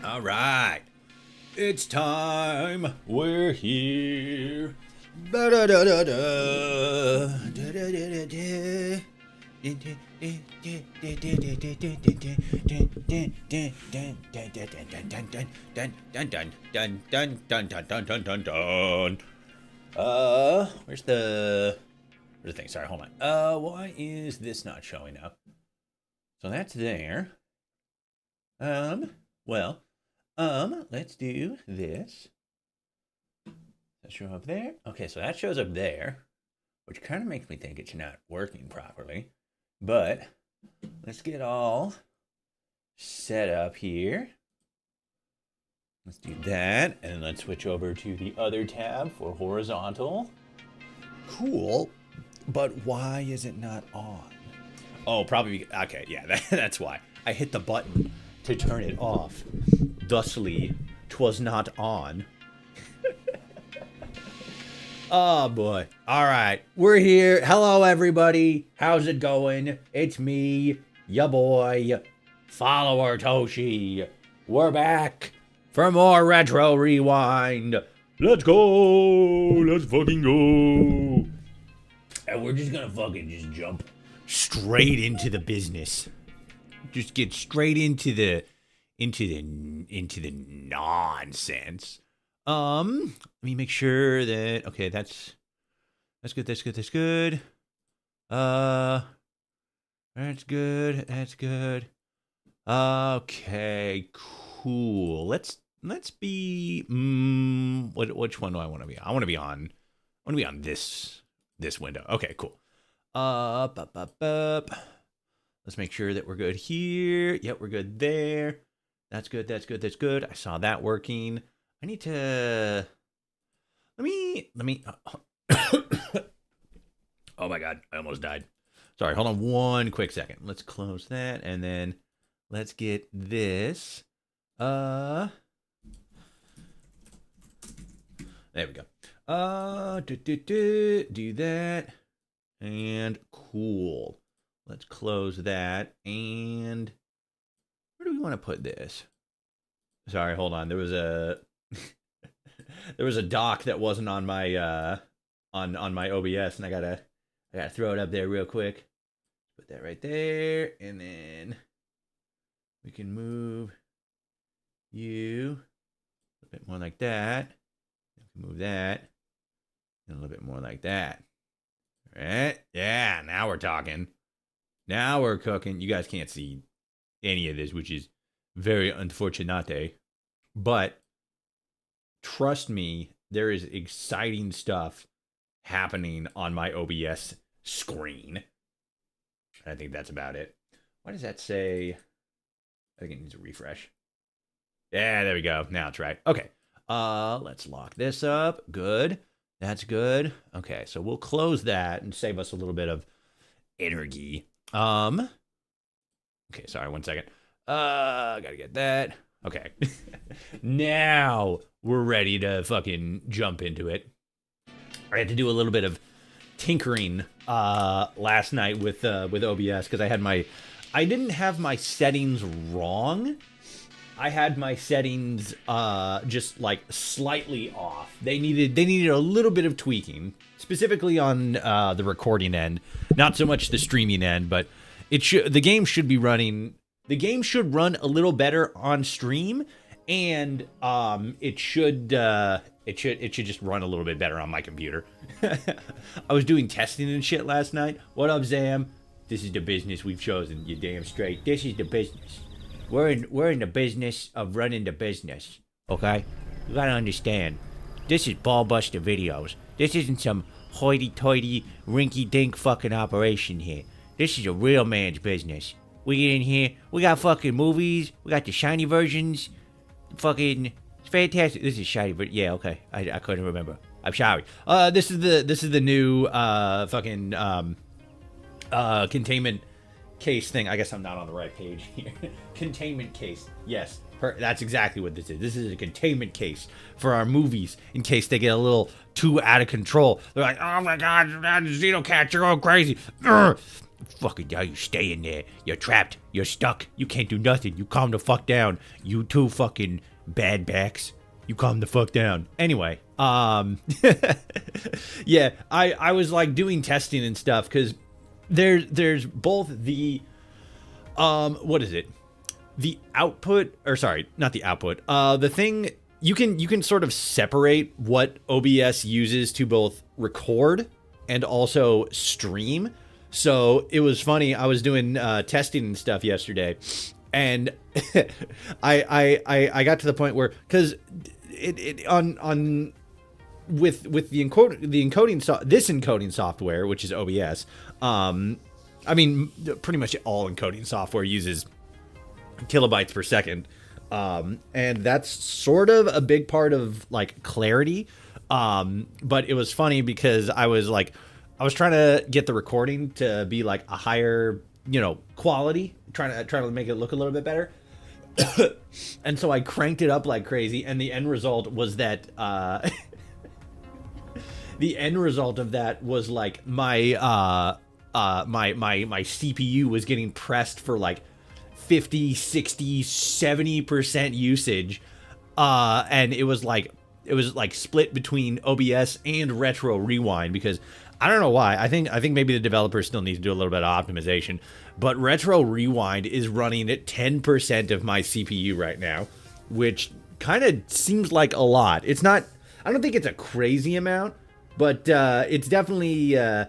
All right. It's time. We're here. Ba-da-da-da-da. Da-da-da-da-da. Where's the thing? Sorry, hold on. Why is this not showing up? So that's there. Well, let's do this. That show up there? Okay, so that shows up there, which kind of makes me think it's not working properly. But let's get all set up here. Let's do that, and let's switch over to the other tab for horizontal. Cool, but why is it not on? Oh, probably, okay, yeah, that's why. I hit the button to turn it off. Thusly, 'twas not on. Oh boy. All right. We're here. Hello, everybody. How's it going? It's me, ya boy, follower Toshi. We're back for more Retro Rewind. Let's go. Let's fucking go. And we're just gonna fucking just jump straight into the business. Just get straight into the nonsense. Let me make sure that, okay, that's good, that's good. That's good. Okay, cool. Let's be, which one do I want to be on? I want to be on this window. Okay, cool. Let's make sure that we're good here. Yep, we're good there. That's good. I saw that working. I need to, let me, oh my God, I almost died. Sorry, hold on one quick second. Let's close that, and then let's get this, there we go. Do that, and cool. Let's close that, and where do we want to put this? Sorry, hold on. There was a dock that wasn't on my on my OBS, and I gotta throw it up there real quick. Put that right there, and then we can move you a little bit more like that. Move that, and a little bit more like that. All right? Yeah, now we're talking. Now we're cooking. You guys can't see any of this, which is very unfortunate. But trust me, there is exciting stuff happening on my OBS screen. I think that's about it. Why does that say? I think it needs a refresh. Yeah, there we go. Now it's right. Okay. Let's lock this up. Good. That's good. Okay, so we'll close that and save us a little bit of energy. Okay, sorry, 1 second. Gotta get that. Okay. Now we're ready to fucking jump into it. I had to do a little bit of tinkering last night with OBS because I didn't have my settings wrong. I had my settings just like slightly off. They needed a little bit of tweaking, specifically on the recording end, not so much the streaming end, but the game should be running. The game should run a little better on stream, and it should just run a little bit better on my computer. I was doing testing and shit last night. What up, Zam? This is the business we've chosen. You damn straight. This is the business. We're in the business of running the business. Okay, you gotta understand. This is Ballbuster videos. This isn't some hoity-toity, rinky-dink fucking operation here. This is a real man's business. We get in here, we got fucking movies, we got the shiny versions, fucking, it's fantastic. This is shiny, but yeah, okay, I couldn't remember. I'm sorry. This is the new fucking containment case thing. I guess I'm not on the right page here. Containment case. Yes, That's exactly what this is. This is a containment case for our movies in case they get a little too out of control. They're like, oh my God, Xenocat, you're going crazy. Urgh. Fucking yeah, you stay in there. You're trapped. You're stuck. You can't do nothing. You calm the fuck down. You two fucking bad backs. You calm the fuck down. Anyway, yeah, I was like doing testing and stuff because there's both the what is it? The output, or sorry, not the output. The thing you can sort of separate what OBS uses to both record and also stream. So it was funny. I was doing testing and stuff yesterday, and I got to the point where because it on with the encoding this encoding software, which is OBS. I mean, pretty much all encoding software uses kilobytes per second, and that's sort of a big part of like clarity. But it was funny because I was trying to get the recording to be like a higher, quality, trying to make it look a little bit better. And so I cranked it up like crazy, and the end result was that the end result of that was like my CPU was getting pressed for like 50, 60, 70% usage, and it was like split between OBS and Retro Rewind, because I don't know why. I think maybe the developer still needs to do a little bit of optimization, but Retro Rewind is running at 10% of my CPU right now, which kind of seems like a lot. It's not. I don't think it's a crazy amount, but it's definitely a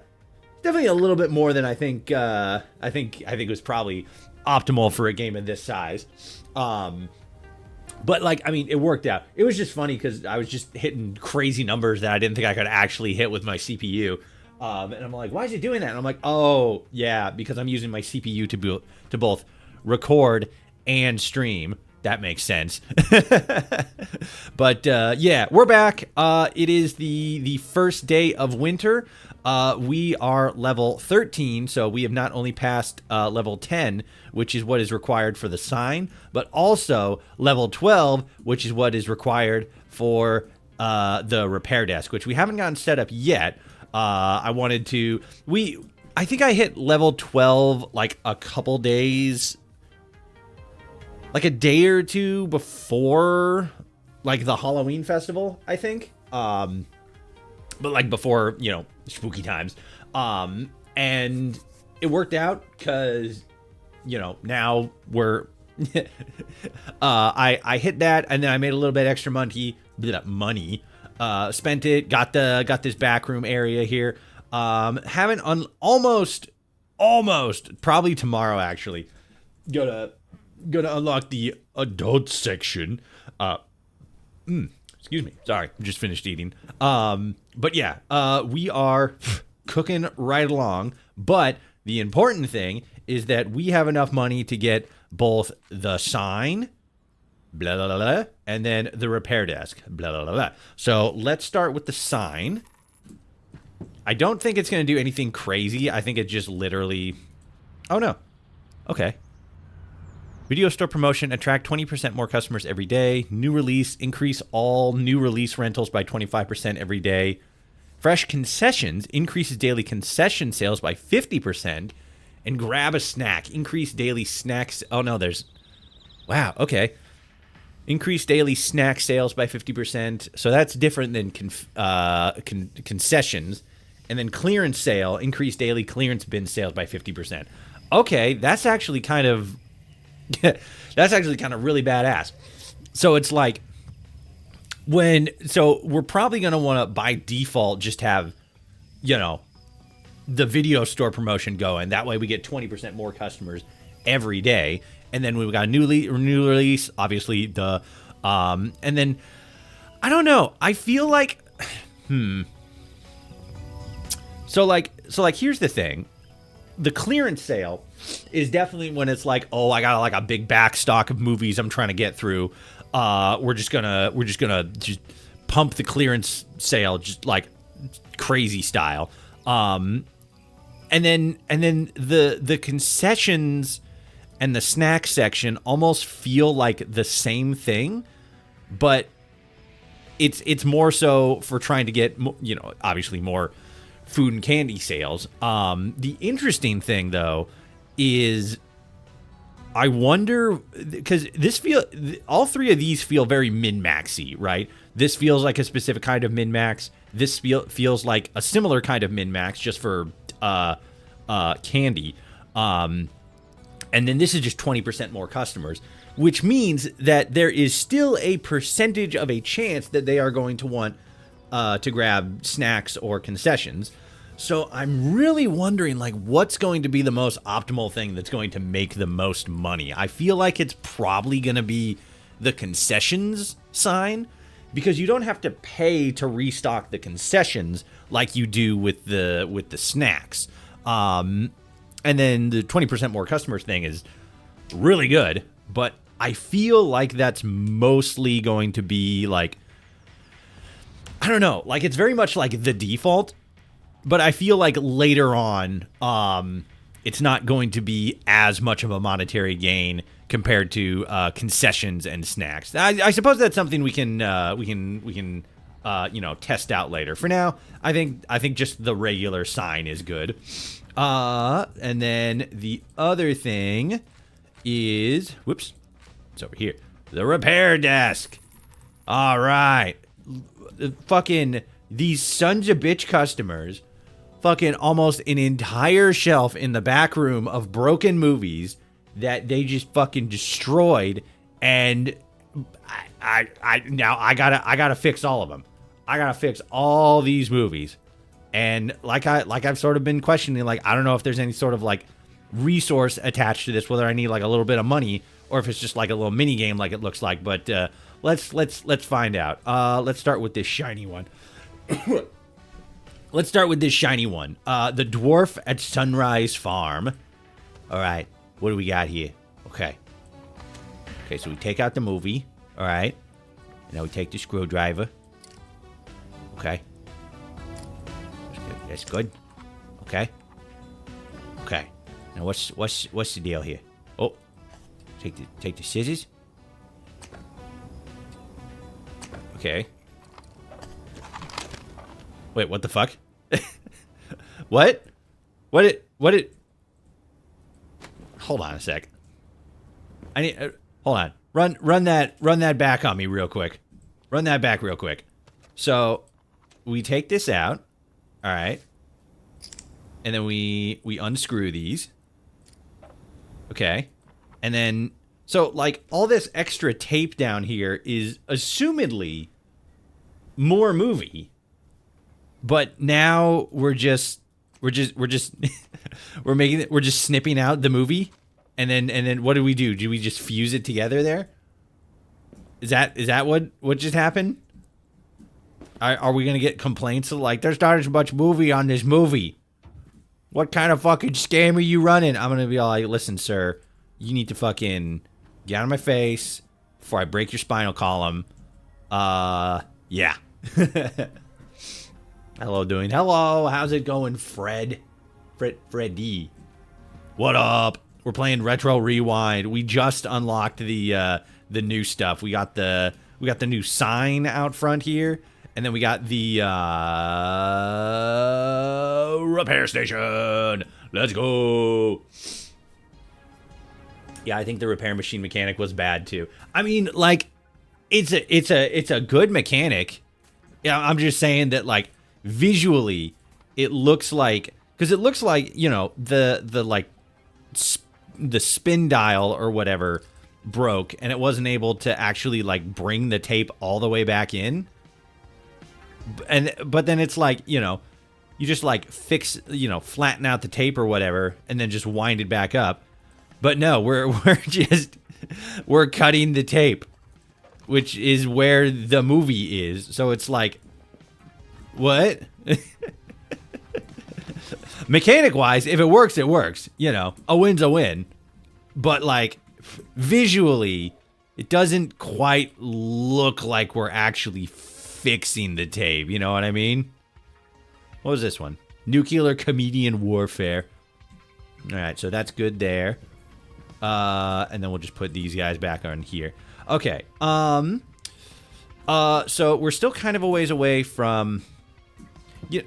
little bit more than I think. I think it was probably optimal for a game of this size. But like, I mean, it worked out. It was just funny because I was just hitting crazy numbers that I didn't think I could actually hit with my CPU. And I'm like, why is it doing that? And I'm like, oh yeah, because I'm using my CPU to both record and stream. That makes sense. But yeah, we're back. It is the first day of winter. We are level 13, so we have not only passed level 10, which is what is required for the sign, but also level 12, which is what is required for the repair desk, which we haven't gotten set up yet. I wanted to... I think I hit level 12 like a couple days... like a day or two before, like, the Halloween festival, I think. But, like, before, spooky times. And it worked out because, now we're... I hit that, and then I made a little bit extra money. Spent it, got this back room area here. Haven't almost, probably tomorrow, actually, gonna unlock the adult section. Excuse me. Sorry, just finished eating. But yeah, we are cooking right along. But the important thing is that we have enough money to get both the sign, blah, blah, blah, blah, and then the repair desk, blah, blah, blah, blah. So let's start with the sign. I don't think it's going to do anything crazy. I think it just literally... Oh, no. Okay. Video store promotion, attract 20% more customers every day. New release, increase all new release rentals by 25% every day. Fresh concessions, increases daily concession sales by 50%. And grab a snack, increase daily snacks. Oh no, there's... Wow, okay. Increase daily snack sales by 50%. So that's different than concessions. And then clearance sale, increase daily clearance bin sales by 50%. Okay, that's actually kind of... that's actually kind of really badass. So it's like so we're probably going to want to by default just have, the video store promotion going. That way we get 20% more customers every day. And then we've got a new release, obviously the, and then I don't know. I feel like, So like here's the thing. The clearance sale is definitely when it's like, oh, I got like a big back stock of movies I'm trying to get through. We're just gonna pump the clearance sale just like crazy style. And then the concessions and the snack section almost feel like the same thing, but it's more so for trying to get, you know, obviously more food and candy sales. The interesting thing though is I wonder, because all three of these feel very min-maxy, right? This feels like a specific kind of min-max. This feels like a similar kind of min-max just for candy. And then this is just 20% more customers, which means that there is still a percentage of a chance that they are going to want to grab snacks or concessions. So I'm really wondering, like, what's going to be the most optimal thing that's going to make the most money? I feel like it's probably going to be the concessions sign, because you don't have to pay to restock the concessions like you do with the snacks. And then the 20% more customers thing is really good, but I feel like that's mostly going to be like, I don't know, like it's very much like the default. But I feel like later on, it's not going to be as much of a monetary gain compared to concessions and snacks. I suppose that's something we can test out later. For now, I think just the regular sign is good. And then the other thing is, whoops, it's over here. The repair desk. All right, fucking these sons of bitch customers. Fucking almost an entire shelf in the back room of broken movies that they just fucking destroyed, and I gotta fix all of them. I gotta fix all these movies, and like I've sort of been questioning, like I don't know if there's any sort of like resource attached to this, whether I need like a little bit of money or if it's just like a little mini game like it looks like. But let's find out. Let's start with this shiny one. Let's start with this shiny one. The Dwarf at Sunrise Farm. All right. What do we got here? Okay. Okay, so we take out the movie. All right. And now we take the screwdriver. Okay. That's good. Okay. Okay. Now what's the deal here? Oh. Take the scissors. Okay. Wait, what the fuck? What? What it? Hold on a sec. I need. Hold on. Run that back on me real quick. Run that back real quick. So, we take this out. All right. And then we unscrew these. Okay. And then, so like all this extra tape down here is assumedly more movie. But now we're just we're snipping out the movie, and then what do we do? Do we just fuse it together there? Is that what just happened? Are we gonna get complaints of like there's not as much movie on this movie? What kind of fucking scam are you running? I'm gonna be all like, listen, sir, you need to fucking get out of my face before I break your spinal column. Yeah. Hello, how's it going, Freddy? What up? We're playing Retro Rewind. We just unlocked the new stuff. We got the new sign out front here, and then we got the repair station. Let's go. Yeah, I think the repair machine mechanic was bad too. I mean, like, it's a good mechanic. Yeah, I'm just saying that, like, visually, it looks like, because it looks like, you know, the spin dial or whatever broke, and it wasn't able to actually like bring the tape all the way back in. But then it's like, you know, you just like flatten out the tape or whatever, and then just wind it back up. But no, we're cutting the tape, which is where the movie is. So it's like, what? Mechanic wise, if it works, it works. You know, a win's a win. But like visually, it doesn't quite look like we're actually fixing the tape. You know what I mean? What was this one? Nuclear comedian warfare. All right, so that's good there. And then we'll just put these guys back on here. Okay. So we're still kind of a ways away from... Yeah,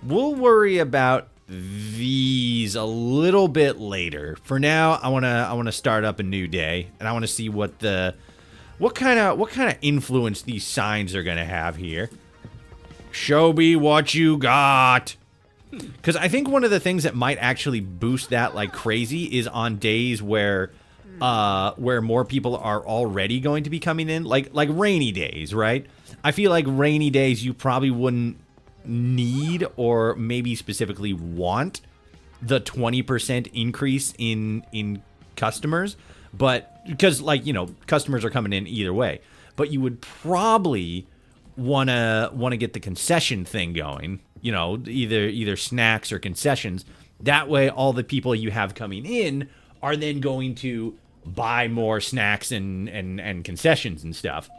we'll worry about these a little bit later. For now, I wanna start up a new day, and I wanna see what kind of influence these signs are gonna have here. Show me what you got. Because I think one of the things that might actually boost that like crazy is on days where more people are already going to be coming in, like rainy days, right? I feel like rainy days you probably wouldn't need or maybe specifically want the 20% increase in customers, but because like, you know, customers are coming in either way, but you would probably want to get the concession thing going, you know, either snacks or concessions. That way all the people you have coming in are then going to buy more snacks and concessions and stuff.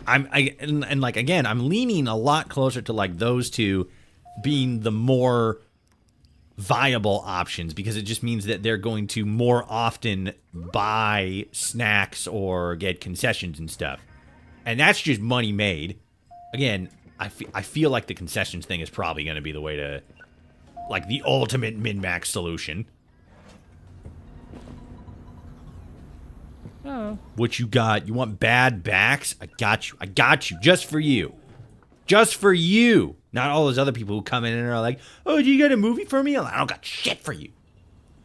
And like, again, I'm leaning a lot closer to like those two being the more viable options, because it just means that they're going to more often buy snacks or get concessions and stuff. And that's just money made. Again, I feel like the concessions thing is probably going to be the way to, like, the ultimate min-max solution. Oh. What you got? You want bad backs? I got you. I got you. Just for you. Just for you. Not all those other people who come in and are like, oh, do you got a movie for me? I don't got shit for you.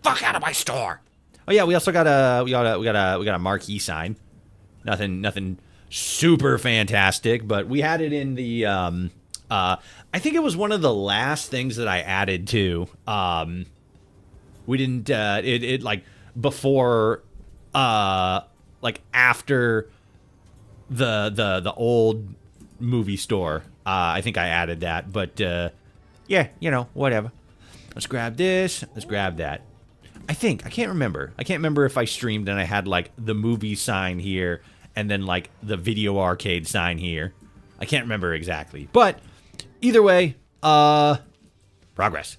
Fuck out of my store. Oh yeah, we also got a marquee sign. Nothing super fantastic, but we had it in the I think it was one of the last things that I added to. We didn't it like before like after the old movie store. I think I added that, but yeah, you know, whatever. Let's grab this. Let's grab that. I can't remember. I can't remember if I streamed and I had like the movie sign here and then like the video arcade sign here. I can't remember exactly, but either way, progress.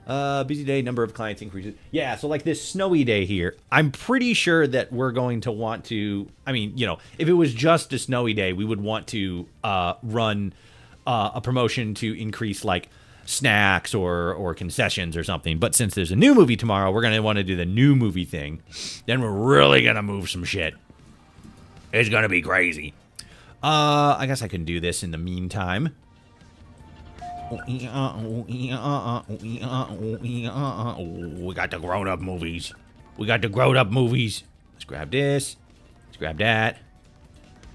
Busy day, number of clients increases. Yeah, so like this snowy day here, I'm pretty sure that we're going to want to, I mean, you know, if it was just a snowy day, we would want to run a promotion to increase like snacks or concessions or something. But since there's a new movie tomorrow, we're going to want to do the new movie thing. Then we're really going to move some shit. It's going to be crazy. I guess I can do this in the meantime. We got the grown-up movies. We got the grown-up movies. Let's grab this. Let's grab that.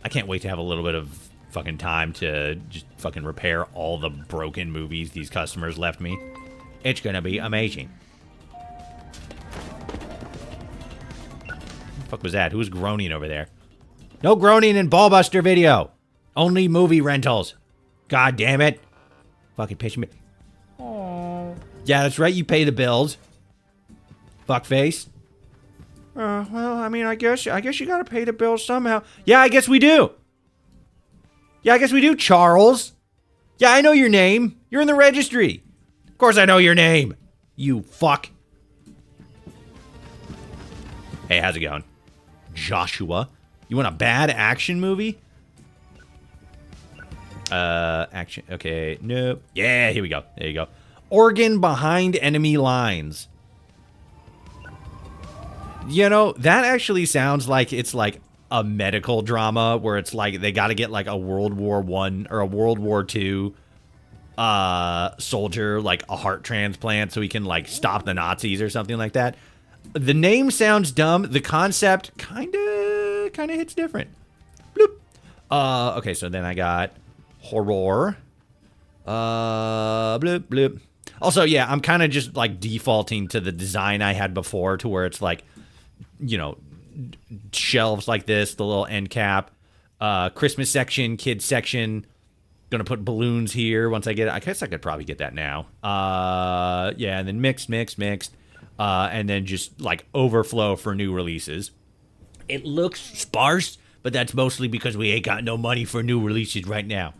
I can't wait to have a little bit of fucking time to just fucking repair all the broken movies these customers left me. It's gonna be amazing. What the fuck was that? Who's groaning over there? No groaning in Ballbuster video. Only movie rentals. God damn it. Fucking pitch me. Aww. Yeah, that's right. You pay the bills. Fuckface. Well, I mean, I guess you gotta pay the bills somehow. Yeah, I guess we do. Yeah, I guess we do, Charles. Yeah, I know your name. You're in the registry. Of course I know your name. You fuck. Hey, how's it going? Joshua. You want a bad action movie? Action. Okay, nope. Yeah, here we go. There you go. Organ behind enemy lines. You know, that actually sounds like it's like a medical drama where it's like they got to get like a World War I or a World War II soldier like a heart transplant so he can like stop the Nazis or something like that. The name sounds dumb. The concept kind of hits different. Bloop. Okay, so then I got horror. Bloop, bloop. Also, yeah, I'm kind of just like defaulting to the design I had before to where it's like, you know, shelves like this, the little end cap, Christmas section, kids section. Gonna put balloons here once I get it. I guess I could probably get that now. Yeah, and then mixed, and then just like overflow for new releases. It looks sparse, but that's mostly because we ain't got no money for new releases right now.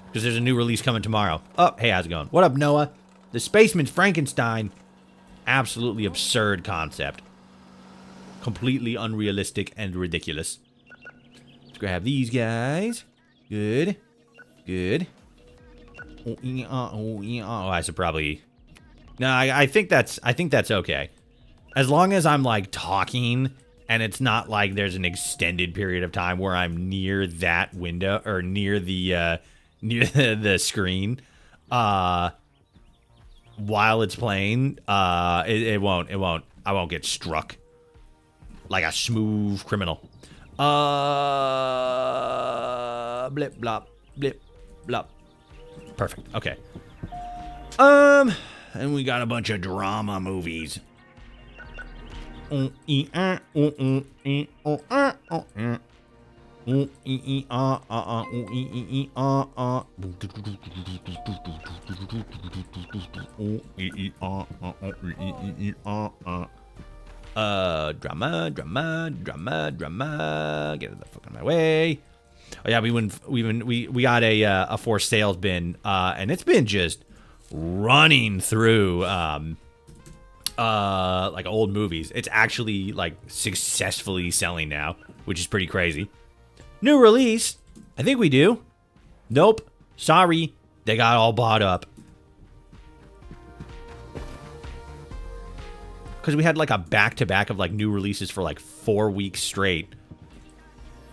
Because there's a new release coming tomorrow. Oh, hey, how's it going? What up, Noah? The Spaceman's Frankenstein. Absolutely absurd concept. Completely unrealistic and ridiculous. Let's grab these guys. Good. Good. Oh, I should probably... No, I think that's okay. As long as I'm, like, talking, and it's not like there's an extended period of time where I'm near that window, or near the screen, while it's playing, I won't get struck like a smooth criminal. Blip, blop, blip, blop. Perfect, okay. And we got a bunch of drama movies. Drama. Get the fuck out of my way. Oh yeah, we got a for sales bin, and it's been just running through like old movies. It's actually like successfully selling now, which is pretty crazy. New release? I think we do. Nope. Sorry, they got all bought up. Because we had like a back-to-back of like new releases for like 4 weeks straight.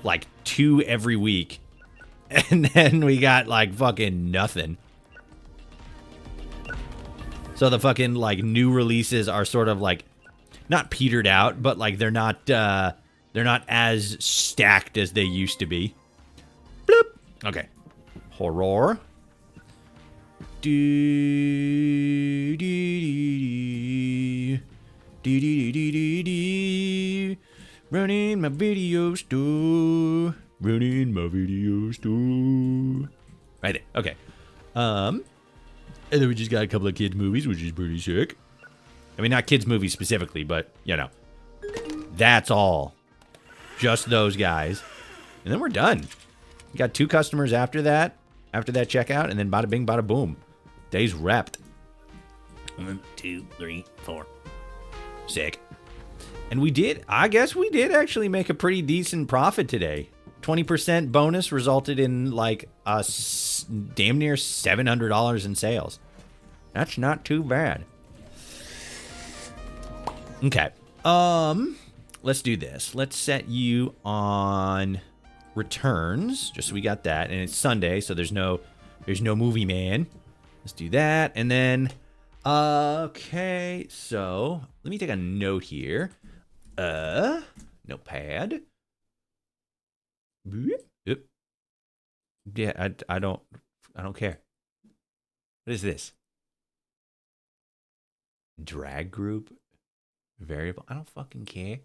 Like 2 every week. And then we got like fucking nothing. So the fucking like new releases are sort of like not petered out, but like they're not as stacked as they used to be. Bloop. Okay. Horror. Running my video store. Right there. Okay. And then we just got a couple of kids movies, which is pretty sick. I mean, not kids movies specifically, but, you know. That's all. Just those guys. And then we're done. We got 2 customers after that checkout, and then bada bing, bada boom. Day's repped. 1, 2, 3, 4. Sick. And I guess we did actually make a pretty decent profit today. 20% bonus resulted in like damn near $700 in sales. That's not too bad. Okay. Let's do this. Let's set you on returns, just so we got that. And it's Sunday, so there's no movie man. Let's do that. And then okay, so let me take a note here. Notepad. Yep. Yeah, I don't care. What is this? Drag group variable. I don't fucking care.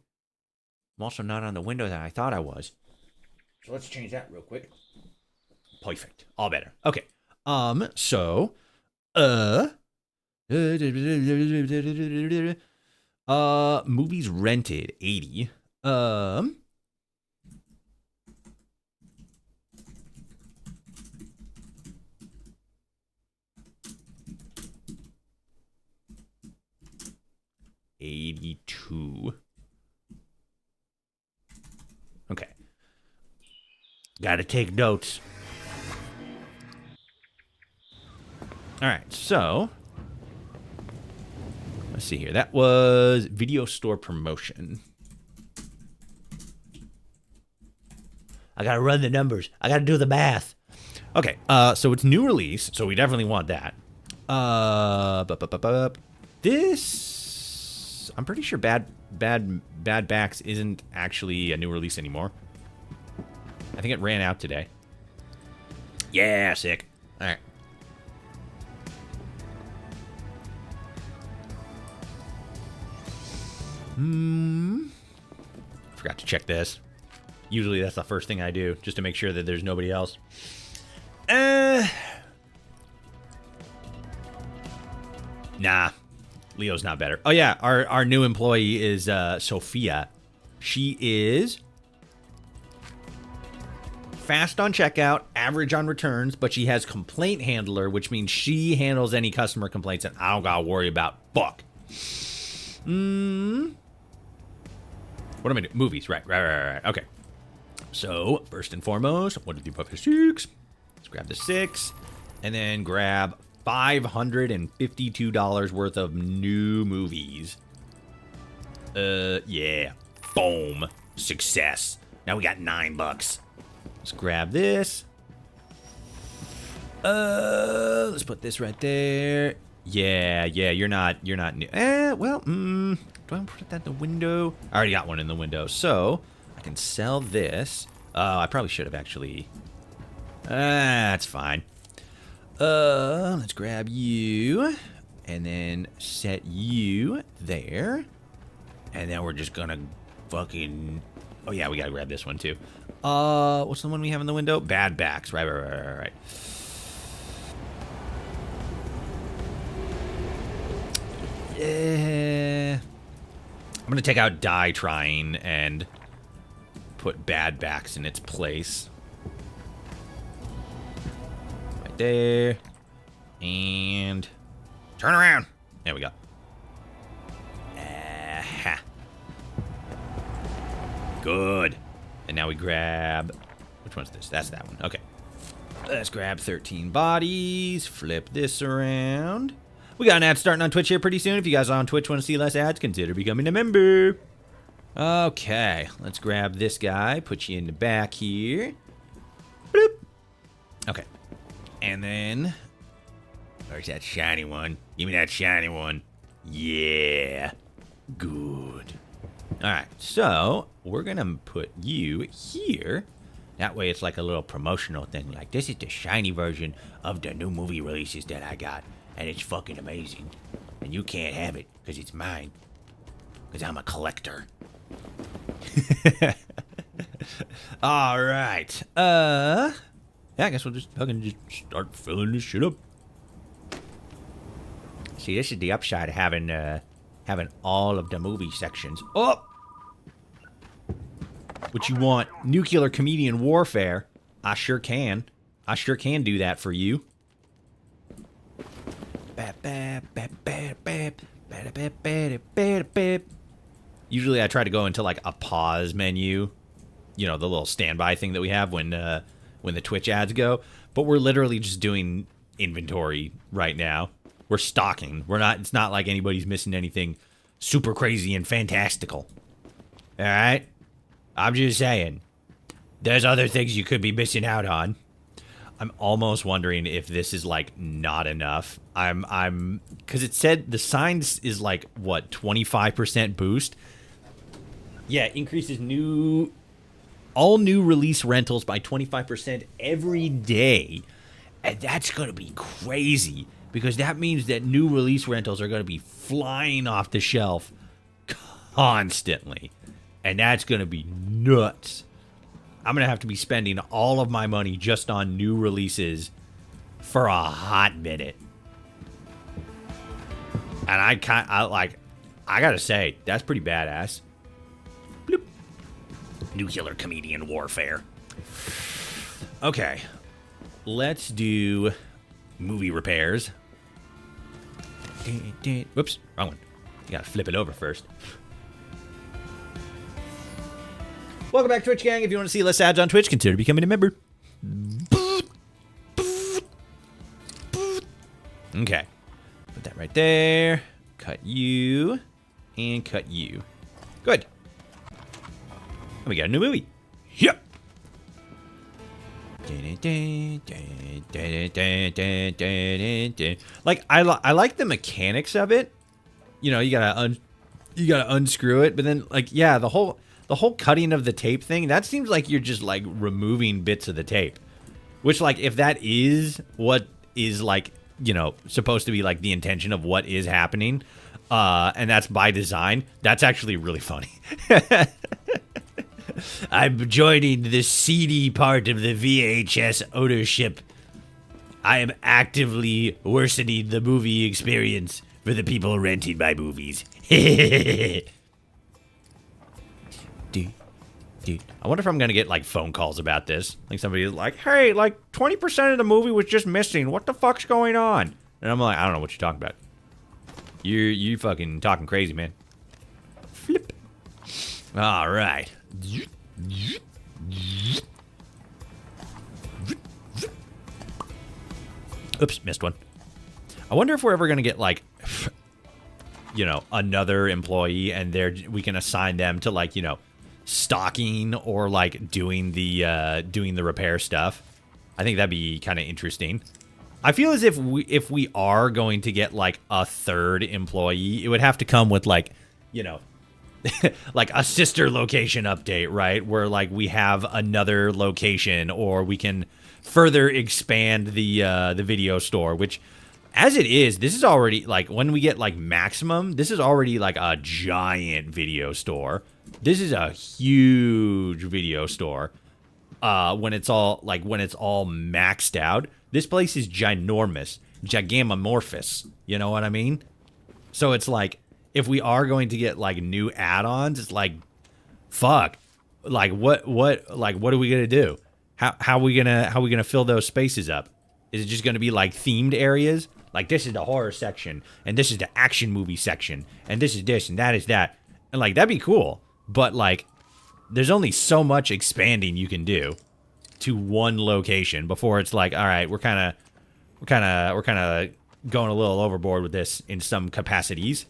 I'm also not on the window that I thought I was. So let's change that real quick. Perfect. All better. Okay. So movies rented 80. 82. Okay. Gotta take notes. Alright, so let's see here. That was video store promotion. I gotta run the numbers. I gotta do the math. Okay, so it's new release, so we definitely want that. This, I'm pretty sure Bad Backs isn't actually a new release anymore. I think it ran out today. Yeah, sick. All right. Forgot to check this. Usually that's the first thing I do, just to make sure that there's nobody else. Nah. Leo's not better. Oh yeah, our new employee is Sophia. She is fast on checkout, average on returns, but she has complaint handler, which means she handles any customer complaints and I don't gotta worry about fuck. What am I doing? Movies, right. Okay. So, first and foremost, 1, 2, 3, 4, 5, 6. Let's grab the 6, and then grab $552 worth of new movies. Yeah. Boom. Success. Now we got $9. Let's grab this. Let's put this right there. Yeah, you're not new. Well, do I put that in the window? I already got one in the window, so I can sell this. Oh, I probably should have actually. That's fine. Let's grab you, and then set you there. And then we're just gonna fucking... Oh, yeah, we gotta grab this one, too. What's the one we have in the window? Bad backs. Right. Yeah. I'm gonna take out die trying and put bad backs in its place. Right there. And turn around. There we go. Good. And now we grab... Which one's this? That's that one. Okay. Let's grab 13 bodies. Flip this around. We got an ad starting on Twitch here pretty soon. If you guys are on Twitch want to see less ads, consider becoming a member. Okay. Let's grab this guy. Put you in the back here. Bloop. Okay. And then... Where's that shiny one? Give me that shiny one. Yeah. Good. Alright, so we're going to put you here. That way it's like a little promotional thing. Like, this is the shiny version of the new movie releases that I got. And it's fucking amazing. And you can't have it, because it's mine. Because I'm a collector. Alright. Yeah, I guess we'll just fucking just start filling this shit up. See, this is the upside of having all of the movie sections. Oh! What you want? Nuclear comedian warfare. I sure can. I sure can do that for you. Usually I try to go into like a pause menu. You know, the little standby thing that we have when the Twitch ads go. But we're literally just doing inventory right now. We're stocking. We're not. It's not like anybody's missing anything super crazy and fantastical. All right? I'm just saying. There's other things you could be missing out on. I'm almost wondering if this is like not enough. I'm because it said the sign is like what 25% boost. Yeah, increases all new release rentals by 25% every day. And that's going to be crazy because that means that new release rentals are going to be flying off the shelf constantly. And that's going to be nuts. I'm going to have to be spending all of my money just on new releases for a hot minute. And I got to say, that's pretty badass. Bloop. Nuclear comedian warfare. Okay. Let's do movie repairs. Whoops, wrong one. You got to flip it over first. Welcome back, Twitch gang. If you want to see less ads on Twitch, consider becoming a member. Okay. Put that right there. Cut you. And cut you. Good. And we got a new movie. Yep. Like, I like the mechanics of it. You know, you gotta unscrew it, but then, like, yeah, the whole cutting of the tape thing, that seems like you're just, like, removing bits of the tape. Which, like, if that is what is, like, you know, supposed to be, like, the intention of what is happening, and that's by design, that's actually really funny. I'm joining the seedy part of the VHS ownership. I am actively worsening the movie experience for the people renting my movies. Dude, I wonder if I'm gonna get like phone calls about this. Like somebody's like, "Hey, like 20% of the movie was just missing. What the fuck's going on?" And I'm like, "I don't know what you're talking about. You fucking talking crazy, man." Flip. All right. Oops, missed one. I wonder if we're ever gonna get like, you know, another employee, and we can assign them to like, you know, stocking or like doing the repair stuff. I think that'd be kind of interesting. I feel as if we are going to get like a third employee, it would have to come with like, you know, like a sister location update, right? Where like we have another location, or we can further expand the video store, which as it is, this is already like, when we get like maximum, this is already like a giant video store. This is a huge video store. When it's all maxed out, this place is ginormous, gigamorphous. You know what I mean? So it's like, if we are going to get like new add-ons, it's like, fuck, like what are we gonna do? How are we gonna fill those spaces up? Is it just gonna be like themed areas? Like, this is the horror section, and this is the action movie section, and this is this, and that is that, and like that'd be cool. But like, there's only so much expanding you can do to one location before it's like, all right, we're kind of going a little overboard with this in some capacities.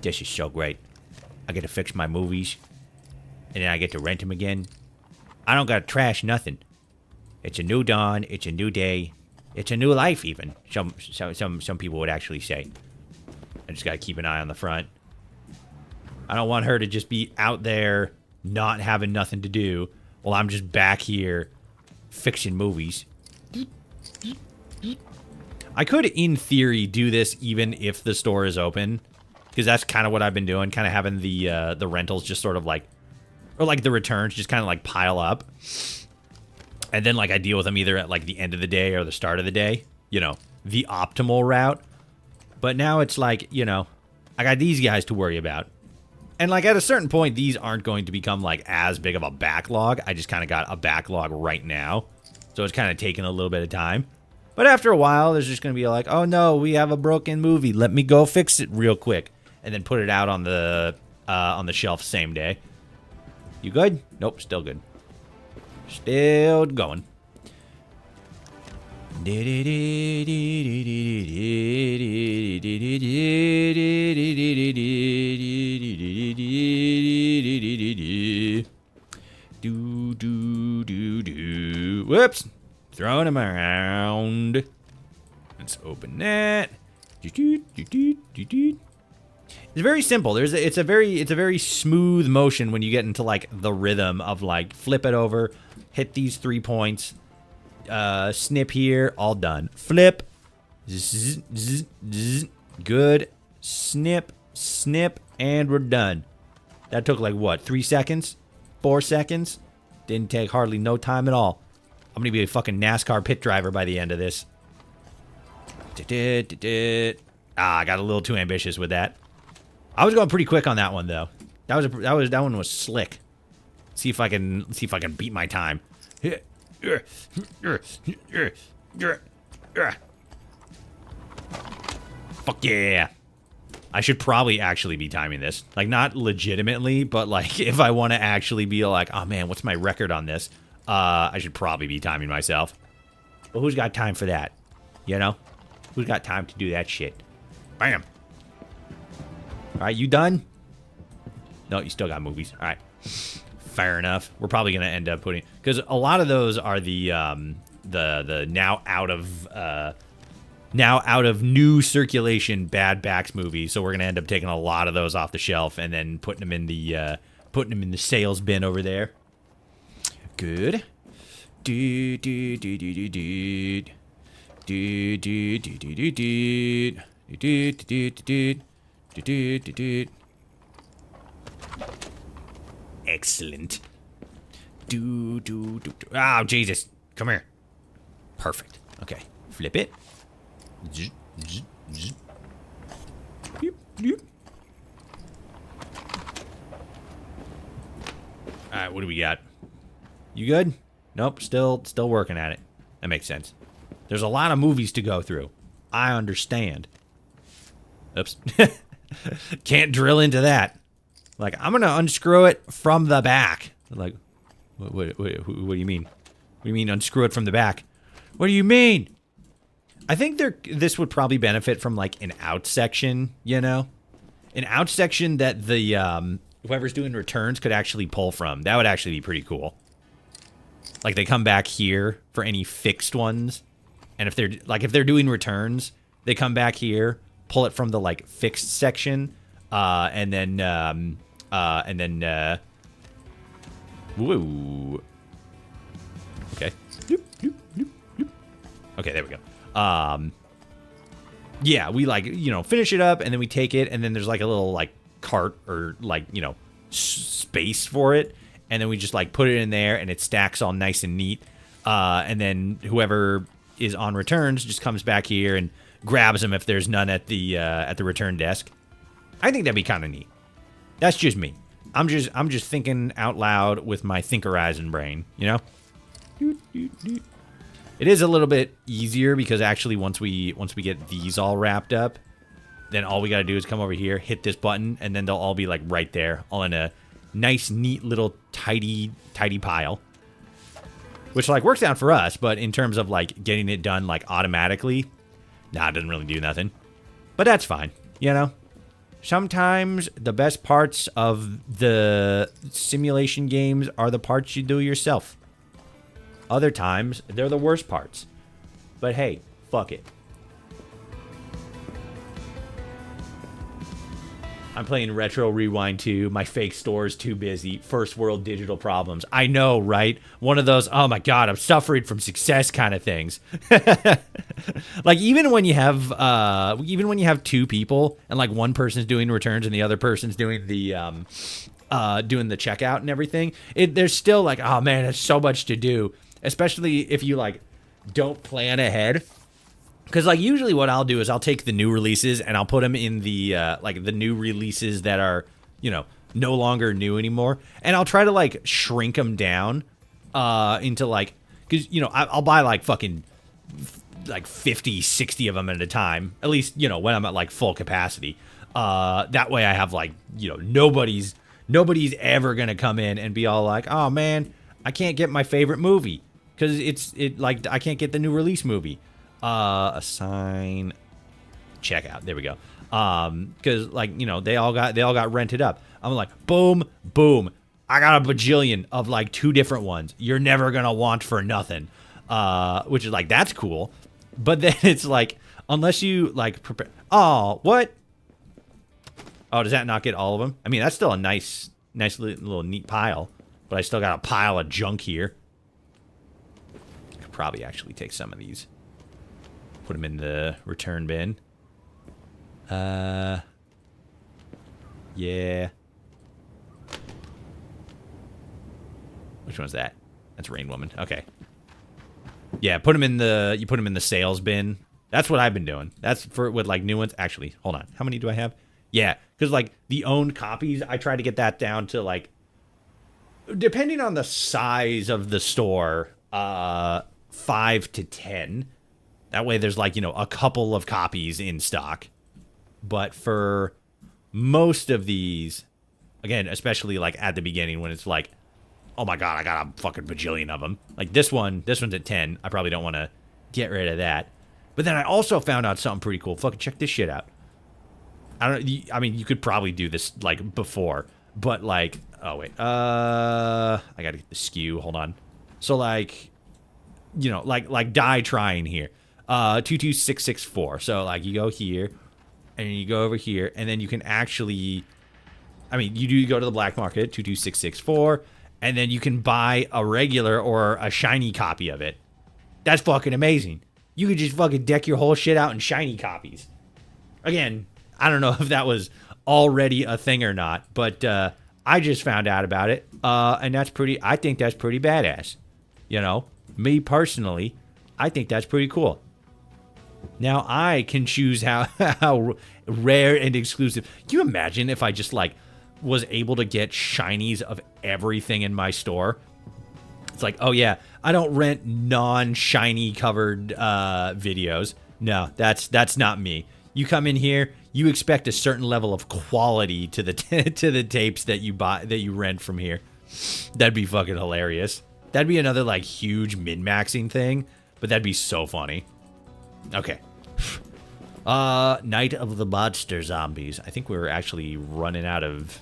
This is so great. I get to fix my movies, and then I get to rent them again. I don't got to trash nothing. It's a new dawn. It's a new day. It's a new life, even. Some people would actually say. I just got to keep an eye on the front. I don't want her to just be out there not having nothing to do while I'm just back here fixing movies. I could, in theory, do this even if the store is open, because that's kind of what I've been doing, kind of having the rentals just sort of like, or like the returns just kind of like pile up. And then like I deal with them either at like the end of the day or the start of the day, you know, the optimal route. But now it's like, you know, I got these guys to worry about. And like at a certain point, these aren't going to become like as big of a backlog. I just kind of got a backlog right now. So it's kind of taking a little bit of time. But after a while, there's just going to be like, oh no, we have a broken movie. Let me go fix it real quick. And then put it out on the shelf same day. You good? Nope, still good. Still going. Do do do do. Whoops! Throwing them around. Let's open that. It's very simple. It's a very smooth motion when you get into like the rhythm of like flip it over, hit these 3 points, snip here, all done. Flip, zzz, zzz, zzz, good, snip, snip, and we're done. That took like what, 3 seconds? 4 seconds? Didn't take hardly no time at all. I'm gonna be a fucking NASCAR pit driver by the end of this. I got a little too ambitious with that. I was going pretty quick on that one though. That one was slick. See if I can beat my time. Fuck yeah. I should probably actually be timing this. Like, not legitimately, but like if I want to actually be like, oh man, what's my record on this? I should probably be timing myself. But who's got time for that? You know? Who's got time to do that shit? Bam. Alright, you done? No, you still got movies. Alright. Fair enough. We're probably going to end up putting... Because a lot of those are the now out of new circulation Bad Backs movies. So we're going to end up taking a lot of those off the shelf and then putting them in the sales bin over there. Good. Do do do do do do. Do do do do do do. Do do do do do. Excellent. Do do do. Oh Jesus! Come here. Perfect. Okay. Flip it. Zzz, zzz, zzz. Doop, doop. Alright, what do we got? You good? Nope, still working at it. That makes sense. There's a lot of movies to go through. I understand. Oops. Can't drill into that. Like, I'm gonna unscrew it from the back. Like, what do you mean? What do you mean unscrew it from the back? What do you mean? I think this would probably benefit from, like, an out section, you know? An out section that the, whoever's doing returns could actually pull from. That would actually be pretty cool. Like, they come back here for any fixed ones. And if they're doing returns, they come back here, pull it from the, like, fixed section, and then, woo. Okay. Okay, there we go. Yeah, we, like, you know, finish it up, and then we take it, and then there's, like, a little, like, cart or, like, you know, space for it, and then we just, like, put it in there, and it stacks all nice and neat, and then whoever is on returns just comes back here and grabs them if there's none at the return desk. I think that'd be kind of neat. That's just me. I'm just thinking out loud with my Thinkerizing brain, you know? It is a little bit easier because actually once we get these all wrapped up, then all we got to do is come over here, hit this button, and then they'll all be like right there, all in a nice, neat little tidy pile. Which like works out for us, but in terms of like getting it done like automatically, nah, it doesn't really do nothing. But that's fine, you know? Sometimes the best parts of the simulation games are the parts you do yourself. Other times, they're the worst parts. But hey, fuck it. I'm playing Retro Rewind 2. My fake store is too busy. First world digital problems. I know, right? One of those, oh my god, I'm suffering from success kind of things. Like even when you have two people and like one person's doing returns and the other person's doing the checkout and everything, there's still like, oh man, there's so much to do. Especially if you like don't plan ahead. Because, like, usually what I'll do is I'll take the new releases and I'll put them in the, like, the new releases that are, you know, no longer new anymore. And I'll try to, like, shrink them down into, like, because, you know, I'll buy, like, fucking, like, 50, 60 of them at a time. At least, you know, when I'm at, like, full capacity. That way I have, like, you know, nobody's ever going to come in and be all like, oh, man, I can't get my favorite movie. Because like, I can't get the new release movie. Assign checkout. There we go. Because like, you know, they all got rented up. I'm like, boom, boom. I got a bajillion of like 2 different ones. You're never gonna want for nothing. Which is like, that's cool. But then it's like, unless you like prepare. Oh, what? Oh, does that not get all of them? I mean, that's still a nice little neat pile. But I still got a pile of junk here. Could probably actually take some of these. Put them in the return bin. Yeah. Which one's that? That's Rain Woman. Okay. Yeah, put them in the sales bin. That's what I've been doing. That's for with like new ones. Actually, hold on. How many do I have? Yeah, because like the owned copies, I try to get that down to like, depending on the size of the store, 5 to 10. That way there's like, you know, a couple of copies in stock. But for most of these, again, especially like at the beginning when it's like, oh my god, I got a fucking bajillion of them. Like this one's at 10. I probably don't want to get rid of that. But then I also found out something pretty cool. Fucking check this shit out. I mean, you could probably do this like before, but like, oh wait, I gotta get the SKU. Hold on. So like, you know, like die trying here. 22664. So like you go here and you go over here and then you can actually, I mean, you do go to the black market, 22664, and then you can buy a regular or a shiny copy of it. That's fucking amazing. You could just fucking deck your whole shit out in shiny copies. Again, I don't know if that was already a thing or not, but I just found out about it. And I think that's pretty badass. You know, me personally, I think that's pretty cool. Now I can choose how rare and exclusive. Can you imagine if I just like was able to get shinies of everything in my store. It's like, oh yeah, I don't rent non-shiny covered videos. No, that's not me. You come in here, you expect a certain level of quality to the to the tapes that you rent from here. That'd be fucking hilarious. That'd be another like huge min-maxing thing, but that'd be so funny. Okay. Night of the Monster Zombies. I think we're actually running out of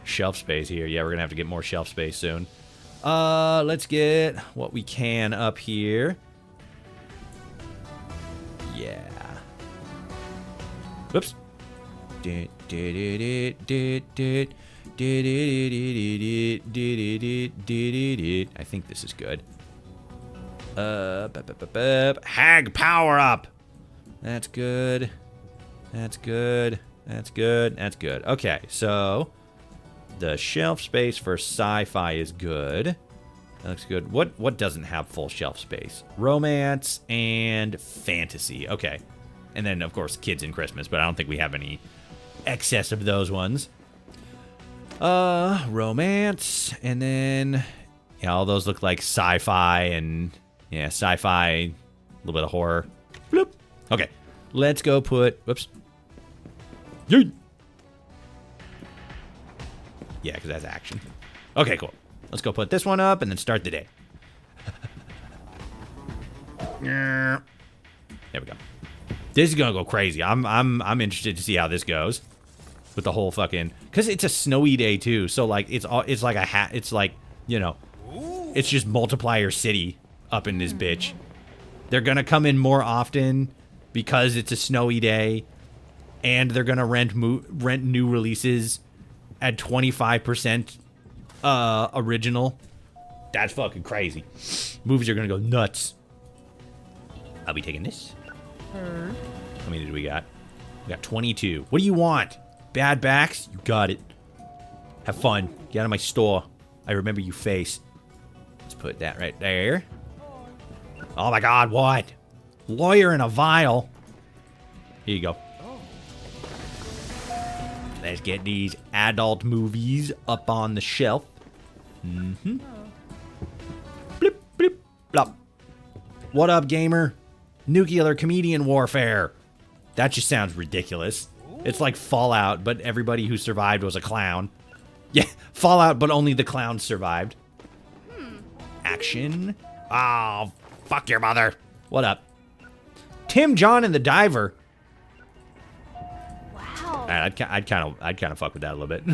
shelf space here. Yeah, we're gonna have to get more shelf space soon. Let's get what we can up here. Yeah. Whoops. I think this is good. Hag power up. That's good. That's good. That's good. That's good. Okay, so the shelf space for sci-fi is good. That looks good. What doesn't have full shelf space? Romance and fantasy. Okay. And then, of course, kids and Christmas, but I don't think we have any excess of those ones. Romance, and then, yeah, all those look like sci-fi, and, yeah, sci-fi, a little bit of horror. Bloop. Okay, let's go put, whoops. Yeet. Yeah, because that's action. Okay, cool. Let's go put this one up and then start the day. There we go. This is gonna go crazy. I'm interested to see how this goes with the whole fucking, because it's a snowy day too. So like it's like a hat. It's like, you know, it's just multiplier city up in this bitch. They're gonna come in more often because it's a snowy day, and they're gonna rent new releases at 25% original. That's fucking crazy. Movies are gonna go nuts. I'll be taking this. How many did we got? We got 22. What do you want? Bad backs? You got it. Have fun. Get out of my store. I remember you face. Let's put that right there. Oh my god, what? Lawyer in a vial. Here you go. Let's get these adult movies up on the shelf. Mm-hmm. Blip, blip, blop. What up, gamer? Nuclear comedian warfare. That just sounds ridiculous. It's like Fallout, but everybody who survived was a clown. Yeah, Fallout, but only the clowns survived. Action. Oh, fuck your mother. What up? Tim, John, and the Diver. Wow. I'd kind of fuck with that a little bit.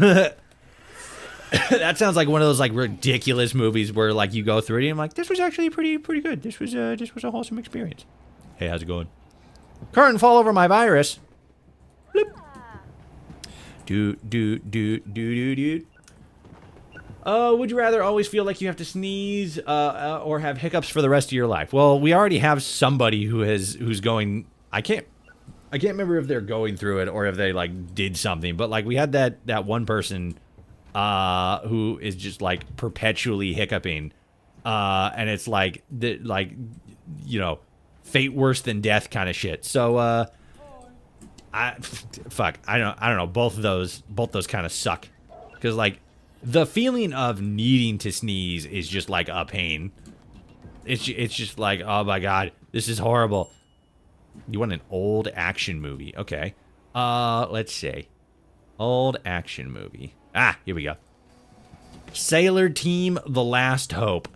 That sounds like one of those like ridiculous movies where like you go through it and I'm like, this was actually pretty good. This was a wholesome experience. Hey, how's it going? Curtain fall over my virus. Bloop. Do. Would you rather always feel like you have to sneeze or have hiccups for the rest of your life? Well, we already have somebody who's going. I can't remember if they're going through it or if they like did something, but like we had that one person who is just like perpetually hiccuping, and it's like you know, fate worse than death kind of shit. So I don't know. Both those kind of suck, because like the feeling of needing to sneeze is just like a pain. It's just like, oh my god, this is horrible. You want an old action movie? Okay. Let's see. Old action movie. Ah, here we go. Sailor Team: The Last Hope.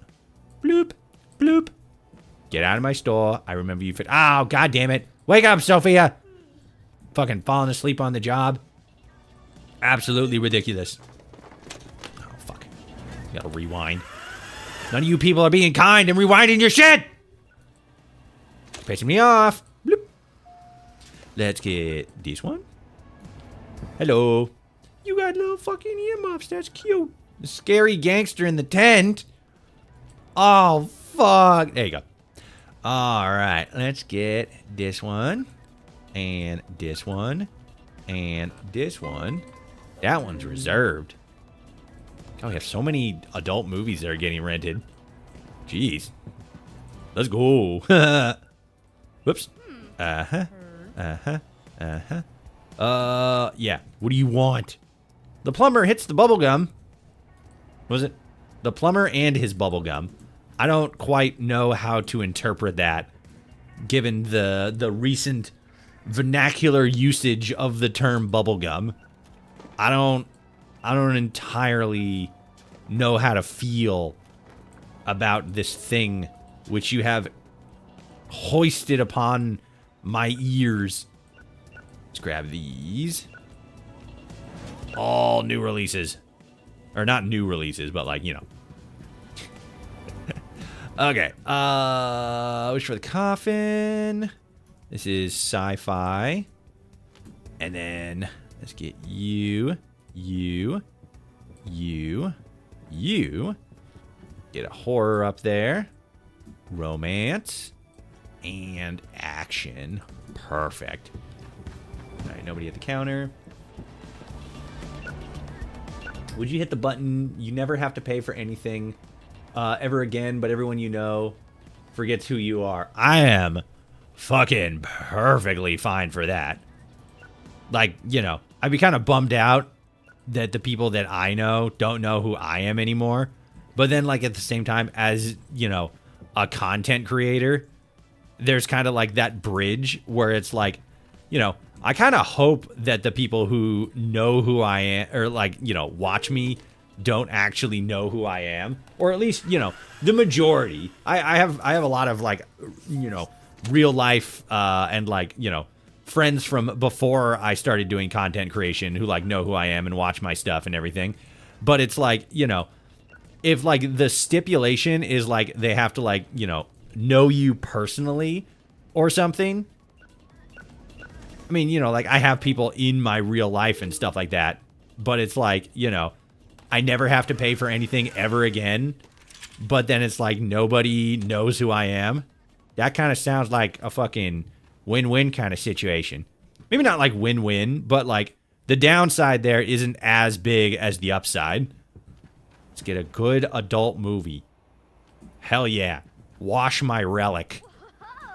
Bloop, bloop. Get out of my store. I remember you. Oh, god damn it. Wake up, Sophia. Fucking falling asleep on the job. Absolutely ridiculous. Oh, fuck. You gotta rewind. None of you people are being kind and rewinding your shit. Pissing me off. Bloop. Let's get this one. Hello. You got little fucking earmuffs. That's cute. The scary gangster in the tent. Oh, fuck. There you go. All right. Let's get this one. And this one. And this one. That one's reserved. God, we have so many adult movies that are getting rented. Jeez. Let's go. Whoops. Uh-huh. Uh-huh. Uh-huh. Yeah. What do you want? The plumber hits the bubble gum. Was it? The plumber and his bubble gum. I don't quite know how to interpret that, given the recent vernacular usage of the term bubblegum. I don't entirely know how to feel about this thing which you have hoisted upon my ears. Let's grab these. All new releases. Or not new releases, but like, you know. Okay. Wish for the coffin. This is sci-fi. And then let's get you. Get a horror up there. Romance. And action. Perfect. Alright, nobody at the counter. Would you hit the button? You never have to pay for anything ever again, but everyone you know forgets who you are. I am fucking perfectly fine for that. Like, you know, I'd be kind of bummed out that the people that I know don't know who I am anymore. But then, like, at the same time, as, you know, a content creator, there's kind of like that bridge where it's like, you know, I kind of hope that the people who know who I am, or like, you know, watch me, don't actually know who I am, or at least, you know, the majority. I have a lot of, like, you know, real life and, like, you know, friends from before I started doing content creation who, like, know who I am and watch my stuff and everything. But it's like, you know, if, like, the stipulation is like they have to, like, you know you personally or something. I mean, you know, like, I have people in my real life and stuff like that, but it's like, you know, I never have to pay for anything ever again, but then it's like nobody knows who I am. That kind of sounds like a fucking win-win kind of situation. Maybe not like win-win, but like the downside there isn't as big as the upside. Let's get a good adult movie. Hell yeah. Wash my relic.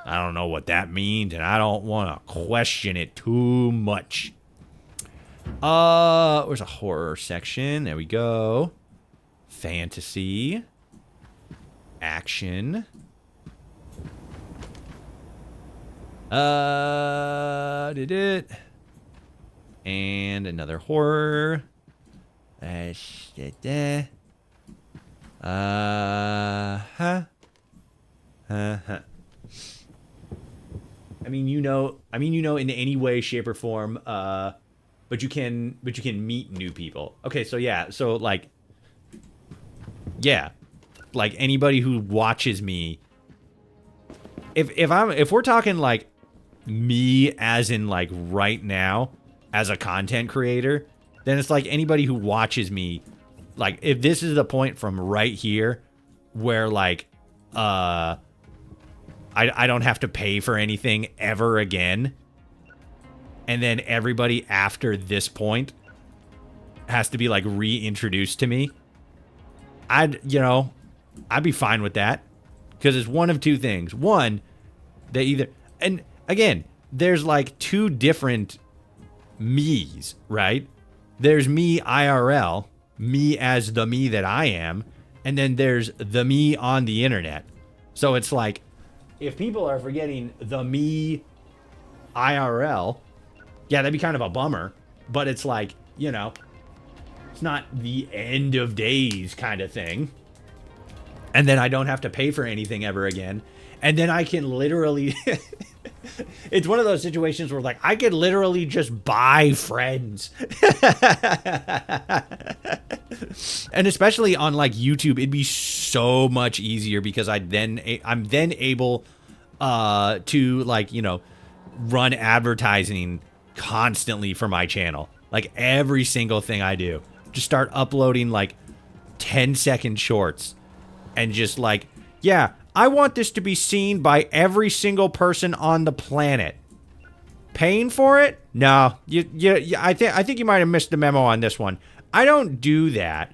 I don't know what that means, and I don't want to question it too much. Where's a horror section? There we go. Fantasy. Action. Did it. And another horror. I mean, you know, in any way, shape, or form, but you can meet new people. Okay, so yeah, so like, yeah, like anybody who watches me, if we're talking like me as in like right now as a content creator, then it's like anybody who watches me, like if this is the point from right here where like, I don't have to pay for anything ever again. And then everybody after this point has to be like reintroduced to me. I'd be fine with that. Because it's one of two things. One, they either, and again, there's like two different me's, right? There's me IRL, me as the me that I am. And then there's the me on the internet. So it's like, if people are forgetting the me IRL, yeah, that'd be kind of a bummer. But it's like, you know, it's not the end of days kind of thing. And then I don't have to pay for anything ever again. And then I can literally... It's one of those situations where, like, I could literally just buy friends. And especially on, like, YouTube, it'd be so much easier because I'm then able to, like, you know, run advertising constantly for my channel. Like, every single thing I do. Just start uploading, like, 10-second shorts. And just, like, yeah, I want this to be seen by every single person on the planet. Paying for it? No, I think you might have missed the memo on this one. I don't do that.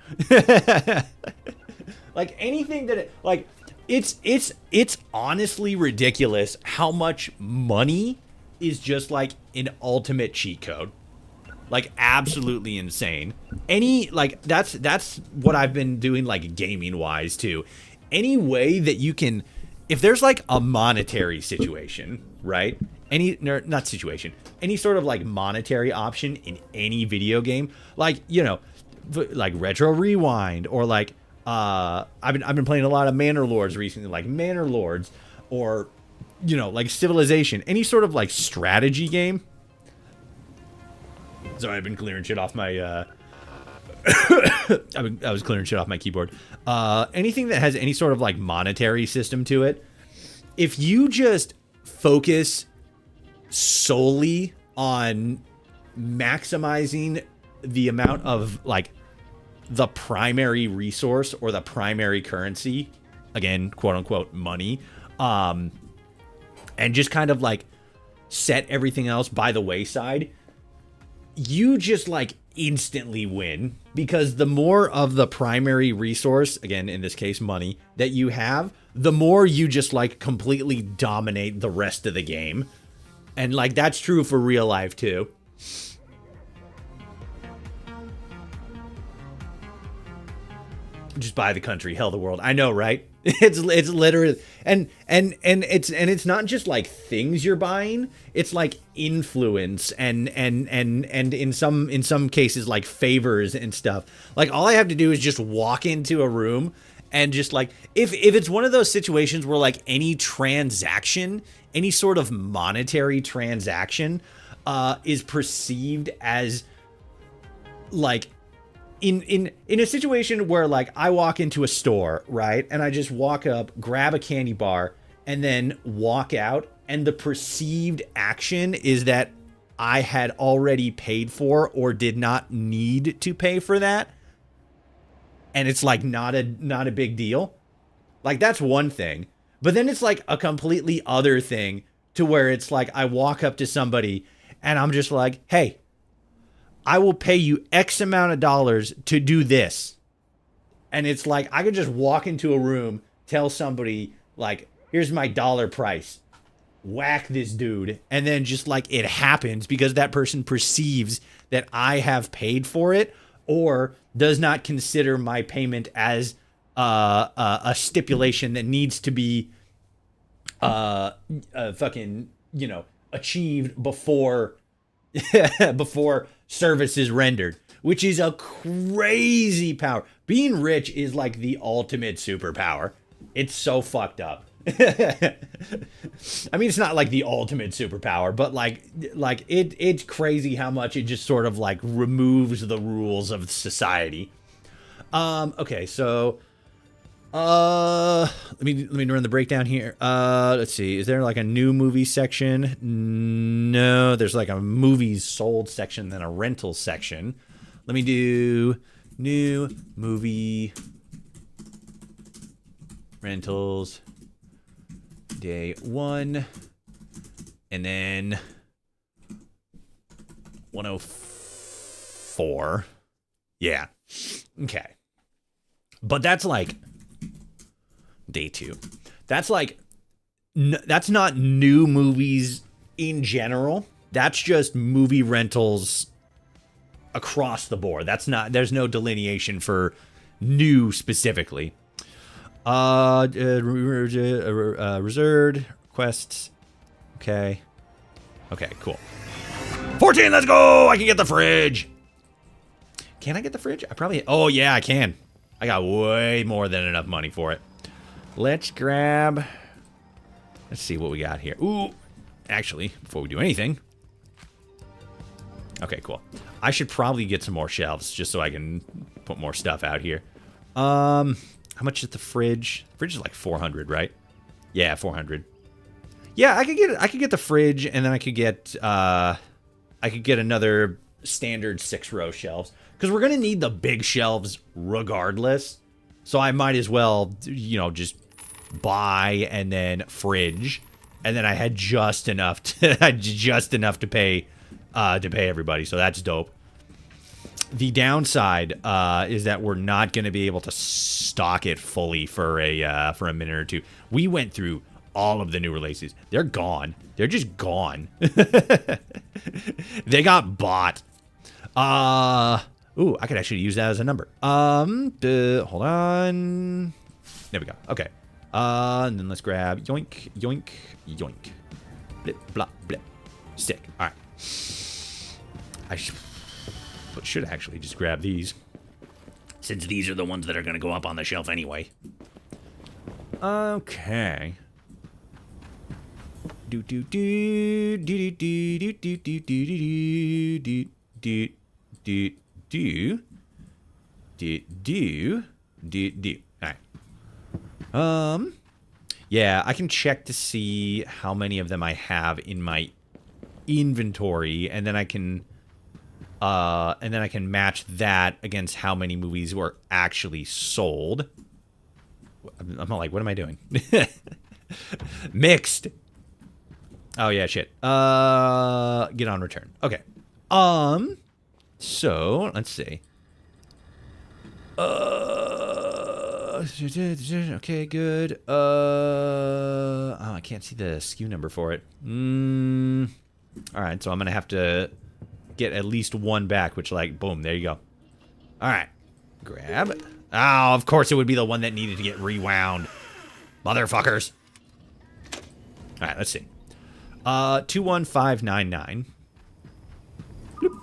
Like anything that like it's honestly ridiculous how much money is just like an ultimate cheat code. like absolutely insane. Any like that's what I've been doing like gaming wise too. Any way that you can, if there's like a monetary situation, right? Not situation, any sort of like monetary option in any video game, like, you know, like Retro Rewind, or like I've been playing a lot of Manor Lords recently, like Manor Lords, or, you know, like Civilization, any sort of like strategy game. Sorry, I've been clearing shit off my I was clearing shit off my keyboard. Anything that has any sort of like monetary system to it, if you just focus solely on maximizing the amount of like the primary resource or the primary currency, again, quote unquote money, and just kind of like set everything else by the wayside, you just like instantly win, because the more of the primary resource, again in this case money, that you have, the more you just like completely dominate the rest of the game. And like that's true for real life too. Just buy the country, hell the world. I know, right? It's literally, and it's not just like things you're buying. It's like influence and in some cases like favors and stuff. Like all I have to do is just walk into a room and just like, if it's one of those situations where like any transaction, any sort of monetary transaction is perceived as like, in a situation where like I walk into a store, right, and I just walk up, grab a candy bar, and then walk out, and the perceived action is that I had already paid for or did not need to pay for that, and it's like not a big deal. Like that's one thing. But then it's like a completely other thing to where it's like I walk up to somebody and I'm just like, hey, I will pay you X amount of dollars to do this. And it's like, I could just walk into a room, tell somebody like, here's my dollar price, whack this dude. And then just like it happens because that person perceives that I have paid for it, or does not consider my payment as a stipulation that needs to be fucking, you know, achieved before before service is rendered, which is a crazy power. Being rich is like the ultimate superpower. It's so fucked up. I mean, it's not like the ultimate superpower, but like it's crazy how much it just sort of like removes the rules of society. Okay, so let me run the breakdown here. Let's see. Is there like a new movie section? No, there's like a movies sold section, then a rental section. Let me do new movie rentals day 1, and then 104. Yeah. Okay. But that's like day 2. That's like, that's not new movies in general. That's just movie rentals across the board. That's not, there's no delineation for new specifically. Reserved quests. Okay, cool. 14, let's go. I can get the fridge. Can I get the fridge? I probably, oh yeah, I can. I got way more than enough money for it. Let's grab, let's see what we got here. Ooh, actually, before we do anything. Okay, cool. I should probably get some more shelves just so I can put more stuff out here. How much is the fridge? The fridge is like 400, right? Yeah, 400. Yeah, I could get the fridge, and then I could get another standard 6-row shelves, because we're gonna need the big shelves regardless. So I might as well, you know, just buy and then fridge, and then I had just enough to pay everybody. So that's dope. The downside is that we're not going to be able to stock it fully for a minute or two. We went through all of the new releases. They're gone. They're just gone. They got bought. Ooh, I could actually use that as a number. Hold on. There we go. Okay. And then let's grab yoink, yoink, yoink. Blip, blop, blip. Sick. All right. I should actually just grab these, since these are the ones that are going to go up on the shelf anyway. Okay. Do do do do do do do do do do do do do do do do do. All right. Yeah, I can check to see how many of them I have in my inventory, and then I can match that against how many movies were actually sold. I'm like, what am I doing? Mixed. Oh yeah, shit. Get on return. Okay. So let's see. Okay, good. Oh, I can't see the SKU number for it. All right, so I'm gonna have to get at least one back, which, like, boom, there you go. All right, grab. Oh, of course it would be the one that needed to get rewound, motherfuckers. All right, let's see. 21599. Bloop.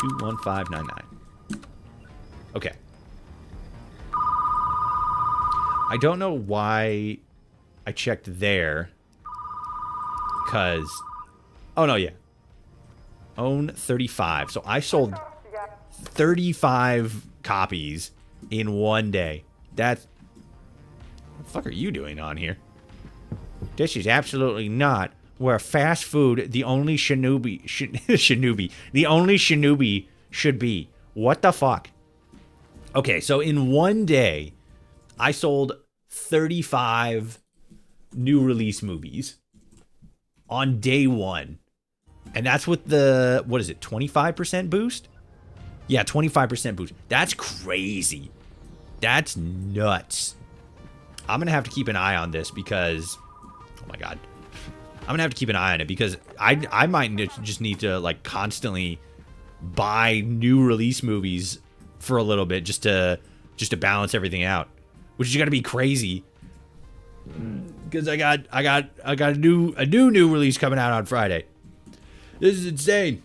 21599. Okay. I don't know why I checked there. Because... Oh, no, yeah. Own 35. So I sold 35 copies in one day. That's... What the fuck are you doing on here? This is absolutely not where fast food, the only shinobi, the only shinobi should be. What the fuck? Okay, so in one day, I sold 35 new release movies on day one. And that's with the, what is it, 25% boost? Yeah, 25% boost. That's crazy. That's nuts. I'm going to have to keep an eye on this because, oh my God. I'm going to have to keep an eye on it because I might just need to, like, constantly buy new release movies for a little bit just to balance everything out, which is going to be crazy because I got a new release coming out on Friday. This is insane.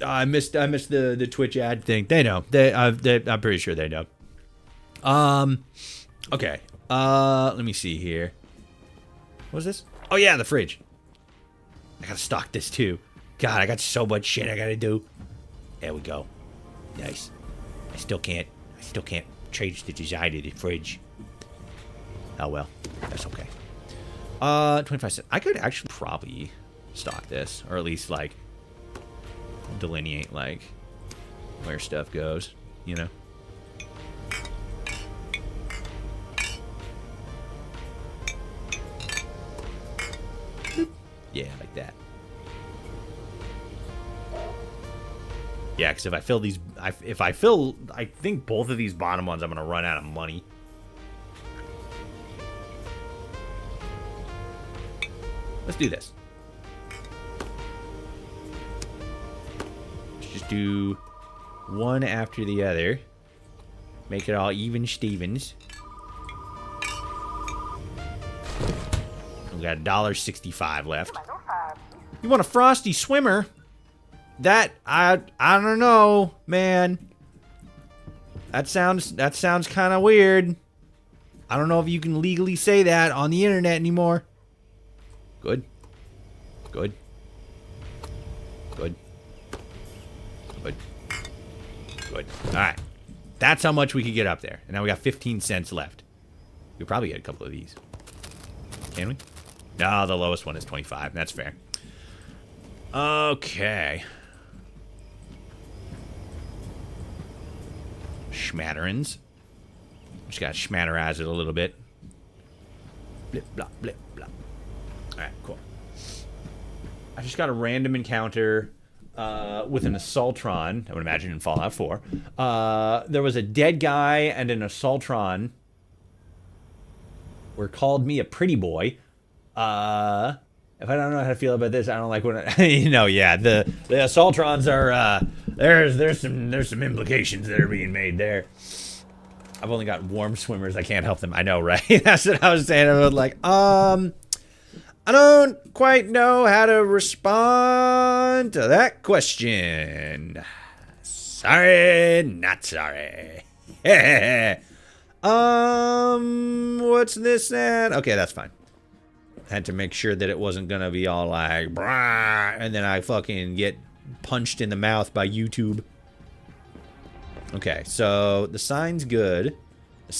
I missed the Twitch ad thing. They know. I'm pretty sure they know. Okay. Let me see here. What was this? Oh yeah, the fridge. I gotta stock this too. God, I got so much shit I gotta do. There we go. Nice. I still can't change the design of the fridge. Oh well, that's okay. 25 cents. I could actually probably stock this, or at least like delineate like where stuff goes, you know. Yeah, like that. Yeah, because if I fill these, I think both of these bottom ones, I'm gonna run out of money. Let's do this. Let's just do one after the other. Make it all even Stevens. We got $1.65 left. You want a Frosty Swimmer? That I don't know, man. That sounds kind of weird. I don't know if you can legally say that on the internet anymore. Good. Good. Good. Good. Good. All right. That's how much we could get up there. And now we got 15 cents left. We could probably get a couple of these. Can we? No, the lowest one is 25. That's fair. Okay. Schmatterins. Just gotta schmatterize it a little bit. Blip, blop, blip, blop. Alright, cool. I just got a random encounter with an Assaultron. I would imagine in Fallout 4. There was a dead guy and an Assaultron were called me a pretty boy. And if I don't know how to feel about this, I don't like when yeah, the Assaultrons are there's some implications that are being made there. I've only got warm swimmers. I can't help them. I know, right? That's what I was saying. I was like, I don't quite know how to respond to that question. Sorry, not sorry. What's this then? Okay, that's fine. Had to make sure that it wasn't gonna be all like, brah, and then I fucking get punched in the mouth by YouTube. Okay, so the sign's good.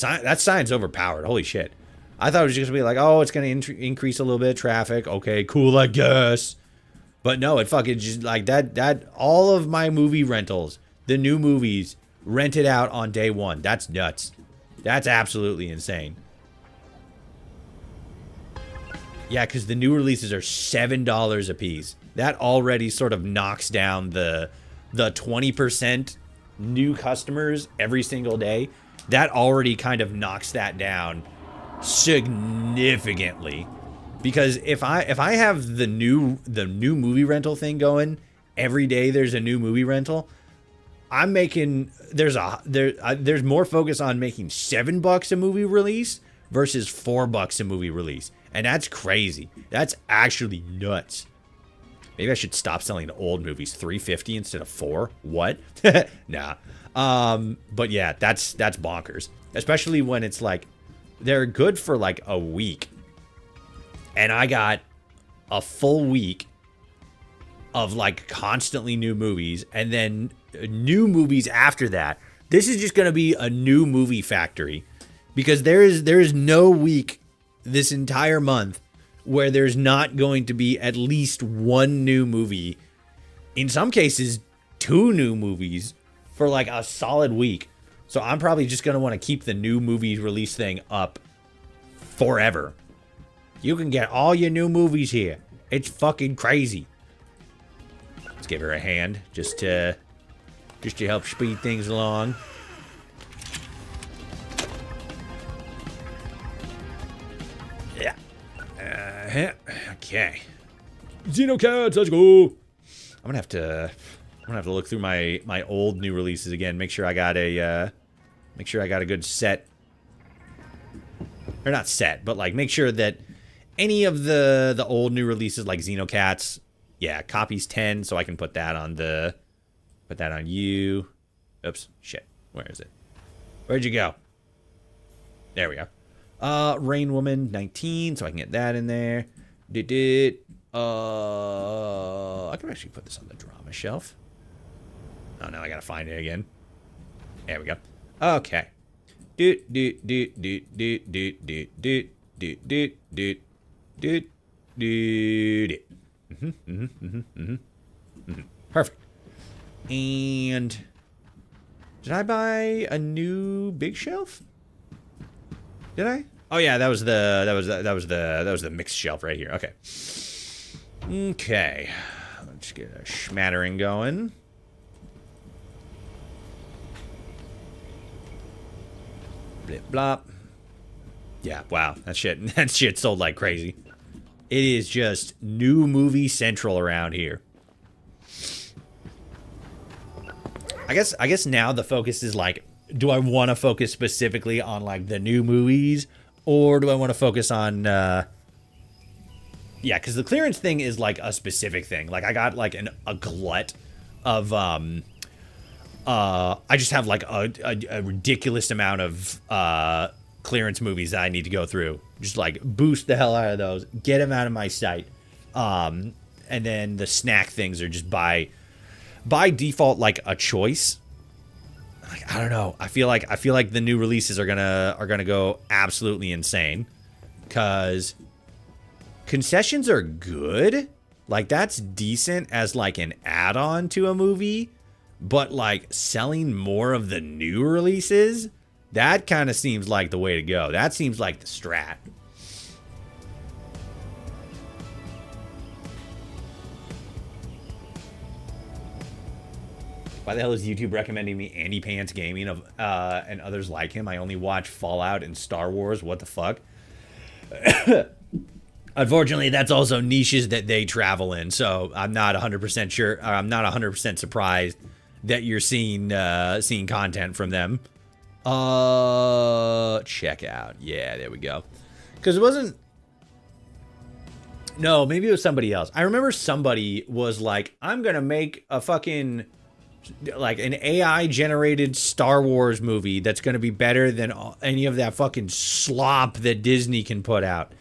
That sign's overpowered. Holy shit. I thought it was just gonna be like, oh, it's gonna increase a little bit of traffic. Okay, cool, I guess. But no, it fucking just like that. All of my movie rentals, the new movies, rented out on day one. That's nuts. That's absolutely insane. Yeah, because the new releases are $7 a piece. That already sort of knocks down the 20% new customers every single day. That already kind of knocks that down significantly. Because if I have the new movie rental thing going, every day there's a new movie rental, I'm making there's more focus on making $7 a movie release versus $4 a movie release. And that's crazy. That's actually nuts. Maybe I should stop selling old movies. $3.50 instead of $4. What? Nah. But yeah, that's bonkers. Especially when it's like they're good for like a week. And I got a full week of like constantly new movies and then new movies after that. This is just going to be a new movie factory because there is no week this entire month where there's not going to be at least one new movie. In some cases, 2 new movies for like a solid week. So I'm probably just going to want to keep the new movie release thing up forever. You can get all your new movies here. It's fucking crazy. Let's give her a hand just to help speed things along. Yeah. Okay. Xenocats, let's go. I'm gonna have to look through my old new releases again. Make sure I got a good set. Or not set, but like make sure that any of the old new releases like Xenocats, yeah, copies 10, so I can put that on you. Oops, shit. Where is it? Where'd you go? There we go. Rain Woman 19, so I can get that in there. I can actually put this on the drama shelf. Oh no, I gotta find it again. There we go. Okay. Perfect. And did I buy a new big shelf? Did I? Oh yeah, that was the mixed shelf right here. Okay. Okay. Let's get a schmattering going. Blip blop. Yeah, wow. That shit sold like crazy. It is just new movie central around here. I guess now the focus is like, do I want to focus specifically on like the new movies, or do I want to focus on yeah, because the clearance thing is like a specific thing. Like I got like a glut of I just have like a ridiculous amount of clearance movies that I need to go through. Just like boost the hell out of those, get them out of my sight. And then the snack things are just by default like a choice. Like, I don't know. I feel like the new releases are gonna go absolutely insane, cause concessions are good. Like that's decent as like an add-on to a movie, but like selling more of the new releases, that kind of seems like the way to go. That seems like the strat. Why the hell is YouTube recommending me Andy Pants Gaming and others like him? I only watch Fallout and Star Wars. What the fuck? Unfortunately, that's also niches that they travel in. So I'm not 100% sure. I'm not 100% surprised that you're seeing content from them. Check out. Yeah, there we go. Because it wasn't. No, maybe it was somebody else. I remember somebody was like, I'm going to make a fucking, like, an AI-generated Star Wars movie that's going to be better than any of that fucking slop that Disney can put out.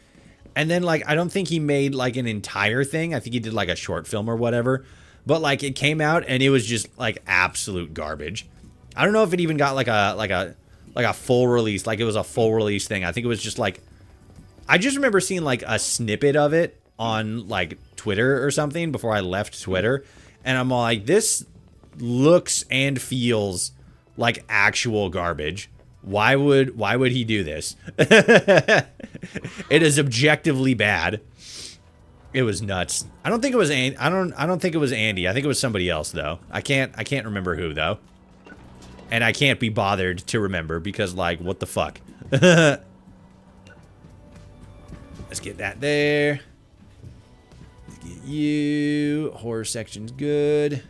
And then, like, I don't think he made, like, an entire thing. I think he did, like, a short film or whatever. But, like, it came out, and it was just, like, absolute garbage. I don't know if it even got, like a full release. Like, it was a full release thing. I think it was just, like... I just remember seeing, like, a snippet of it on, like, Twitter or something before I left Twitter. And I'm like, this looks and feels like actual garbage. Why would he do this? It is objectively bad. It was nuts. I don't think it was I don't think it was Andy. I think it was somebody else though. I can't remember who though. And I can't be bothered to remember because like what the fuck. Let's get that there. Let's get you. Horror section's good.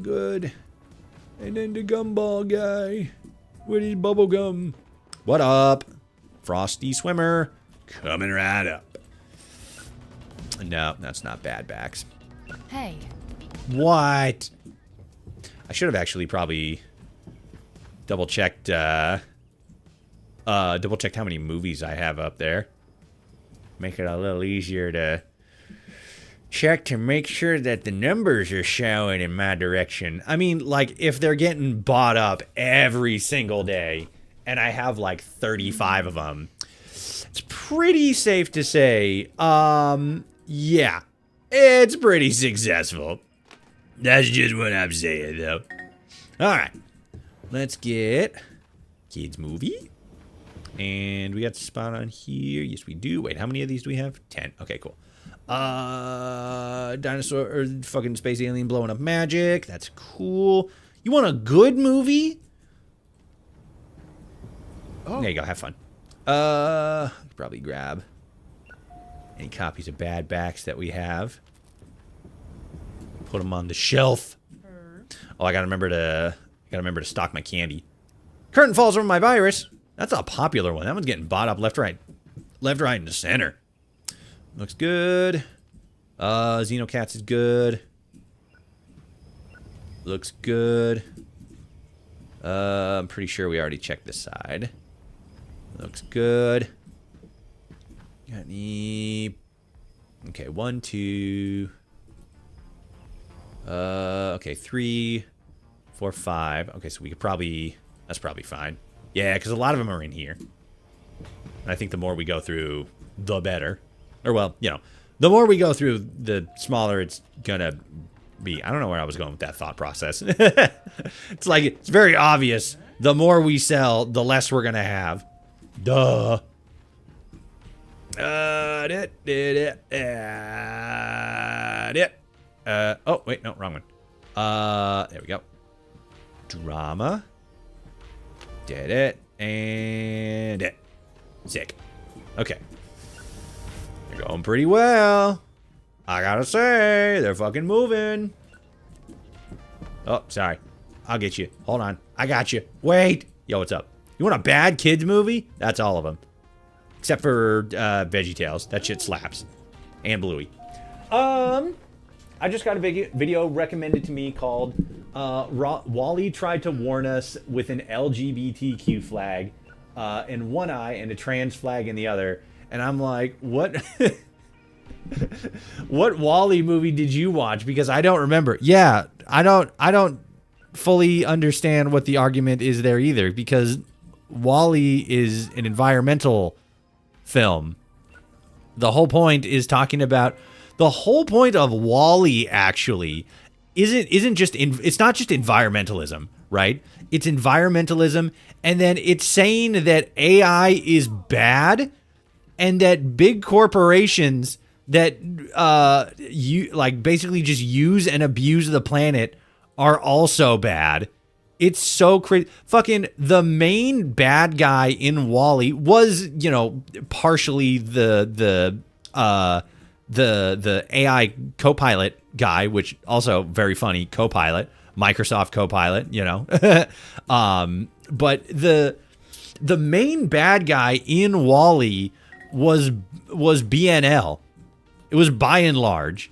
Good. And then the gumball guy with his bubble gum. What up? Frosty Swimmer coming right up. No, that's not bad backs. Hey. What? I should have actually probably double checked how many movies I have up there. Make it a little easier to check to make sure that the numbers are showing in my direction. I mean, like, if they're getting bought up every single day, and I have, like, 35 of them, it's pretty safe to say, yeah, it's pretty successful. That's just what I'm saying, though. Alright, let's get kids movie. And we got the spot on here. Yes, we do. Wait, how many of these do we have? 10. Okay, cool. Dinosaur or fucking space alien blowing up magic. That's cool. You want a good movie? Oh. There you go. Have fun. Probably grab any copies of Bad Backs that we have. Put them on the shelf. Oh, I gotta remember to stock my candy. Curtain falls over my virus. That's a popular one. That one's getting bought up left, right, and center. Looks good. Xenocats is good. Looks good. I'm pretty sure we already checked this side. Looks good. Got any... Okay, 1, 2... okay, 3, 4, 5. Okay, so we could probably... That's probably fine. Yeah, because a lot of them are in here. And I think the more we go through, the better. Or, well, you know, the more we go through, the smaller it's gonna be. I don't know where I was going with that thought process. It's like, it's very obvious. The more we sell, the less we're gonna have. Duh. Oh, wait, no, wrong one. There we go. Drama. Did it. And it. Sick. Okay. They're going pretty well. I gotta say, they're fucking moving. Oh, sorry. I'll get you. Hold on. I got you. Wait. Yo, what's up? You want a bad kids movie? That's all of them. Except for VeggieTales. That shit slaps. And Bluey. I just got a video recommended to me called Wall-E tried to warn us with an LGBTQ flag in one eye and a trans flag in the other. And I'm like, what? What Wall-E movie did you watch? Because I don't remember. Yeah, I don't fully understand what the argument is there either. Because Wall-E is an environmental film. The whole point is talking about... The whole point of Wall-E actually isn't just... It's not just environmentalism, right? It's environmentalism, and then it's saying that AI is bad... And that big corporations that you like basically just use and abuse the planet are also bad. It's so crazy. Fucking the main bad guy in WALL-E was, you know, partially the AI Copilot guy, which also very funny. Copilot, Microsoft Copilot, you know. But the main bad guy in WALL-E was BNL. It was By and Large,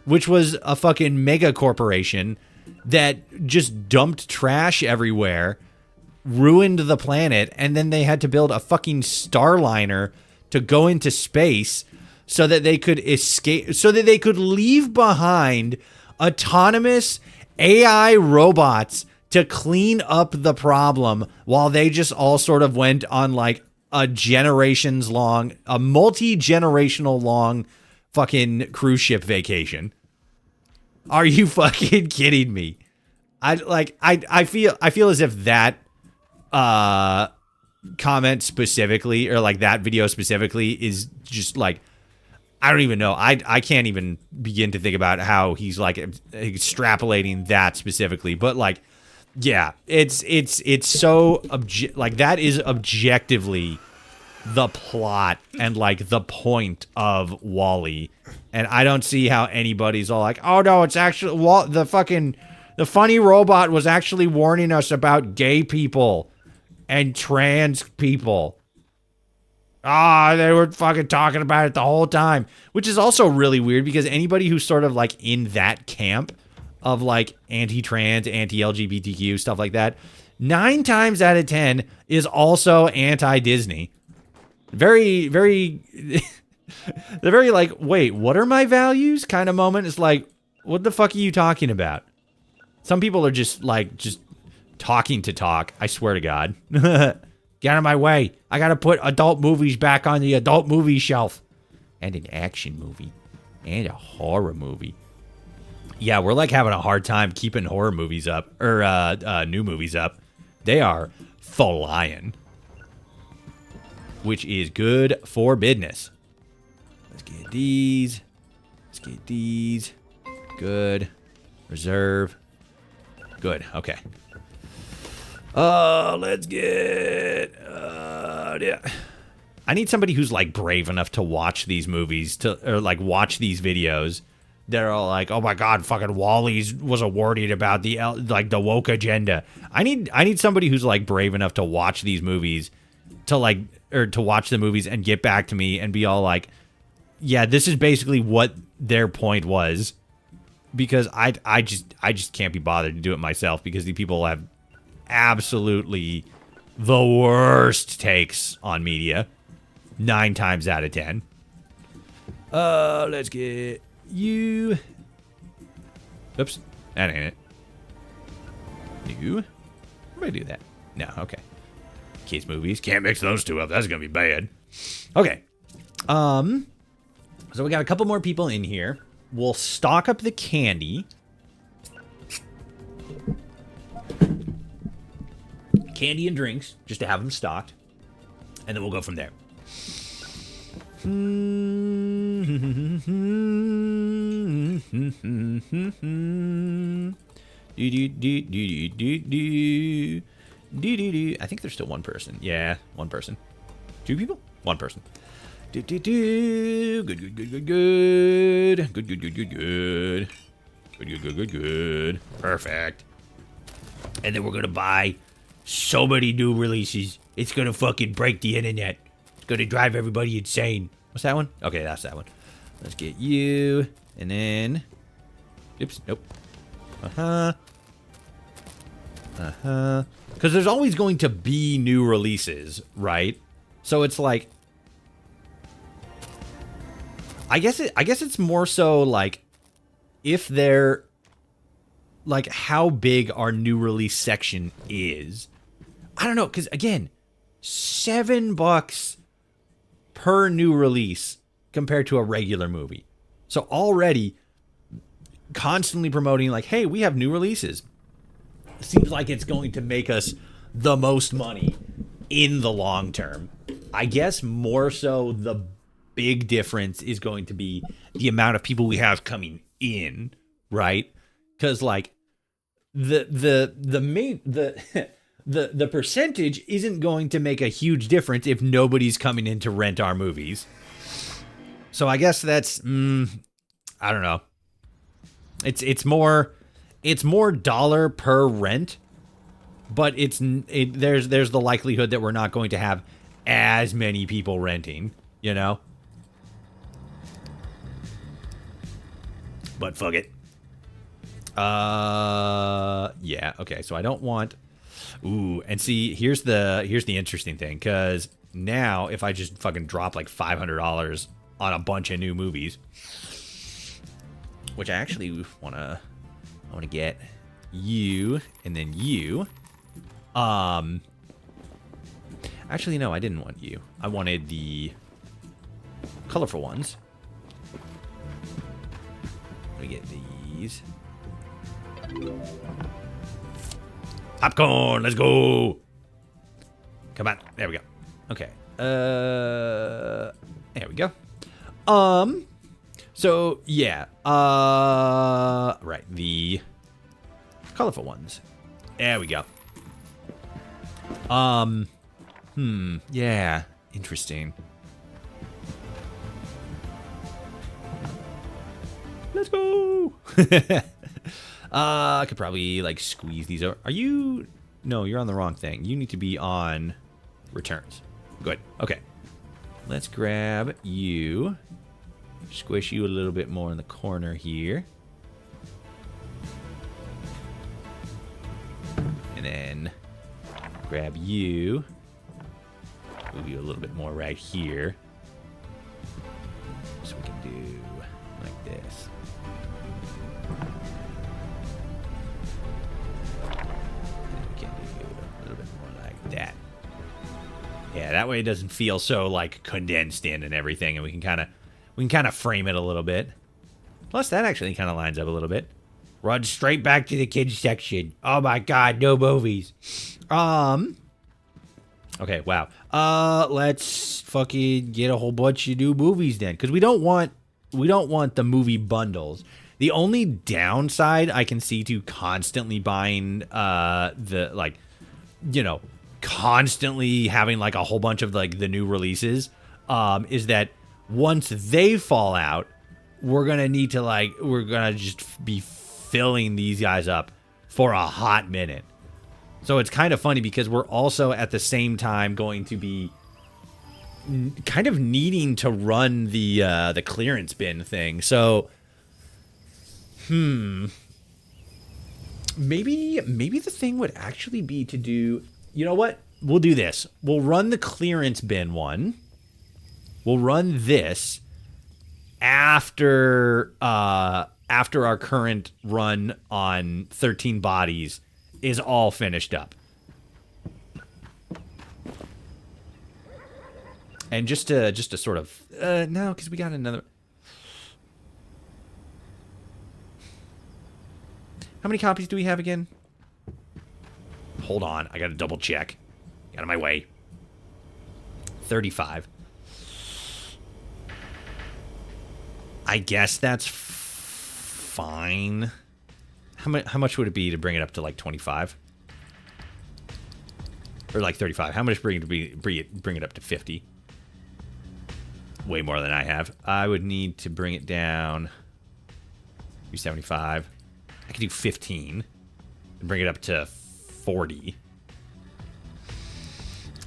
which was a fucking mega corporation that just dumped trash everywhere, ruined the planet, and then they had to build a fucking Starliner to go into space so that they could escape, so that they could leave behind autonomous AI robots to clean up the problem while they just all sort of went on like a multi-generational long fucking cruise ship vacation. Are you fucking kidding me? I feel as if that comment specifically, or like that video specifically, is just like, I don't even know. I can't even begin to think about how he's like extrapolating that specifically. But like, yeah, it's so like that is objectively the plot and like the point of WALL-E. And I don't see how anybody's all like, oh no, it's actually the funny robot was actually warning us about gay people and trans people. They were fucking talking about it the whole time, which is also really weird because anybody who's sort of like in that camp of like anti-trans, anti-LGBTQ, stuff like that, 9 times out of 10 is also anti-Disney. Very, very, the very like, wait, what are my values kind of moment. It's like, what the fuck are you talking about? Some people are just talking to talk. I swear to God. Get out of my way. I got to put adult movies back on the adult movie shelf. And an action movie. And a horror movie. Yeah, we're like having a hard time keeping horror movies up. Or new movies up. They are flying. Which is good for business. Let's get these. Let's get these. Good. Reserve. Good. Okay. Let's get... yeah. I need somebody who's like brave enough to watch these movies, or like watch these videos. They're all like, oh my God, fucking WALL-E was awarded about the woke agenda. I need somebody who's like brave enough to watch these movies, to watch the movies and get back to me and be all like, yeah, this is basically what their point was. Because I just can't be bothered to do it myself because these people have absolutely the worst takes on media 9 times out of 10. Let's get you. Oops, that ain't it. You. Everybody do that. No, okay. Kids movies, can't mix those two up. That's gonna be bad. Okay. So we got a couple more people in here. We'll stock up the candy. Candy and drinks, just to have them stocked. And then we'll go from there. I think there's still one person. Yeah, one person. 2 people? 1 person. Good. Perfect. And then we're gonna buy so many new releases. It's gonna fucking break the internet. It's gonna drive everybody insane. What's that one? Okay, that's that one. Let's get you. And then... Oops, nope. Because there's always going to be new releases, right? So it's like... I guess it's more so like if they're like how big our new release section is. I don't know, because again, $7 per new release compared to a regular movie. So already constantly promoting like, hey, we have new releases. Seems like it's going to make us the most money in the long term. I guess more so the big difference is going to be the amount of people we have coming in, right? Because like the main the percentage isn't going to make a huge difference if nobody's coming in to rent our movies. So I guess that's I don't know. It's more dollar per rent, but there's the likelihood that we're not going to have as many people renting, you know? But fuck it. Yeah, okay, so I don't want... Ooh, and see, here's the interesting thing, because now if I just fucking drop like $500 on a bunch of new movies, which I actually want to get you, and then you. Actually, no, I didn't want you. I wanted the colorful ones. Let me get these. Popcorn, let's go. Come on, there we go. Okay. There we go. So yeah. Right, the colorful ones. There we go. Yeah, interesting. Let's go. I could probably like squeeze these over. Are you? No, you're on the wrong thing. You need to be on returns. Good. Okay. Let's grab you. Squish you a little bit more in the corner here. And then grab you. Move you a little bit more right here. So we can do like this. And we can do a little bit more like that. Yeah, that way it doesn't feel so like condensed in and everything, and we can kind of frame it a little bit. Plus, that actually kind of lines up a little bit. Run straight back to the kids section. Oh my god, no movies. Okay, wow. Let's fucking get a whole bunch of new movies then, because we don't want the movie bundles. The only downside I can see to constantly buying the like, you know, constantly having like a whole bunch of like the new releases is that once they fall out, we're gonna just be filling these guys up for a hot minute. So it's kind of funny because we're also at the same time going to be kind of needing to run the clearance bin thing. So maybe the thing would actually be to do, you know what? We'll do this. We'll run the clearance bin one. We'll run this after our current run on 13 Bodies is all finished up. And just to sort of no, because we got another. How many copies do we have again? Hold on, I gotta double check. Get out of my way. 35. I guess that's fine. How much would it be to bring it up to like 25? Or like 35? How much bring it up to 50? Way more than I have. I would need to bring it down 275. I could do 15 and bring it up to 40.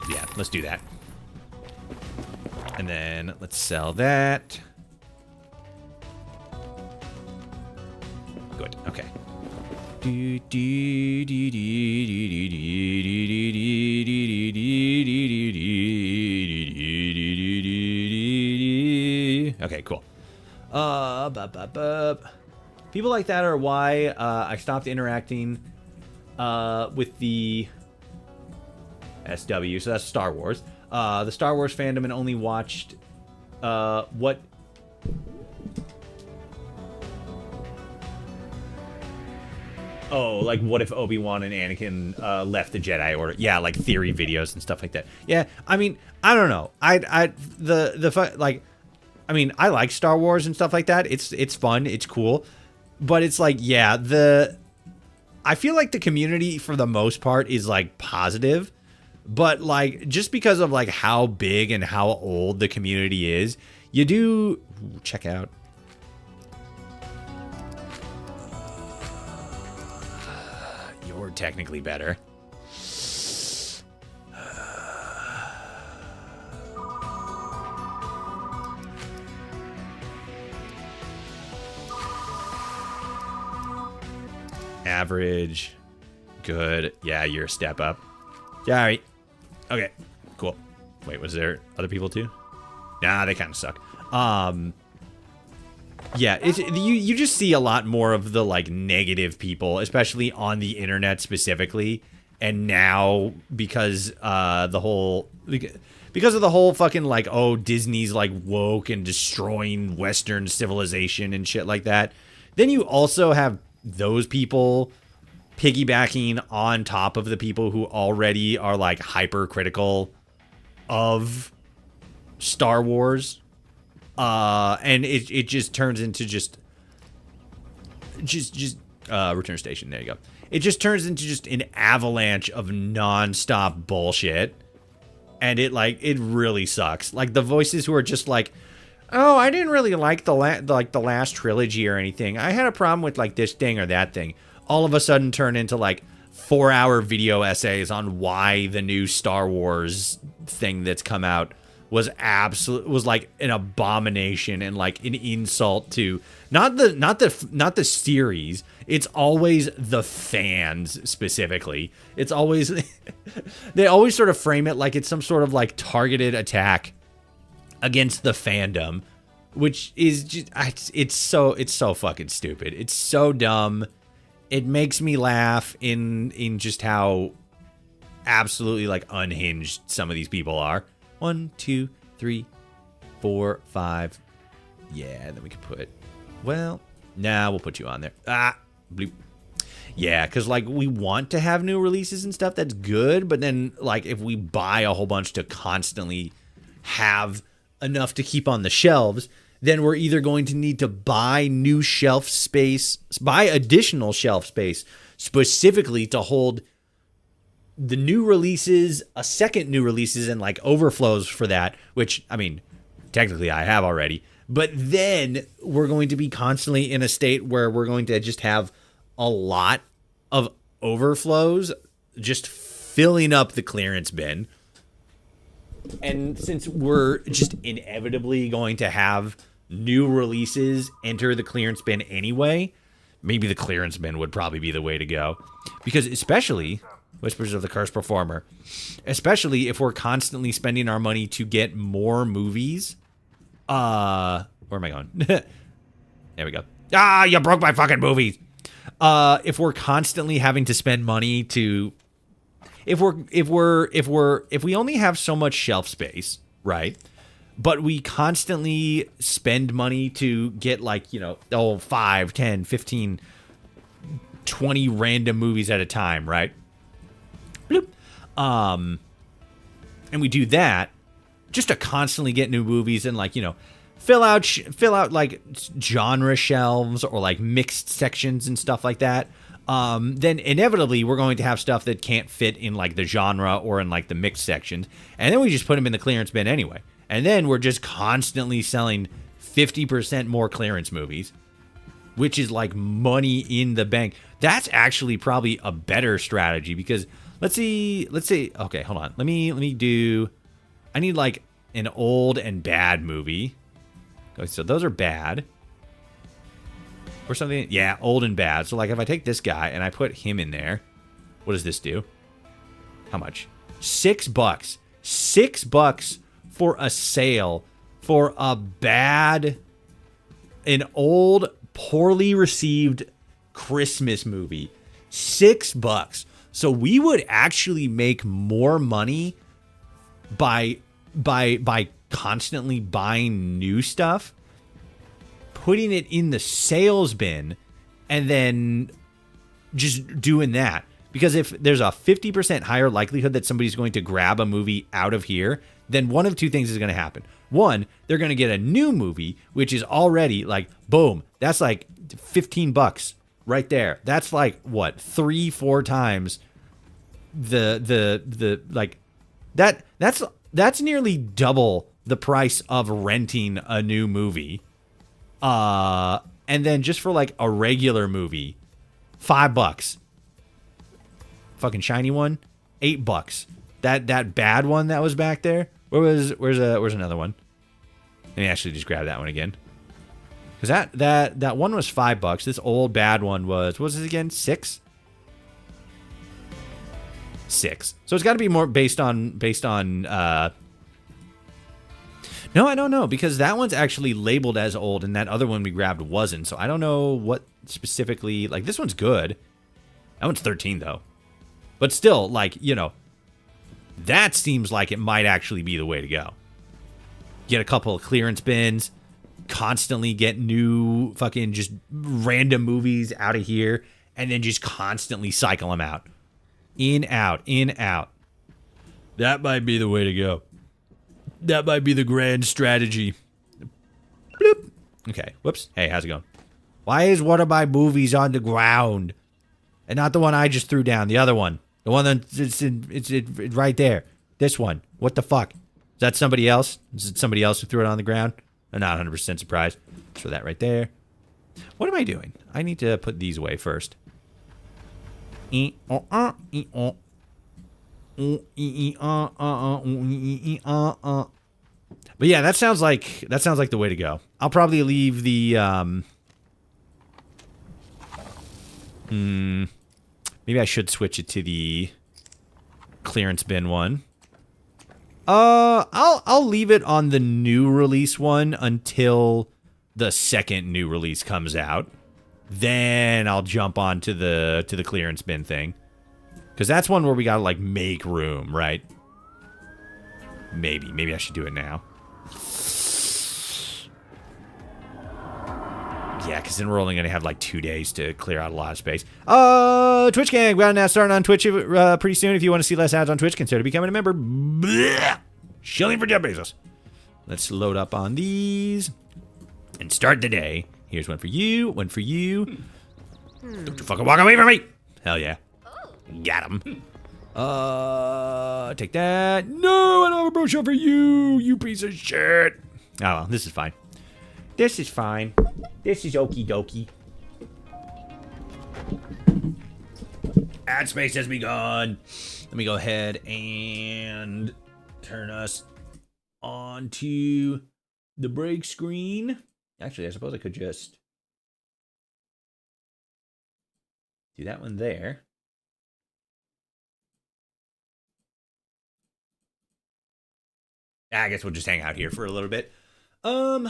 Yeah, let's do that. And then let's sell that. Good. Okay. Okay, cool. People like that are why I stopped interacting with the SW, so that's Star Wars. The Star Wars fandom, and only watched what... Oh, like what if Obi-Wan and Anakin left the Jedi Order? Yeah, like theory videos and stuff like that. Yeah, I mean, I don't know. I like Star Wars and stuff like that. It's fun, it's cool. But it's like, yeah, I feel like the community for the most part is like positive, but like just because of like how big and how old the community is, you do check out. You're technically better. Average. Good. Yeah, you're a step up. Sorry. Okay. Cool. Wait, was there other people too? Nah, they kind of suck. Yeah, you just see a lot more of the like negative people, especially on the internet specifically. And now because because of the whole fucking like, oh, Disney's like woke and destroying Western civilization and shit like that. Then you also have those people piggybacking on top of the people who already are like hypercritical of Star Wars. And it just turns into just return station. There you go. It just turns into just an avalanche of nonstop bullshit. And it really sucks. Like the voices who are just like, oh, I didn't really like the last trilogy or anything. I had a problem with like this thing or that thing. All of a sudden turn into like 4-hour video essays on why the new Star Wars thing that's come out was like an abomination and like an insult to not the series. It's always the fans specifically. It's always they always sort of frame it like it's some sort of like targeted attack against the fandom, which is just it's so fucking stupid. It's so dumb. It makes me laugh in just how absolutely like unhinged some of these people are. 1, 2, 3, 4, 5. Yeah, then we can put, well, we'll put you on there. Bloop. Yeah, because like we want to have new releases and stuff. That's good, but then like if we buy a whole bunch to constantly have enough to keep on the shelves, then we're either going to need to buy new shelf space, buy additional shelf space specifically to hold the new releases, a second new releases, and like overflows for that, which I mean, technically I have already, but then we're going to be constantly in a state where we're going to just have a lot of overflows just filling up the clearance bin. And since we're just inevitably going to have new releases enter the clearance bin anyway, maybe the clearance bin would probably be the way to go. Because especially, Whispers of the Cursed Performer, especially if we're constantly spending our money to get more movies. Where am I going? There we go. You broke my fucking movies. If we're constantly having to spend money to, if we only have so much shelf space, right? But we constantly spend money to get like, 5, 10, 15, 20 random movies at a time, right? Bloop. And we do that just to constantly get new movies and like, fill out like genre shelves or like mixed sections and stuff like that. Then inevitably we're going to have stuff that can't fit in like the genre or in like the mixed sections. And then we just put them in the clearance bin anyway. And then we're just constantly selling 50% more clearance movies, which is like money in the bank. That's actually probably a better strategy because let's see. Okay, hold on. Let me do, I need like an old and bad movie. Okay, so those are bad. Or something. Yeah, old and bad. So like if I take this guy and I put him in there, what does this do? How much? $6. $6 for a sale for an old, poorly received Christmas movie. $6. So we would actually make more money by constantly buying new stuff, putting it in the sales bin, and then just doing that. Because if there's a 50% higher likelihood that somebody's going to grab a movie out of here, then one of two things is going to happen. One, they're going to get a new movie, which is already like, boom, that's like $15 right there. That's like what 3-4 times the like that's nearly double the price of renting a new movie. And then just for like a regular movie, $5. Fucking shiny one, $8. That bad one that was back there. Where's another one? Let me actually just grab that one again. Because that one was $5. This old bad one was, what was it again? 6? 6. So it's got to be more based on no, I don't know, because that one's actually labeled as old and that other one we grabbed wasn't. So I don't know what specifically, like this one's good. That one's 13 though. But still, like, you know, that seems like it might actually be the way to go. Get a couple of clearance bins, constantly get new fucking just random movies out of here, and then just constantly cycle them out. In, out, in, out. That might be the way to go. That might be the grand strategy. Bloop. Okay, whoops. Hey, how's it going? Why is one of my movies on the ground? And not the one I just threw down, the other one. The one that's it's right there. This one. What the fuck? Is that somebody else? Is it somebody else who threw it on the ground? I'm not 100% surprised. Throw that right there. What am I doing? I need to put these away first. But yeah, that sounds like the way to go. I'll probably leave the maybe I should switch it to the clearance bin one. I'll leave it on the new release one until the second new release comes out. Then I'll jump on to the clearance bin thing. Because that's one where we gotta, like, make room, right? Maybe I should do it now. Yeah, because then we're only going to have, like, 2 days to clear out a lot of space. Twitch gang, we're now starting on Twitch pretty soon. If you want to see less ads on Twitch, consider becoming a member. Blech! Shilling for Jeff Bezos. Let's load up on these and start the day. Here's one for you, one for you. Don't you fucking walk away from me! Hell yeah. Got him. Take that. No, I don't have a brochure for you, you piece of shit. Oh, well, this is fine. This is fine. This is okie dokie. Ad space has begun. Let me go ahead and turn us onto the break screen. Actually, I suppose I could just do that one there. I guess we'll just hang out here for a little bit. Where's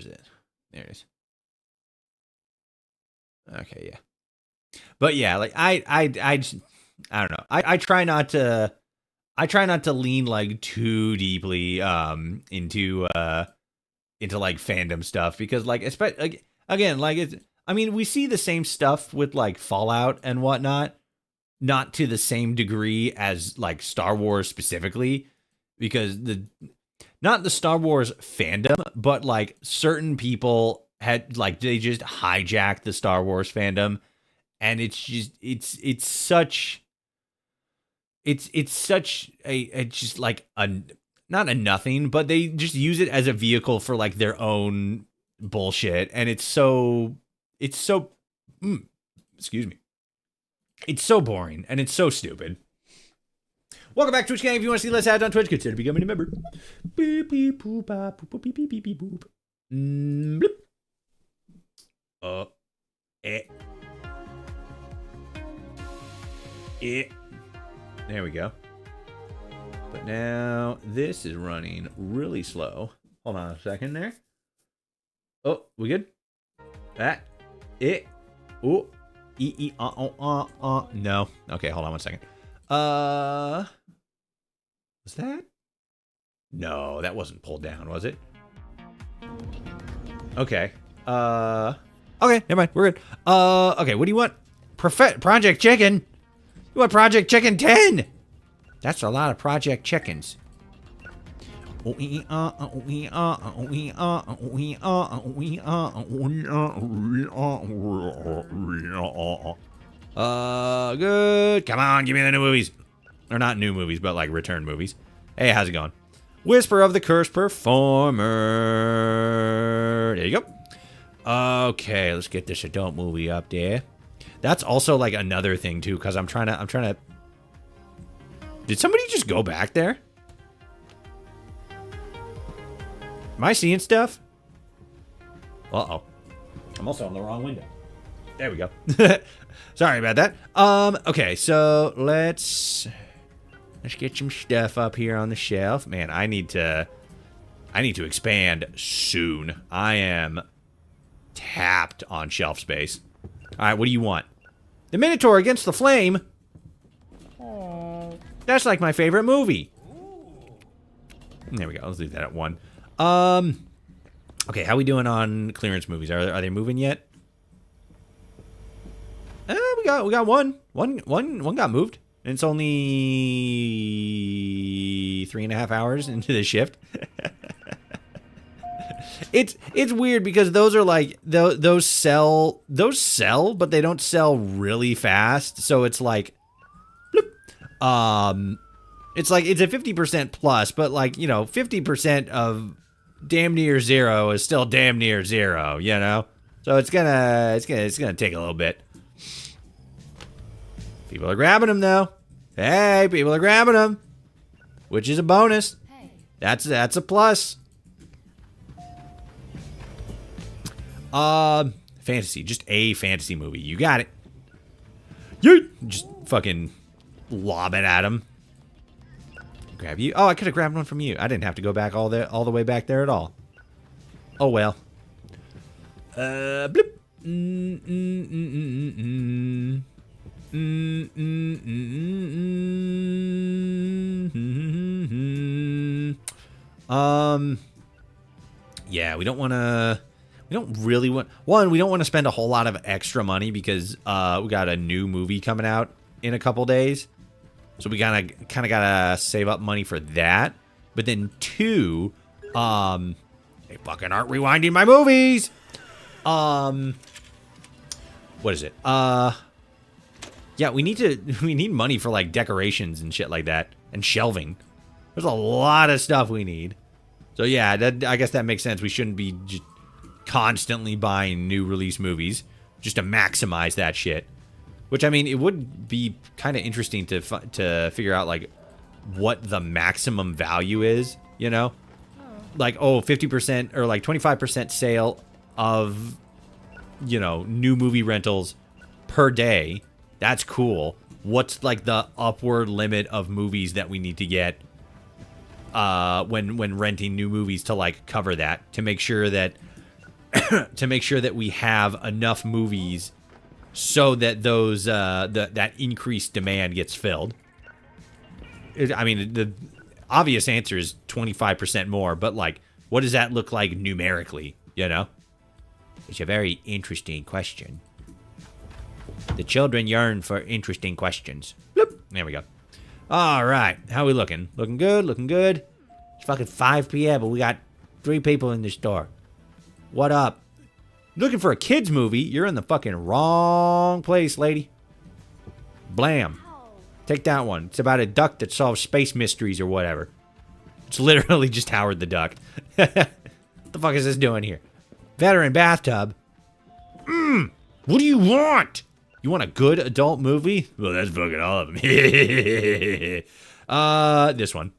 it? There it is. Okay, yeah. But yeah, like I don't know. I try not to lean like too deeply into like fandom stuff, because like especially like again, like it's, I mean, we see the same stuff with like Fallout and whatnot, not to the same degree as like Star Wars specifically, because not the Star Wars fandom, but like certain people had like they just hijacked the Star Wars fandom, and it's just it's such a just like a not a nothing, but they just use it as a vehicle for like their own bullshit, and it's so excuse me, it's so boring and it's so stupid. Welcome back, Twitch gang. If you want to see less ads on Twitch, consider becoming a member. Beep beep boop boop boop beep beep beep beep boop. Bloop. There we go. But now this is running really slow. Hold on a second there. Oh, we good? That. It. Oh. No. Okay, hold on one second. Was that? No, that wasn't pulled down, was it? Okay. Okay, never mind. We're good. Okay, what do you want? Project Chicken? You want Project Chicken 10? That's a lot of Project Chickens. Good. Come on, give me the new movies. Or not new movies, but like return movies. Hey, how's it going? Whisper of the Cursed Performer. There you go. Okay, let's get this adult movie up there. That's also like another thing too, because I'm trying to. Did somebody just go back there? Am I seeing stuff? Uh-oh. I'm also on the wrong window. There we go. Sorry about that. Okay, so let's get some stuff up here on the shelf. Man, I need to expand soon. I am tapped on shelf space. All right, what do you want? The Minotaur Against the Flame. That's like my favorite movie. There we go. Let's leave that at 1. Okay, how we doing on clearance movies? Are they moving yet? We got one. One got moved. And it's only 3.5 hours into the shift. It's weird because those are like those sell, but they don't sell really fast. So it's like, bloop. It's like it's a 50% plus, but like 50% of damn near 0 is still damn near 0. You know, so it's gonna take a little bit. People are grabbing them though. Hey, people are grabbing them, which is a bonus. Hey. That's a plus. Fantasy, just a fantasy movie. You got it. You just fucking lob it at him. Grab you. Oh, I could have grabbed one from you. I didn't have to go back all the way back there at all. Oh well. Bloop. Yeah, we don't want to. We don't really want. One, we don't want to spend a whole lot of extra money because we got a new movie coming out in a couple days. So we kind of gotta save up money for that. But then 2, they fucking aren't rewinding my movies. What is it? Yeah, we need money for like decorations and shit like that and shelving. There's a lot of stuff we need. So yeah, I guess that makes sense. We shouldn't be just constantly buying new release movies just to maximize that shit. Which, I mean, it would be kind of interesting to figure out, like, what the maximum value is, you know? Like, 50% or, like, 25% sale of, new movie rentals per day. That's cool. What's, like, the upward limit of movies that we need to get when renting new movies to, like, cover that? To make sure that we have enough movies so that those that increased demand gets filled. I mean, the obvious answer is 25% more, but like, what does that look like numerically? You know, it's a very interesting question. The children yearn for interesting questions. Bloop. There we go. All right, how we looking? Looking good. Looking good. It's fucking 5 p.m., but we got 3 people in the store. What up? Looking for a kids movie? You're in the fucking wrong place, lady. Blam. Take that one. It's about a duck that solves space mysteries or whatever. It's literally just Howard the Duck. What the fuck is this doing here? Veteran bathtub. What do you want? You want a good adult movie? Well, that's fucking all of them. This one.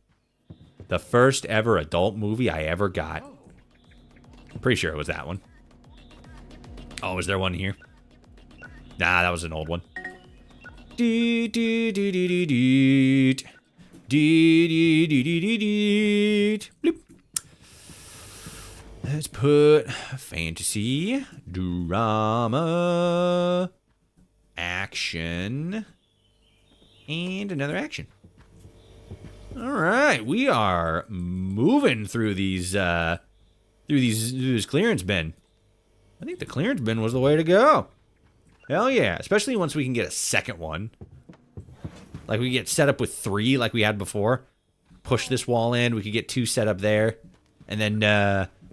The first ever adult movie I ever got. I'm pretty sure it was that one. Oh, is there one here? Nah, that was an old one. Bloop. Let's put fantasy, drama, action, and another action. All right, we are moving through these this clearance bin. I think the clearance bin was the way to go. Hell yeah, especially once we can get a second one. Like we get set up with 3 like we had before. Push this wall in. We could get 2 set up there. And then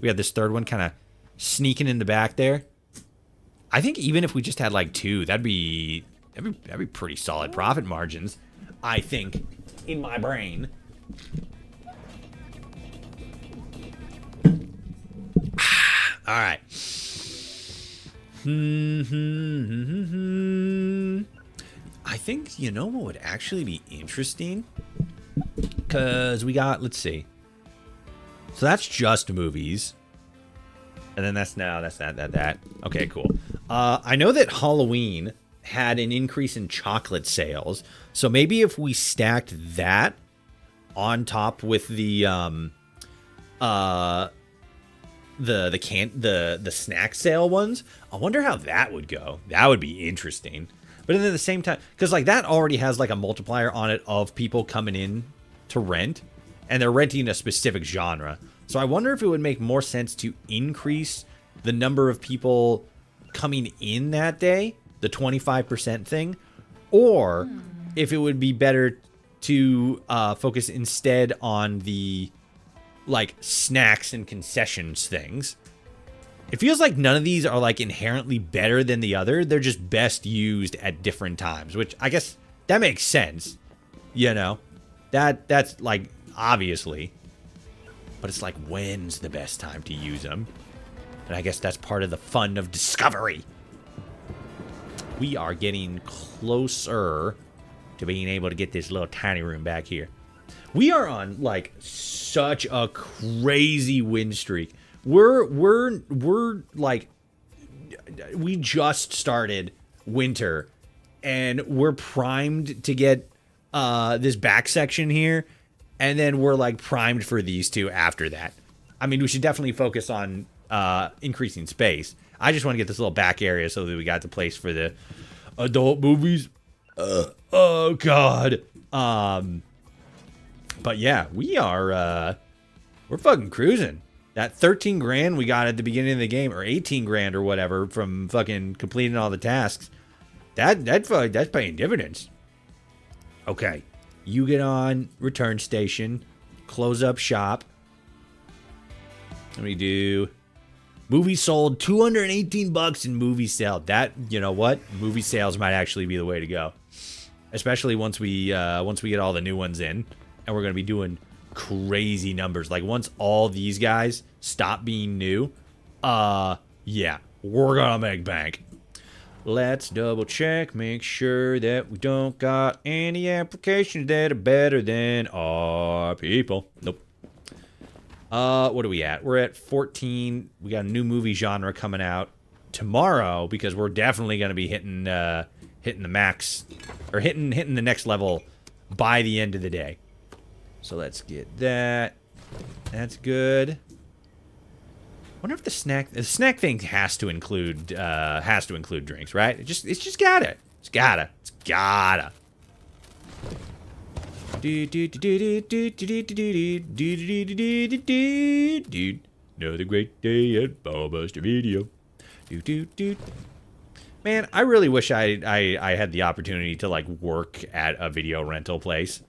we have this third one kind of sneaking in the back there. I think even if we just had like 2, that'd be pretty solid profit margins. I think, in my brain. All right. I think, you know what would actually be interesting? Because we got, let's see. So that's just movies. And then that's that. Okay, cool. I know that Halloween had an increase in chocolate sales. So maybe if we stacked that on top with the snack sale ones, I wonder how that would go. That would be interesting. But then at the same time, because like that already has like a multiplier on it of people coming in to rent, and they're renting a specific genre. So I wonder if it would make more sense to increase the number of people coming in that day, the 25% thing, or if it would be better to focus instead on the like snacks and concessions things. It feels like none of these are like inherently better than the other. They're just best used at different times, which I guess that makes sense. You know, that's like obviously, but it's like when's the best time to use them? And I guess that's part of the fun of discovery. We are getting closer to being able to get this little tiny room back here. We are on like such a crazy win streak. We're like, we just started winter and we're primed to get this back section here, and then we're like primed for these 2 after that. I mean, we should definitely focus on increasing space. I just want to get this little back area so that we got the place for the adult movies. Oh God. But yeah, we're fucking cruising. That 13 grand we got at the beginning of the game, or 18 grand or whatever from fucking completing all the tasks, that's paying dividends. Okay, you get on return station, close up shop. Let me do movie sold $218 in movie sale. That, you know what, movie sales might actually be the way to go, especially once we get all the new ones in, and we're gonna be doing crazy numbers. Like once all these guys stop being new, yeah, we're gonna make bank. Let's double check, make sure that we don't got any applications that are better than our people. Nope. What are we at? We're at 14. We got a new movie genre coming out tomorrow because we're definitely gonna be hitting the max, or hitting the next level by the end of the day. So let's get that. That's good. Wonder if the snack thing has to include drinks, right? It's just gotta. It's gotta. Dude, another great day at Ballbuster Video. Man, I really wish I had the opportunity to like work at a video rental place.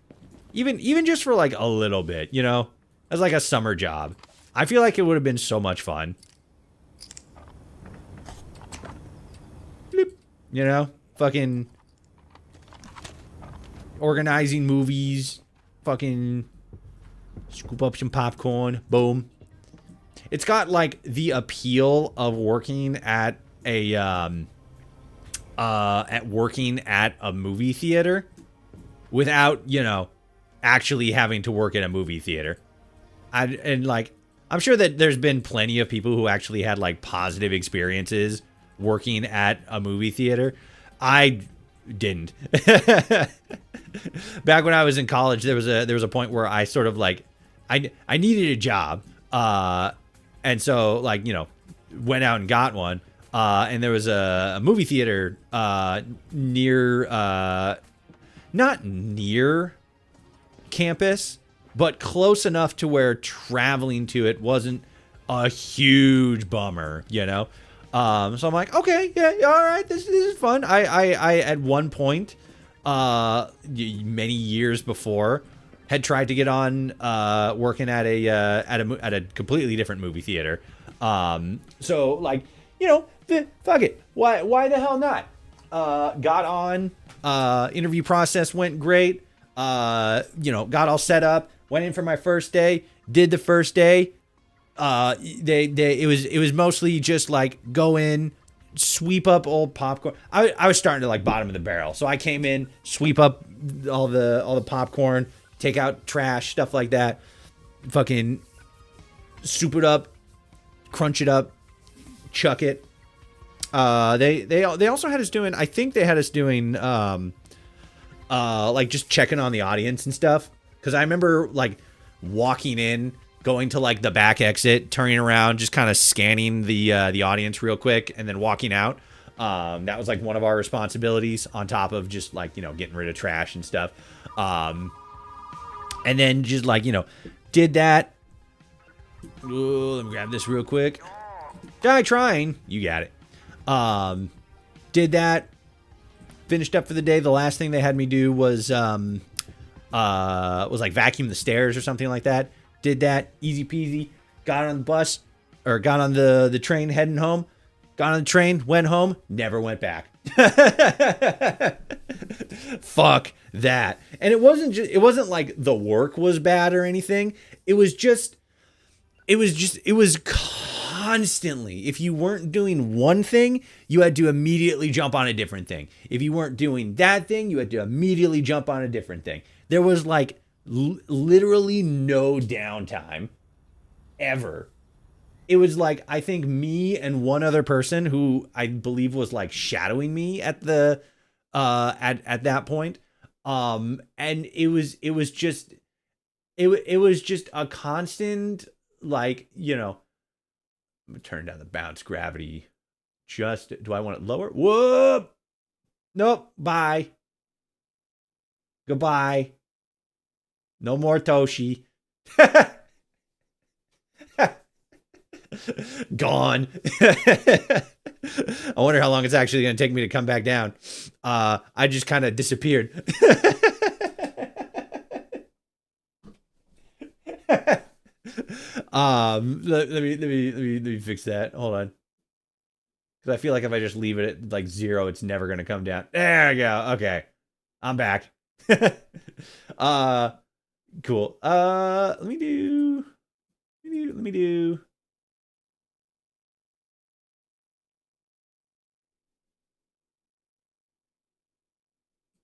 Even just for like a little bit, you know, as like a summer job. I feel like it would have been so much fun. Bloop. You know, fucking organizing movies, fucking scoop up some popcorn, boom. It's got like the appeal of working at a movie theater without, you know, actually having to work at a movie theater. I'm sure that there's been plenty of people who actually had like positive experiences working at a movie theater. I didn't. Back when I was in college, there was a point where I sort of like I needed a job, and so like, you know, went out and got one, and there was a movie theater near, not near campus, but close enough to where traveling to it wasn't a huge bummer, you know? So I'm like, okay, yeah, all right, this is fun. I at one point, many years before, had tried to get on working at a completely different movie theater. So like, fuck it. Why the hell not? Got on. Interview process went great. Got all set up. Went in for my first day. Did the first day. It was mostly just like go in, sweep up old popcorn. I was starting to like bottom of the barrel, so I came in, sweep up all the popcorn, take out trash, stuff like that. Fucking soup it up, crunch it up, chuck it. They also had us doing. I think they had us doing like just checking on the audience and stuff. Because I remember like walking in, going to like the back exit, turning around, just kind of scanning the audience real quick, and then walking out. That was like one of our responsibilities on top of just like, getting rid of trash and stuff. And then just like, did that. Ooh, let me grab this real quick. Die trying. You got it. Did that. Finished up for the day. The last thing they had me do was like vacuum the stairs or something like that. Did that, easy peasy. Got on the bus, or got on the train heading home. Got on the train, went home, never went back. Fuck that. And it wasn't like the work was bad or anything. It was constantly, if you weren't doing one thing, you had to immediately jump on a different thing. If you weren't doing that thing, you had to immediately jump on a different thing. There was like literally no downtime ever. It was like, I think me and one other person who I believe was like shadowing me at the at that point. And it was just a constant, like, I'm gonna turn down the bounce gravity. Do I want it lower? Whoop. Nope. Bye. Goodbye. No more Toshi. Gone. I wonder how long it's actually going to take me to come back down. I just kind of disappeared. Let me fix that. Hold on. Because I feel like if I just leave it at like 0, it's never going to come down. There we go. Okay. I'm back. Cool. Let me do.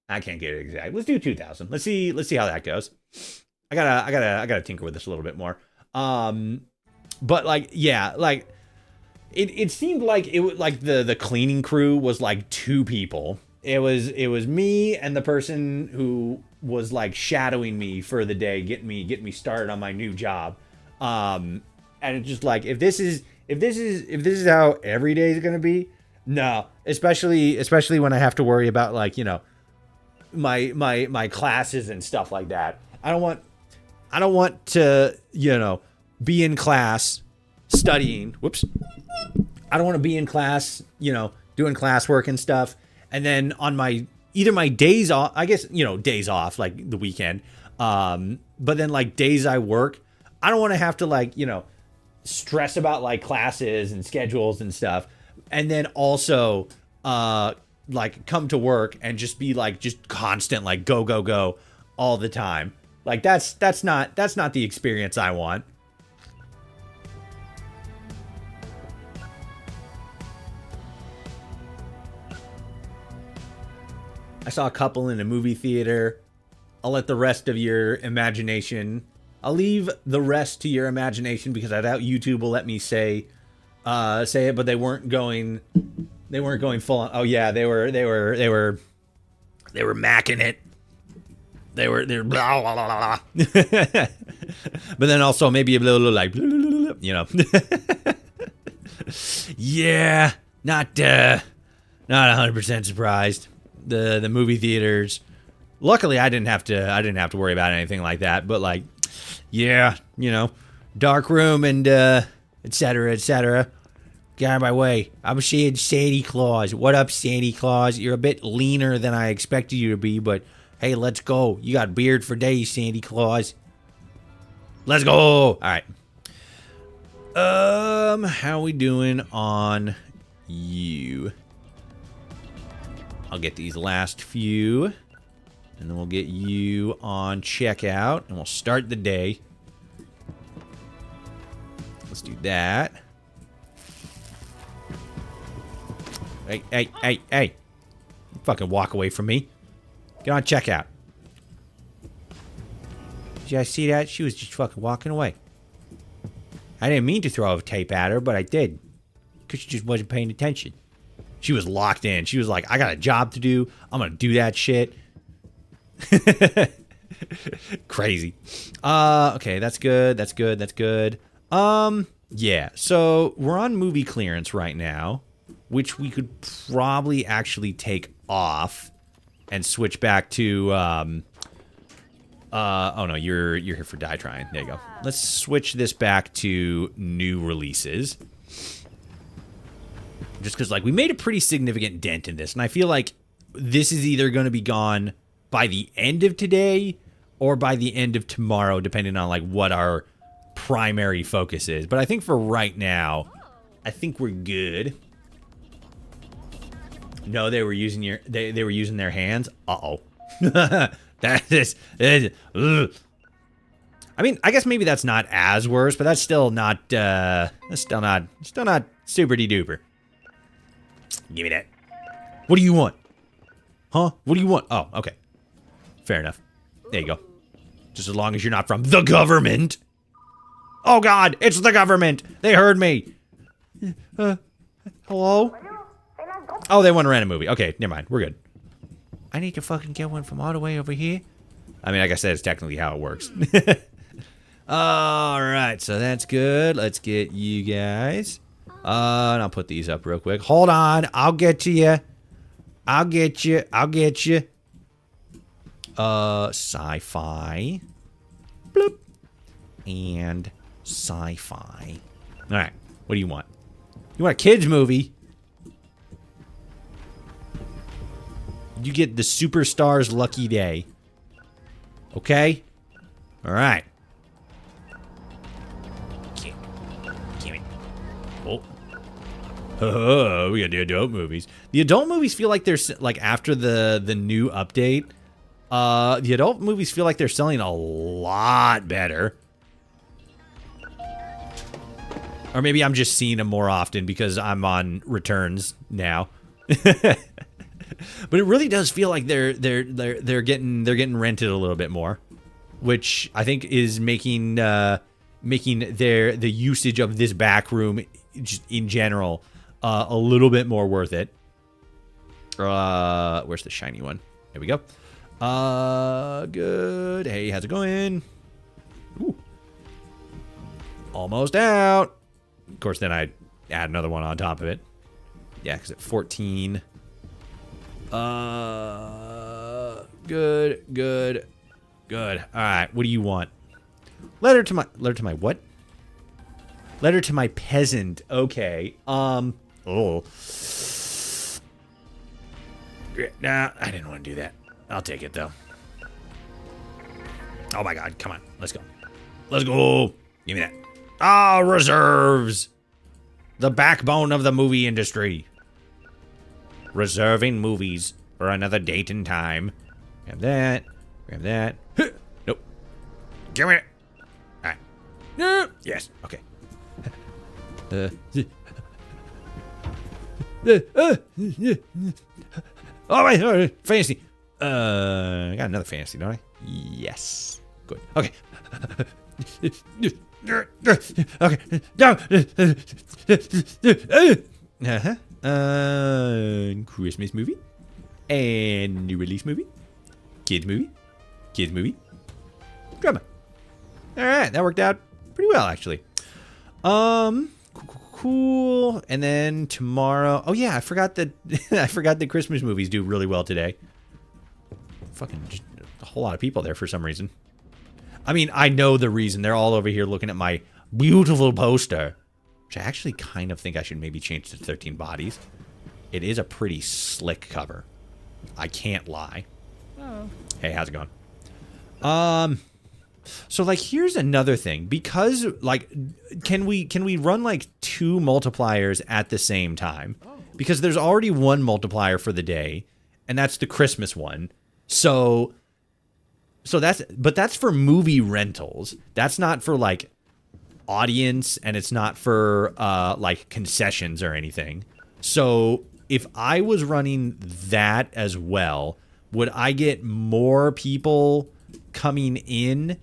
I can't get it exact. Let's do 2000. Let's see how that goes. I gotta tinker with this a little bit more. But like, yeah, like it seemed like it was like the cleaning crew was like 2 people. It was me and the person who was like shadowing me for the day, getting me started on my new job. And it's just like, if this is how every day is gonna be, no. Especially when I have to worry about like, my classes and stuff like that. I don't want to, be in class studying. Whoops. I don't want to be in class, doing classwork and stuff. And then on either my days off, I guess, days off, like the weekend. But then like days I work, I don't want to have to like, stress about like classes and schedules and stuff. And then also, like come to work and just be like, just constant, like go all the time. Like that's not the experience I want. I saw a couple in a movie theater. I'll let the rest of your imagination. I'll leave the rest to your imagination because I doubt YouTube will let me say it, but they weren't going full on. Oh yeah, they were macking it. They were blah blah blah blah. But then also maybe a little like, yeah, not 100% surprised. The movie theaters. Luckily, I didn't have to worry about anything like that. But like, yeah, dark room and et cetera, et cetera. Get out of my way. I'm seeing Santa Claus. What up, Santa Claus? You're a bit leaner than I expected you to be, but hey, let's go. You got beard for days, Santa Claus. Let's go. All right. How we doing on you? I'll get these last few, and then we'll get you on checkout, and we'll start the day. Let's do that. Hey. Fucking walk away from me. Get on checkout. Did you guys see that? She was just fucking walking away. I didn't mean to throw a tape at her, but I did. Because she just wasn't paying attention. She was locked in. She was like, I got a job to do. I'm going to do that shit. Crazy. Okay, that's good. That's good. Yeah, so we're on movie clearance right now, which we could probably actually take off and switch back to, oh no, you're here for Die Trying. There you go. Let's switch this back to new releases. Just because, like, we made a pretty significant dent in this, and I feel like this is either going to be gone by the end of today or by the end of tomorrow, depending on, like, what our primary focus is. But I think for right now, I think we're good. No, they were using they were using their hands. Uh-oh. That is ugh. I mean, I guess maybe that's not as worse, but that's still not still not super duper. Give me that. What do you want? Huh? What do you want? Oh, okay. Fair enough. There you go. Just as long as you're not from the government. Oh God, it's the government. They heard me. Hello? Oh, they want to rent a movie. Okay, never mind. We're good. I need to fucking get one from all the way over here. I mean, like I said, it's technically how it works. All right, so that's good. Let's get you guys. And I'll put these up real quick. Hold on. I'll get to you. I'll get you. Sci-fi. Bloop. And sci-fi. All right. What do you want? You want a kids movie? You get the Superstars Lucky Day. Okay? All right. Damn it. Oh. We gotta do adult movies. The adult movies feel like they're, like, after the new update, the adult movies feel like they're selling a lot better. Or maybe I'm just seeing them more often because I'm on returns now. But it really does feel like they're getting rented a little bit more, which I think is making the usage of this back room just in general a little bit more worth it. Where's the shiny one? There we go. Good. Hey, how's it going? Ooh. Almost out. Of course, then I add another one on top of it. Yeah, because at 14. Good. All right, what do you want? Letter to my what? Letter to my peasant. Okay. Oh. Nah, I didn't want to do that. I'll take it though. Oh my God, come on. Let's go. Give me that. Ah, reserves. The backbone of the movie industry. Reserving movies for another date and time. Grab that. Nope. Give me it. All right. No. Yes. Okay. Oh wait, fantasy. I got another fantasy, don't I? Yes. Good. Okay. Okay. No. Christmas movie. And new release movie. Kids movie. Drama. Alright, that worked out pretty well, actually. Cool. And then tomorrow. Oh yeah, I forgot that that Christmas movies do really well today. Fucking just a whole lot of people there for some reason. I mean, I know the reason. They're all over here looking at my beautiful poster. which I actually kind of think I should maybe change to 13 Bodies. It is a pretty slick cover. I can't lie. Oh. Hey, how's it going? So like here's another thing, because like can we run like 2 multipliers at the same time? Because there's already one multiplier for the day, and that's the Christmas one. So that's for movie rentals. That's not for like audience, and it's not for like concessions or anything. So if I was running that as well, would I get more people coming in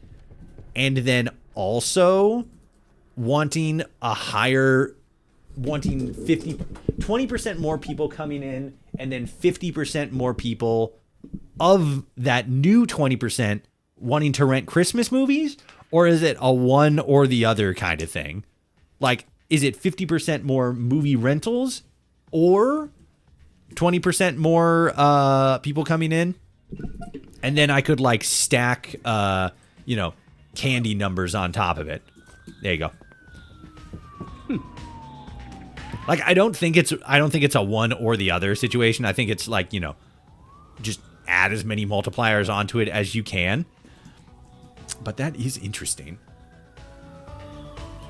and then also wanting 20% more people coming in, and then 50% more people of that new 20% wanting to rent Christmas movies? Or is it a one or the other kind of thing? Like, is it 50% more movie rentals or 20% more people coming in? And then I could like stack, candy numbers on top of it. There you go. Like, I don't think it's a one or the other situation. I think it's like, just add as many multipliers onto it as you can. But that is interesting.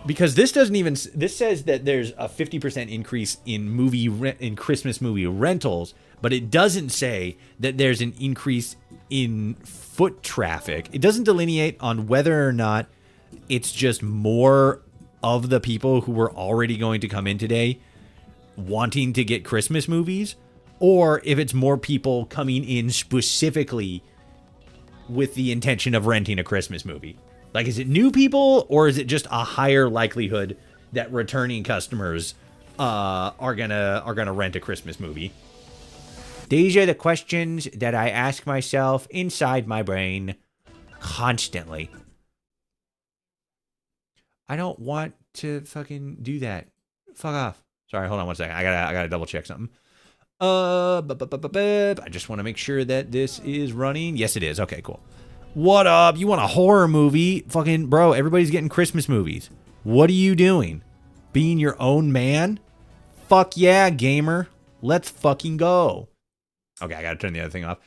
Because this says that there's a 50% increase in Christmas movie rentals, but it doesn't say that there's an increase in foot traffic. It doesn't delineate on whether or not it's just more of the people who were already going to come in today wanting to get Christmas movies, or if it's more people coming in specifically with the intention of renting a Christmas movie. Like, is it new people, or is it just a higher likelihood that returning customers are gonna rent a Christmas movie? These are the questions that I ask myself inside my brain constantly. I don't want to fucking do that. Fuck off. Sorry, hold on one second. I gotta double check something. I just want to make sure that this is running. Yes, it is. Okay, cool. What up? You want a horror movie? Fucking bro, everybody's getting Christmas movies. What are you doing? Being your own man? Fuck yeah, gamer. Let's fucking go. Okay, I gotta turn the other thing off.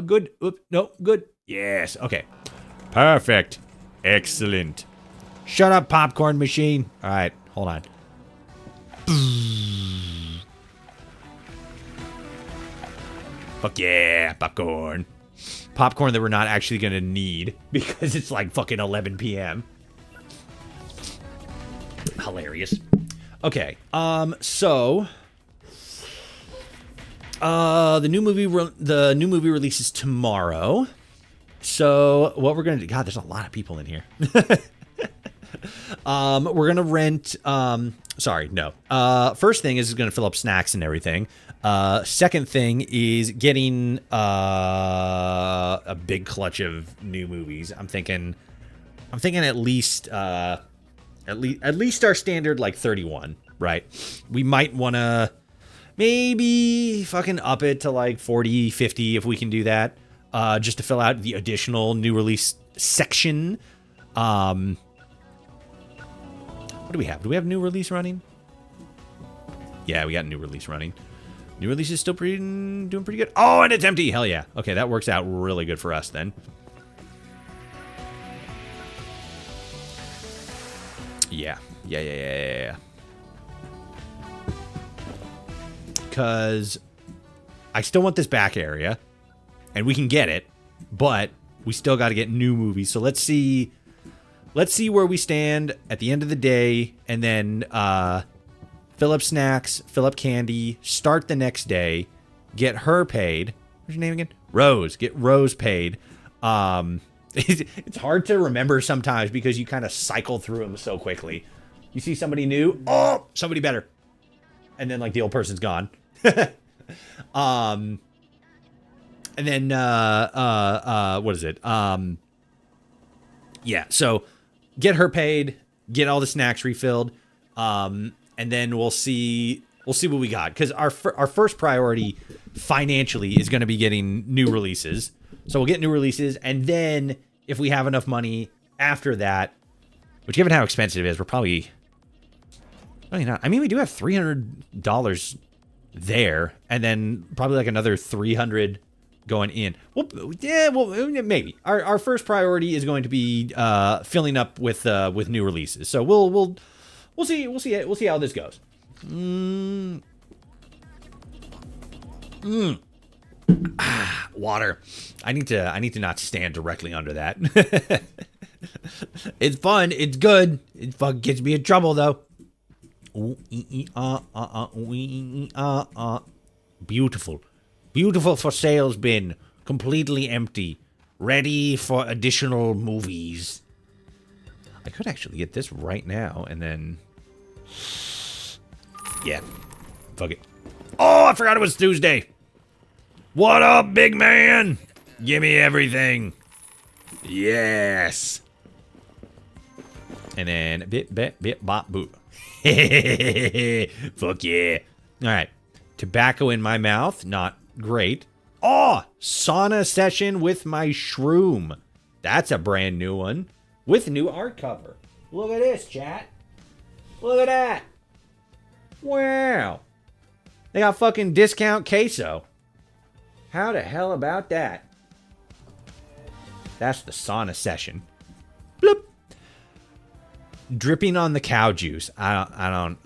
Good. Oop, no, good. Yes. Okay. Perfect. Excellent. Shut up, popcorn machine. All right, hold on. Fuck yeah, popcorn. Popcorn that we're not actually gonna need because it's like fucking 11 p.m. Hilarious. Okay, so the new movie releases tomorrow. So what we're gonna do? God, there's a lot of people in here. We're gonna rent. Sorry, no. First thing is gonna fill up snacks and everything. Second thing is getting a big clutch of new movies. I'm thinking at least our standard like 31, right? We might want to maybe fucking up it to like 40, 50 if we can do that. Just to fill out the additional new release section. What do we have? Do we have new release running? Yeah, we got new release running. New release is still doing pretty good. Oh, and it's empty. Hell yeah. Okay, that works out really good for us then. Yeah. Because I still want this back area, and we can get it, but we still got to get new movies. So let's see where we stand at the end of the day, and then fill up snacks, fill up candy, start the next day, get her paid. What's your name again? Rose. Get Rose paid. It's hard to remember sometimes because you kind of cycle through them so quickly. You see somebody new, oh, somebody better. And then like the old person's gone. And then what is it? Yeah, so get her paid, get all the snacks refilled, and then we'll see what we got, because our first priority financially is going to be getting new releases. So we'll get new releases, and then if we have enough money after that, Which, given how expensive it is, we're probably not. I mean, we do have $300 there, and then probably like another $300 going in. Well, yeah, well, maybe. Our first priority is going to be filling up with new releases. So we'll see how this goes. Water. I need to not stand directly under that. It's fun. It's good. It fucking gets me in trouble though. Beautiful. Beautiful for sales bin. Completely empty. Ready for additional movies. I could actually get this right now and then... Yeah. Fuck it. Oh, I forgot it was Tuesday. What up, big man? Give me everything. Yes. And then bit bop boop. Fuck yeah. All right. Tobacco in my mouth. Not great. Oh, sauna session with my shroom. That's a brand new one. With new art cover. Look at this, chat. Look at that. Wow. They got fucking discount queso. How the hell about that? That's the sauna session. Bloop. Dripping on the cow juice. I don't.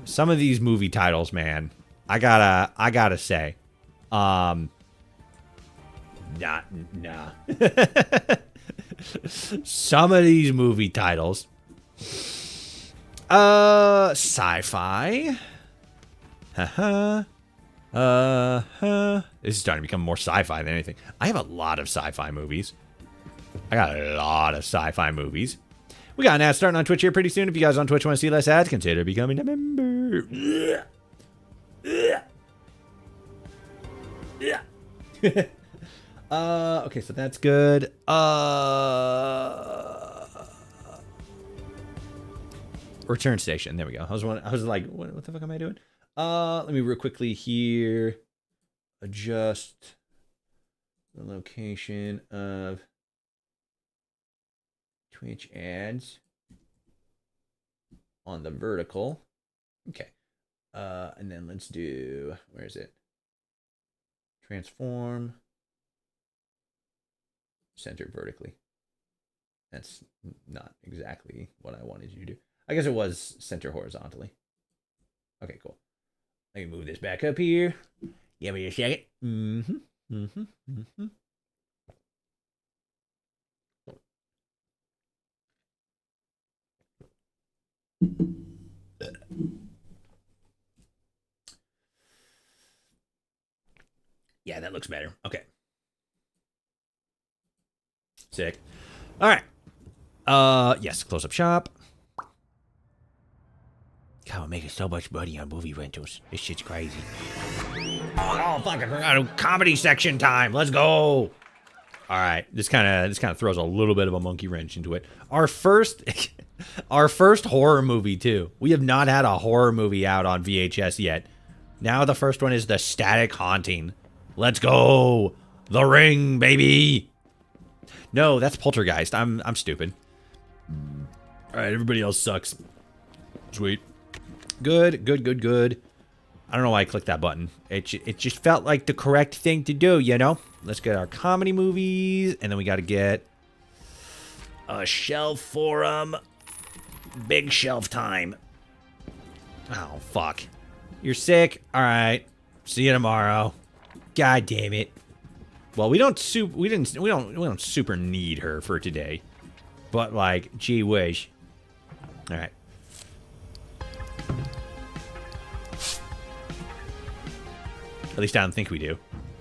Some of these movie titles, man. I gotta say. Nah. Some of these movie titles. Sci-fi. This is starting to become more sci-fi than anything. I have a lot of sci-fi movies. I got a lot of sci-fi movies. We got an ad starting on Twitch here pretty soon. If you guys on Twitch want to see less ads, consider becoming a member. Okay, so that's good. Return station. There we go. I was like, what the fuck am I doing? Let me real quickly here adjust the location of Twitch ads on the vertical. Okay. And then let's do, where is it? Transform. Center vertically. That's not exactly what I wanted you to do. I guess it was center horizontally. Okay, cool. Let me move this back up here. Give me a second. Yeah, that looks better. Okay. Sick. All right. Yes, close up shop. God, we're making so much money on movie rentals. This shit's crazy. Oh, fuck, I forgot. Comedy section time. Let's go. All right. This kind of throws a little bit of a monkey wrench into it. Our first horror movie, too. We have not had a horror movie out on VHS yet. Now the first one is The Static Haunting. Let's go. The Ring, baby. No, that's Poltergeist. I'm stupid. All right, everybody else sucks. Sweet. Good. I don't know why I clicked that button. It just felt like the correct thing to do, you know? Let's get our comedy movies, and then we got to get a shelf for 'em. Big shelf time. Oh, fuck. You're sick? All right. See you tomorrow. God damn it. Well, we don't super need her for today. But like, gee whiz. All right. At least I don't think we do.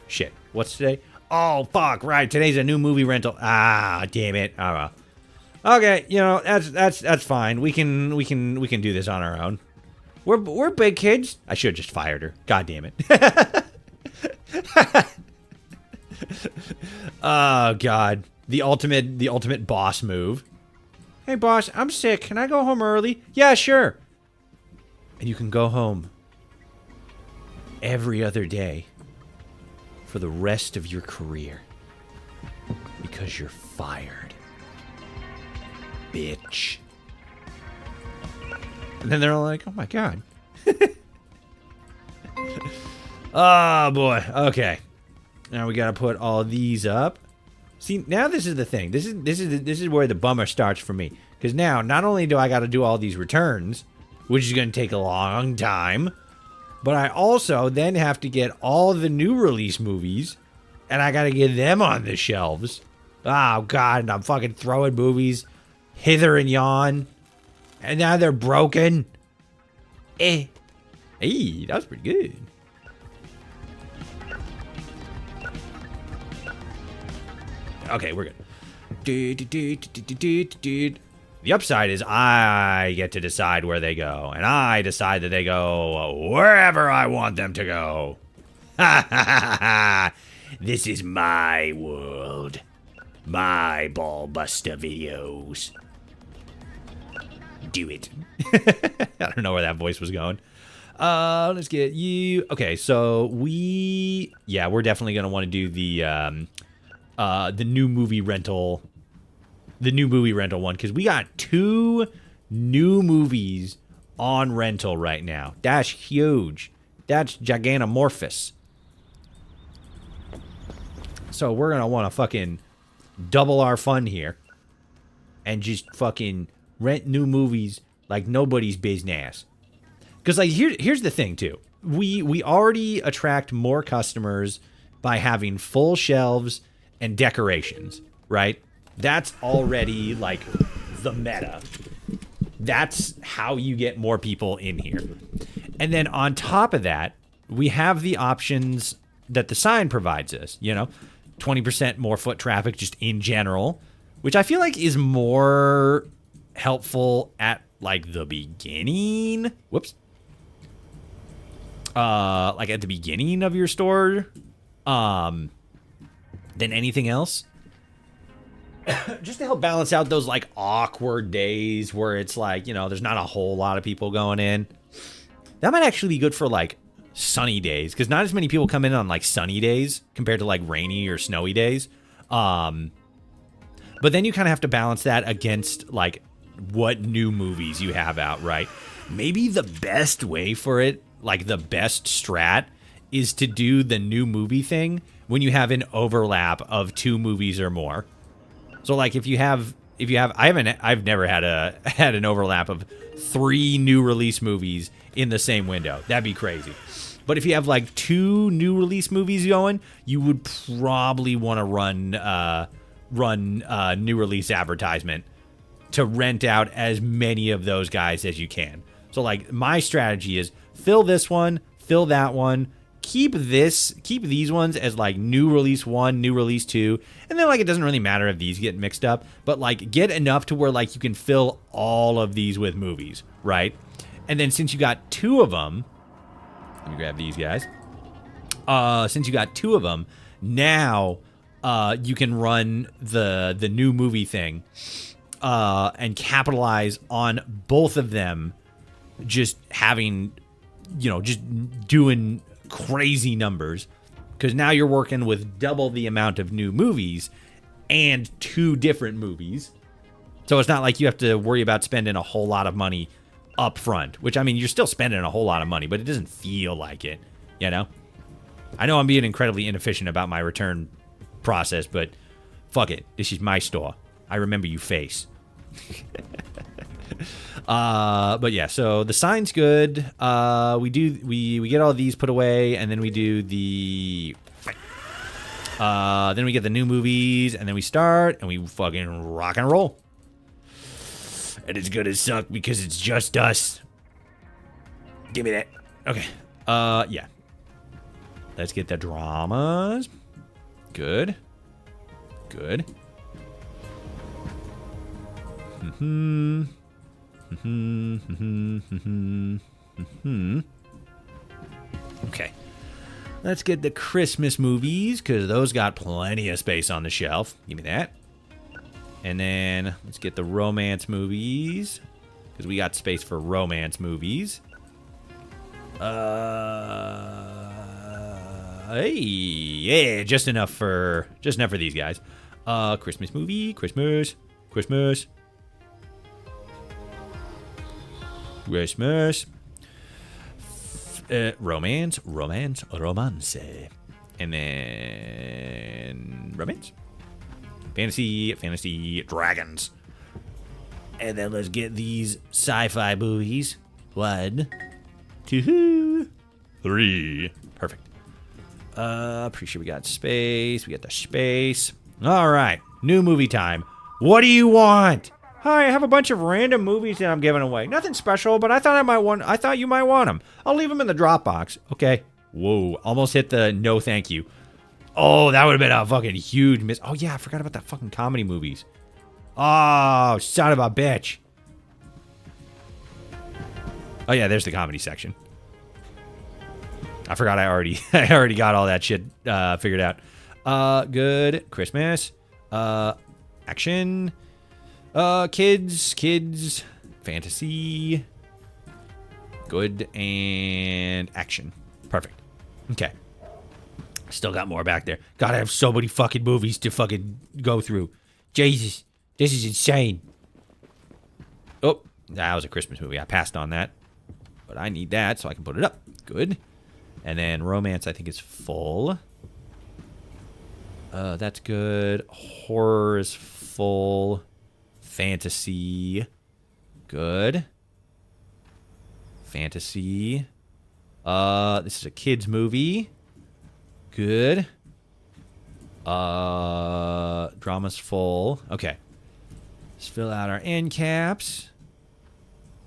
Shit. What's today? Oh, fuck. Right. Today's a new movie rental. Ah, damn it. Oh, well. Okay. You know, that's fine. We can do this on our own. We're big kids. I should have just fired her. God damn it. Oh, God. The ultimate boss move. Hey, boss, I'm sick. Can I go home early? Yeah, sure. And you can go home every other day for the rest of your career because you're fired. bitch. And then they're all like, oh my god. Oh boy. Okay. Now we gotta put all these up. See, now this is the thing. This is where the bummer starts for me. Because now, not only do I gotta do all these returns, which is gonna take a long time, but I also then have to get all the new release movies, and I gotta get them on the shelves. Oh god, and I'm fucking throwing movies hither and yon, and now they're broken. Hey, that was pretty good. Okay, we're good. The upside is I get to decide where they go, and I decide that they go wherever I want them to go. Ha ha ha ha! This is my world. My Ballbuster videos. Do it. I don't know where that voice was going. Let's get you. Okay, so we're definitely gonna want to do the new movie rental. The new movie rental one, because we got 2 new movies on rental right now. That's huge. That's gigantomorphous. So we're gonna want to fucking double our fun here and just fucking rent new movies like nobody's business. Because like here's the thing too. We already attract more customers by having full shelves and decorations, right? That's already like the meta. That's how you get more people in here. And then on top of that, we have the options that the sign provides us, 20% more foot traffic just in general, which I feel like is more helpful at like the beginning. Whoops. Like at the beginning of your store, than anything else. Just to help balance out those like awkward days where it's like, there's not a whole lot of people going in. That might actually be good for like sunny days, because not as many people come in on like sunny days compared to like rainy or snowy days. But then you kind of have to balance that against like what new movies you have out, right? Maybe the best way for it, like the best strat, is to do the new movie thing when you have an overlap of 2 movies or more. So like if I've never had an overlap of 3 new release movies in the same window. That'd be crazy. But if you have like 2 new release movies going, you would probably want to run new release advertisement to rent out as many of those guys as you can. So like my strategy is fill this one, fill that one, keep these ones as like new release 1, new release 2, and then like it doesn't really matter if these get mixed up, but like get enough to where like you can fill all of these with movies, right? And then since you got 2 of them, let me grab these guys. Since you got 2 of them, now you can run the new movie thing and capitalize on both of them just having, just doing crazy numbers, because now you're working with double the amount of new movies and 2 different movies. So it's not like you have to worry about spending a whole lot of money up front, which I mean, you're still spending a whole lot of money, but it doesn't feel like it, I know I'm being incredibly inefficient about my return process, but fuck it. This is my store. I remember you face. But yeah, so the sign's good. We get all these put away, and then we do then we get the new movies, and then we start, and we fucking rock and roll. And it's gonna suck because it's just us. Give me that. Okay. Yeah. Let's get the dramas. Good. Good. Okay. Let's get the Christmas movies, because those got plenty of space on the shelf. Give me that. And then let's get the romance movies, because we got space for romance movies. Hey, yeah, just enough for these guys. Christmas movie, Christmas. Christmas. Romance. And then romance. Fantasy, dragons. And then let's get these sci-fi movies. 1, 2, 3. Perfect. Pretty sure we got space. We got the space. All right. New movie time. What do you want? Hi, I have a bunch of random movies that I'm giving away. Nothing special, but I thought you might want them. I'll leave them in the Dropbox. Okay. Whoa. Almost hit the no thank you. Oh, that would have been a fucking huge miss. Oh, yeah. I forgot about the fucking comedy movies. Oh, son of a bitch. Oh, yeah. There's the comedy section. I forgot I already got all that shit figured out. Good. Christmas. Action. Kids. Fantasy. Good. And action. Perfect. Okay. Still got more back there. Gotta have so many fucking movies to fucking go through. Jesus. This is insane. Oh, that was a Christmas movie. I passed on that. But I need that so I can put it up. Good. And then romance, I think, is full. That's good. Horror is full. Fantasy. Good. Fantasy. This is a kid's movie. Good. Drama's full. Okay. Let's fill out our end caps.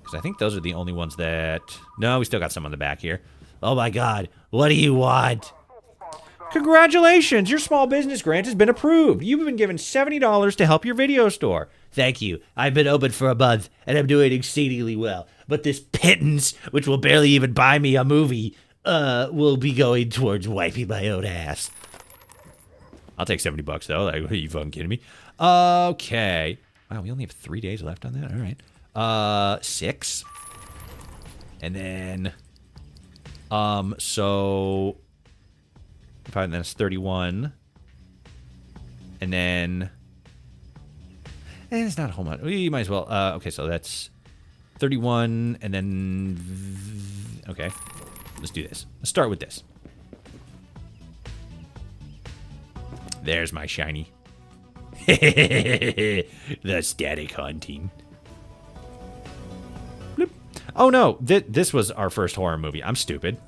Because I think those are the only ones that... No, we still got some on the back here. Oh my god. What do you want? Congratulations! Your small business grant has been approved. You've been given $70 to help your video store. Thank you. I've been open for a month, and I'm doing exceedingly well. But this pittance, which will barely even buy me a movie, will be going towards wiping my own ass. I'll take $70 though. Like, are you fucking kidding me? Okay. Wow, we only have 3 days left on that. All right. 6. And then, so, probably that's 31. And then, it's not a whole lot. We might as well, okay, so that's 31, and then, okay. Let's do this. Let's start with this. There's my shiny. The static hunting. Bloop. Oh no, this was our first horror movie. I'm stupid.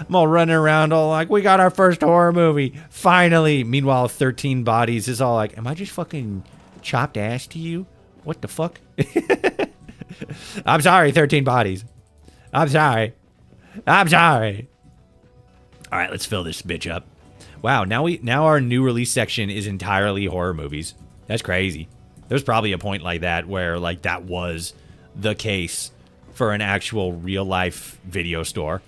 I'm all running around all like, we got our first horror movie. Finally. Meanwhile, 13 Bodies is all like, am I just fucking chopped ass to you? What the fuck? I'm sorry, 13 Bodies. I'm sorry. I'm sorry. All right, let's fill this bitch up. Wow, now our new release section is entirely horror movies. That's crazy. There's probably a point like that where like that was the case for an actual real life video store.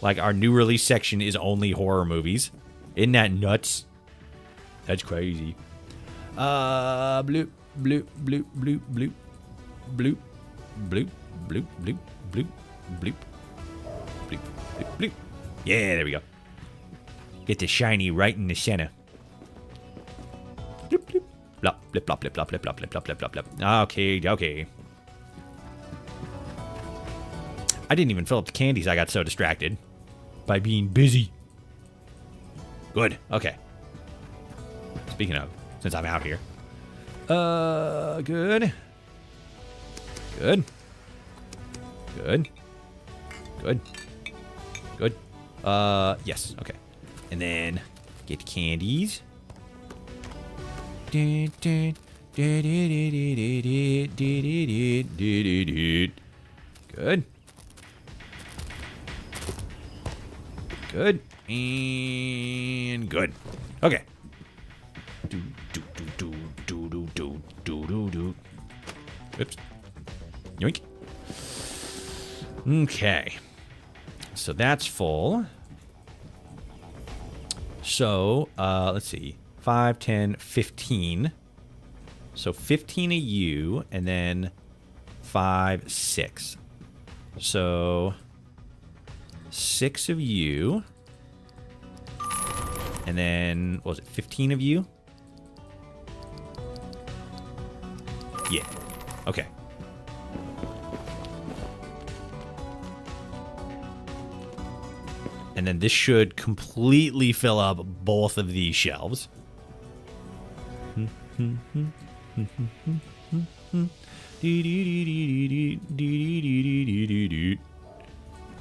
Like our new release section is only horror movies. Isn't that nuts? That's crazy. Bloop, bloop, bloop, bloop, bloop, bloop, bloop, bloop, bloop, bloop, bloop. Bloop, bloop, bloop. Yeah, there we go. Get the shiny right in the center. Bloop, bloop. Blop, blip, blop, blip, blop, blip, blop, blip, blop, blip, blop, blop. Okay, okay. I didn't even fill up the candies. I got so distracted by being busy. Good. Okay. Speaking of, since I'm out here. Good. Good. Good. Good. Good. Yes. Okay. And then get candies. Good. Good. And good. Okay. Do do do do do do do do do. Oops. Yoink. Okay. So that's full. So, let's see. 5, 10, 15. So 15 of you, and then 5, 6. So 6 of you. And then, what was it, 15 of you? Yeah. Okay. And then this should completely fill up both of these shelves.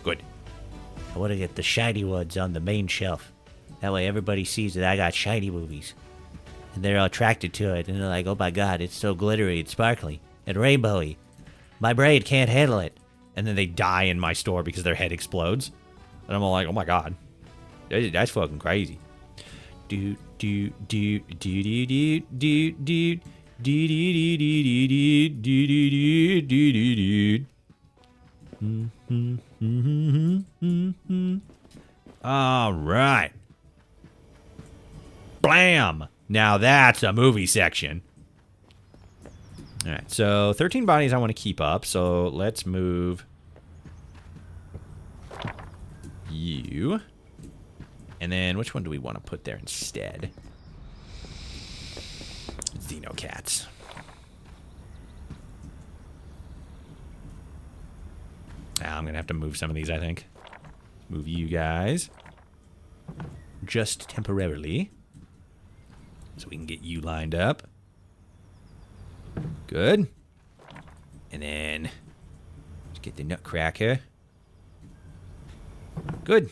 Good. I want to get the shiny ones on the main shelf. That way everybody sees that I got shiny movies. And they're attracted to it. And they're like, oh my god, it's so glittery and sparkly and rainbowy. My brain can't handle it. And then they die in my store because their head explodes. And I'm all like, oh my god. That's fucking crazy. Do do do do do do do do do do do do do. All right. Blam. Now that's a movie section. All right. So 13 bodies I want to keep up. So let's move you. And then which one do we want to put there instead? Xenocats. I'm going to have to move some of these, I think. Move you guys. Just temporarily. So we can get you lined up. Good. And then let's get the Nutcracker. Good.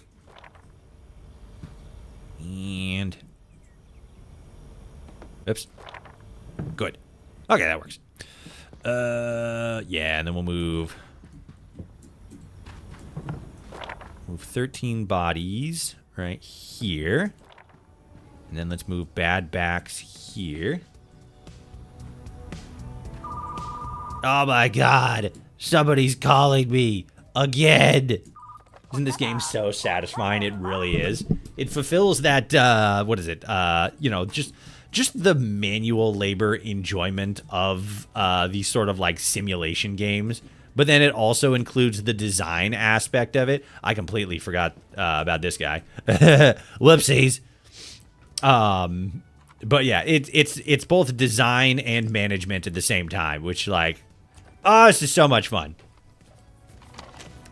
And oops. Good. Okay, that works. Yeah, and then we'll move 13 bodies right here. And then let's move bad backs here. Oh my god, somebody's calling me again. Isn't this game so satisfying? It really is. It fulfills that, what is it? You know, just the manual labor enjoyment of these sort of like simulation games. But then it also includes the design aspect of it. I completely forgot about this guy. Whoopsies. But yeah, it's both design and management at the same time, which like, oh, this is so much fun.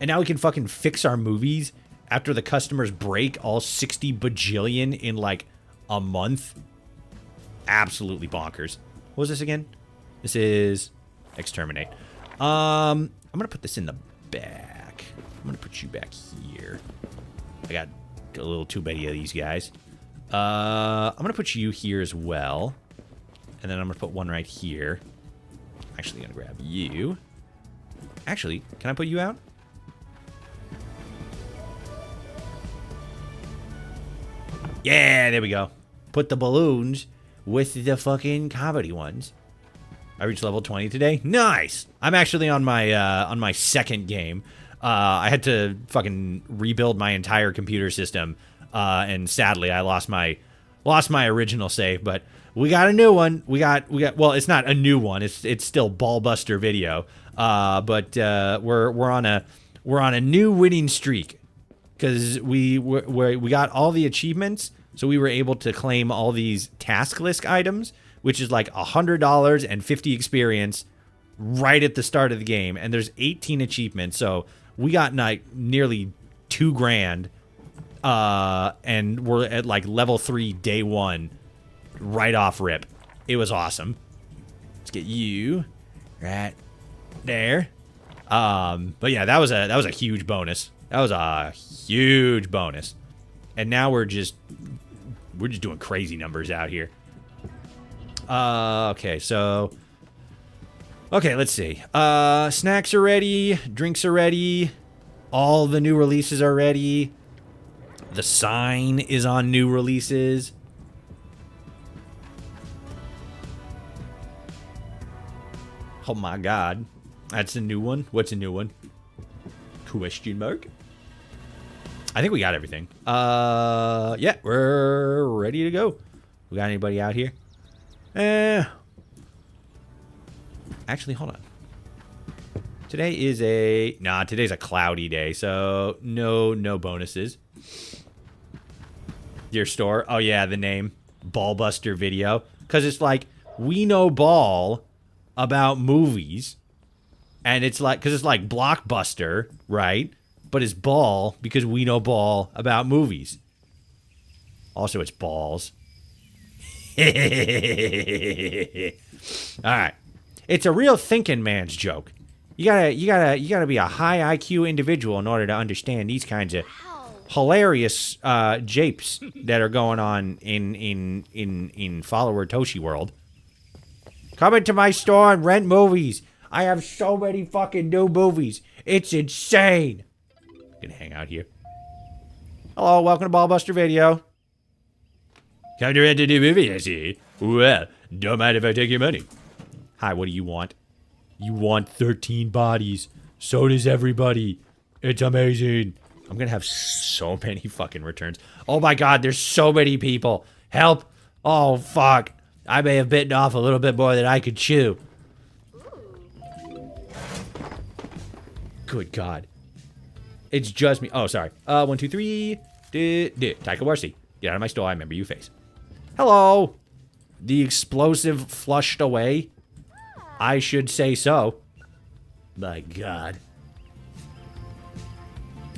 And now we can fucking fix our movies after the customers break all 60 bajillion in like a month. Absolutely bonkers. What was this again? This is exterminate. I'm gonna put this in the back. I'm gonna put you back here. I got a little too many of these guys. I'm gonna put you here as well. And then I'm gonna put one right here. I'm actually gonna grab you. Actually, can I put you out? Yeah, there we go. Put the balloons with the fucking comedy ones. I reached level 20 today. Nice. I'm actually on my second game. I had to fucking rebuild my entire computer system, and sadly I lost my original save. But we got a new one. We got. Well, it's not a new one. It's still Ballbuster video. But we're on a new winning streak. Because we got all the achievements, so we were able to claim all these task list items, which is like $100 and 50 experience right at the start of the game. And there's 18 achievements, so we got like nearly $2,000, and we're at like level 3 day 1, right off rip. It was awesome. Let's get you right there. But yeah, that was a huge bonus. That was a huge bonus. And now we're just doing crazy numbers out here. Okay, so okay, let's see. Snacks are ready, drinks are ready, all the new releases are ready. The sign is on new releases. Oh my god. That's a new one. What's a new one? Question mark. I think we got everything. Yeah, we're ready to go. We got anybody out here? Actually, hold on. Today is today's a cloudy day, so no bonuses. Your store. Oh yeah, the name Ballbuster Video, because it's like we know ball about movies, and it's like because it's like Blockbuster, right? but it's ball because we know ball about movies. Also, it's balls. All right. It's a real thinking man's joke. You gotta be a high IQ individual in order to understand these kinds of hilarious japes that are going on in follower Toshi world. Come into my store and rent movies. I have so many fucking new movies. It's insane. I'm gonna hang out here. Hello, welcome to Ballbuster Video. Come to rent a new movie, I see. Well, don't mind if I take your money. Hi, what do you want? You want 13 bodies. So does everybody. It's amazing. I'm gonna have so many fucking returns. Oh my god, there's so many people. Help. Oh, fuck. I may have bitten off a little bit more than I could chew. Good god. It's just me. Oh, sorry. 1, 2, 3. Taika Waititi. Get out of my store. I remember you face. Hello. The explosive flushed away. I should say so. My god.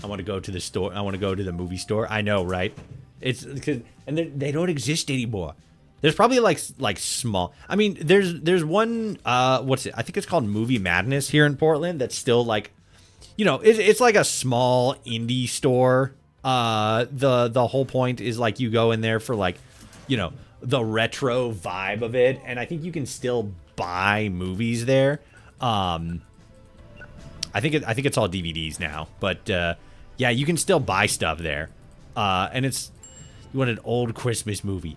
I want to go to the store. I want to go to the movie store. I know, right? It's because and they don't exist anymore. There's probably like small. I mean, there's one. What's it? I think it's called Movie Madness here in Portland. That's still like, you know, it's like a small indie store. The whole point is like you go in there for like, you know, the retro vibe of it, and I think you can still buy movies there. I think it's all DVDs now, but yeah, you can still buy stuff there. And it's, you want an old Christmas movie,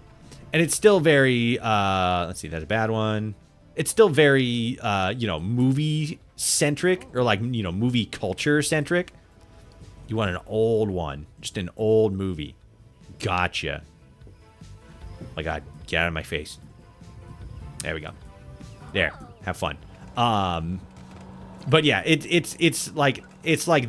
and it's still very let's see, that's a bad one. It's still very you know, movie centric, or like, you know, movie culture centric. You want an old one, just an old movie. Gotcha. Oh my god, get out of my face. There we go. There, have fun. But yeah, it's like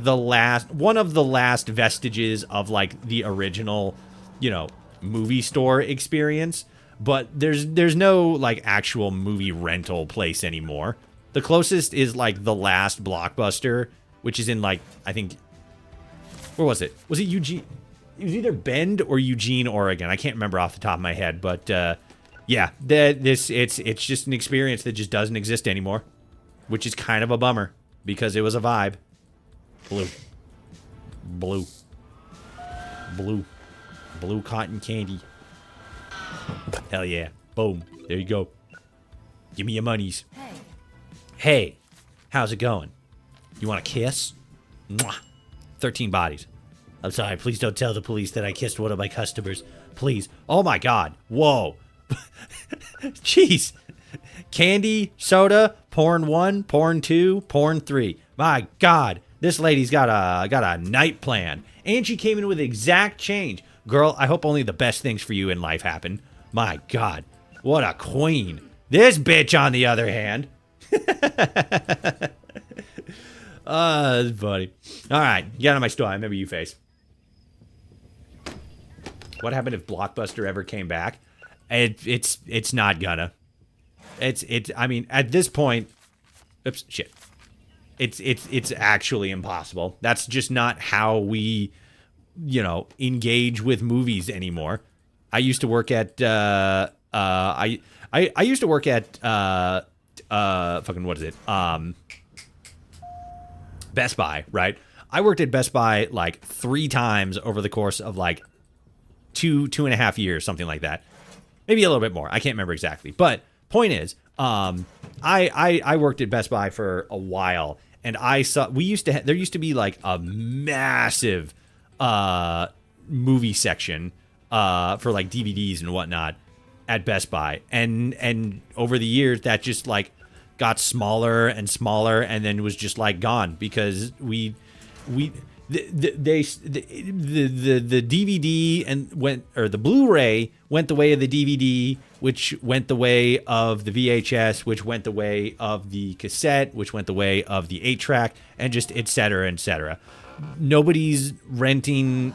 the last, one of the last vestiges of like the original, you know, movie store experience. But there's no like actual movie rental place anymore. The closest is like the last Blockbuster, which is in like, I think, where was it? Was it Eugene? It was either Bend or Eugene, Oregon. I can't remember off the top of my head, but yeah, it's just an experience that just doesn't exist anymore, which is kind of a bummer because it was a vibe. Blue cotton candy. Hell yeah. Boom. There you go. Give me your monies. Hey, how's it going? You want a kiss? Mwah. 13 bodies. I'm sorry, please don't tell the police that I kissed one of my customers. Please. Oh my god. Whoa. Jeez. Candy, soda, porn 1, porn 2, porn 3. My god. This lady's got a night plan. And she came in with exact change. Girl, I hope only the best things for you in life happen. My god. What a queen. This bitch, on the other hand. That's funny. Alright, get out of my store. I remember you face. What happened if Blockbuster ever came back? It's not gonna. I mean, at this point, oops, shit. It's actually impossible. That's just not how we, you know, engage with movies anymore. I used to work at I used to work at fucking what is it? Best Buy, right? I worked at Best Buy like 3 times over the course of like 2.5 years, something like that. Maybe a little bit more. I can't remember exactly. But point is, I worked at Best Buy for a while, and I saw there used to be like a massive movie section for like DVDs and whatnot at Best Buy, and over the years that just like got smaller and smaller, and then was just like gone because the DVD the Blu-ray went the way of the DVD, which went the way of the VHS, which went the way of the cassette, which went the way of the 8-track, and just et cetera, et cetera. Nobody's renting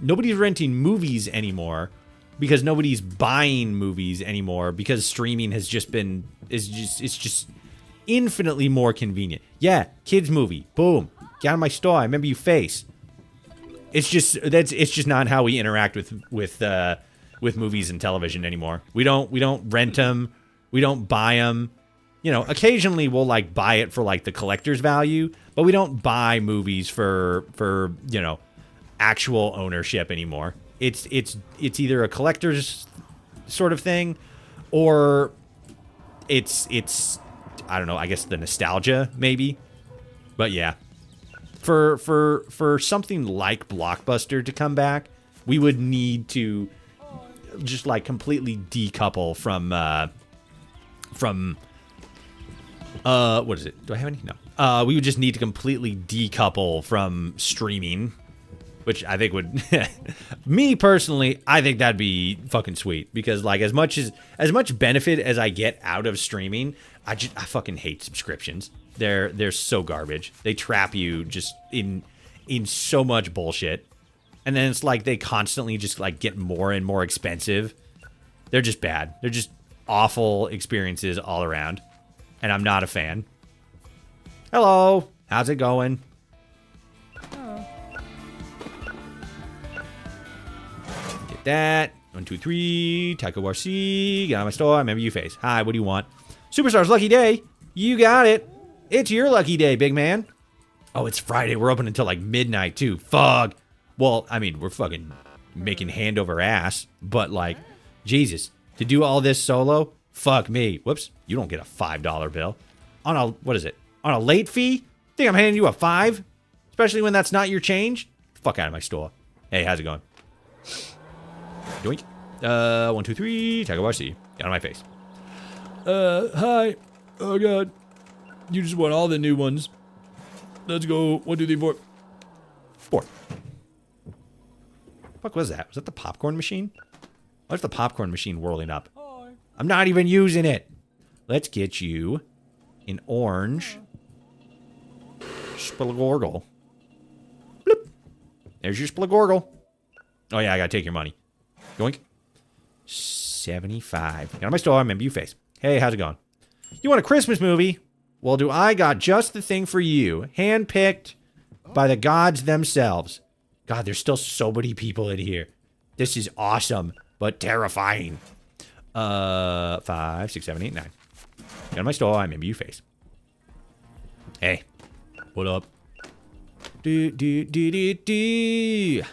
movies anymore because nobody's buying movies anymore because streaming has just it's just infinitely more convenient. Yeah, kids movie, boom. Get out of my store. I remember you face. It's just not how we interact with movies and television anymore. We don't rent them. We don't buy them. You know, occasionally we'll like buy it for like the collector's value, but we don't buy movies for you know, actual ownership anymore. It's either a collector's sort of thing, or it's I don't know, I guess the nostalgia maybe. But yeah. For something like Blockbuster to come back, we would need to just like completely decouple from what is it? Do I have any? No. We would just need to completely decouple from streaming, which I think would me personally, I think that'd be fucking sweet, because like as much benefit as I get out of streaming, I fucking hate subscriptions. They're so garbage. They trap you just in so much bullshit. And then it's like they constantly just like get more and more expensive. They're just bad. They're just awful experiences all around. And I'm not a fan. Hello. How's it going? Get that. 1, 2, 3. Taco RC. Get out of my store. I remember you face. Hi, what do you want? Superstars lucky day. You got it. It's your lucky day, big man. Oh, it's Friday. We're open until like midnight too. Fuck. Well, I mean, we're fucking making hand over ass. But like, Jesus. To do all this solo? Fuck me. Whoops. You don't get a $5 bill. On a, what is it? On a late fee? Think I'm handing you a 5? Especially when that's not your change? Fuck out of my store. Hey, how's it going? Doink. 1, 2, 3. Taco RC. Get out of my face. Hi. Oh, God. You just want all the new ones. Let's go. 1, 2, 3, 4. 4. Fuck was that? Was that the popcorn machine? What's the popcorn machine whirling up? I'm not even using it. Let's get you an orange Spilagorgle. Bloop. There's your Spilagorgle. Oh, yeah, I gotta take your money. Yoink. 75. Got on my store. I remember you face. Hey, how's it going? You want a Christmas movie? Well, do I got just the thing for you. Handpicked by the gods themselves. God, there's still so many people in here. This is awesome, but terrifying. 5, 6, 7, 8, 9. Got on my store. I remember you face. Hey, what up? Do do do do do.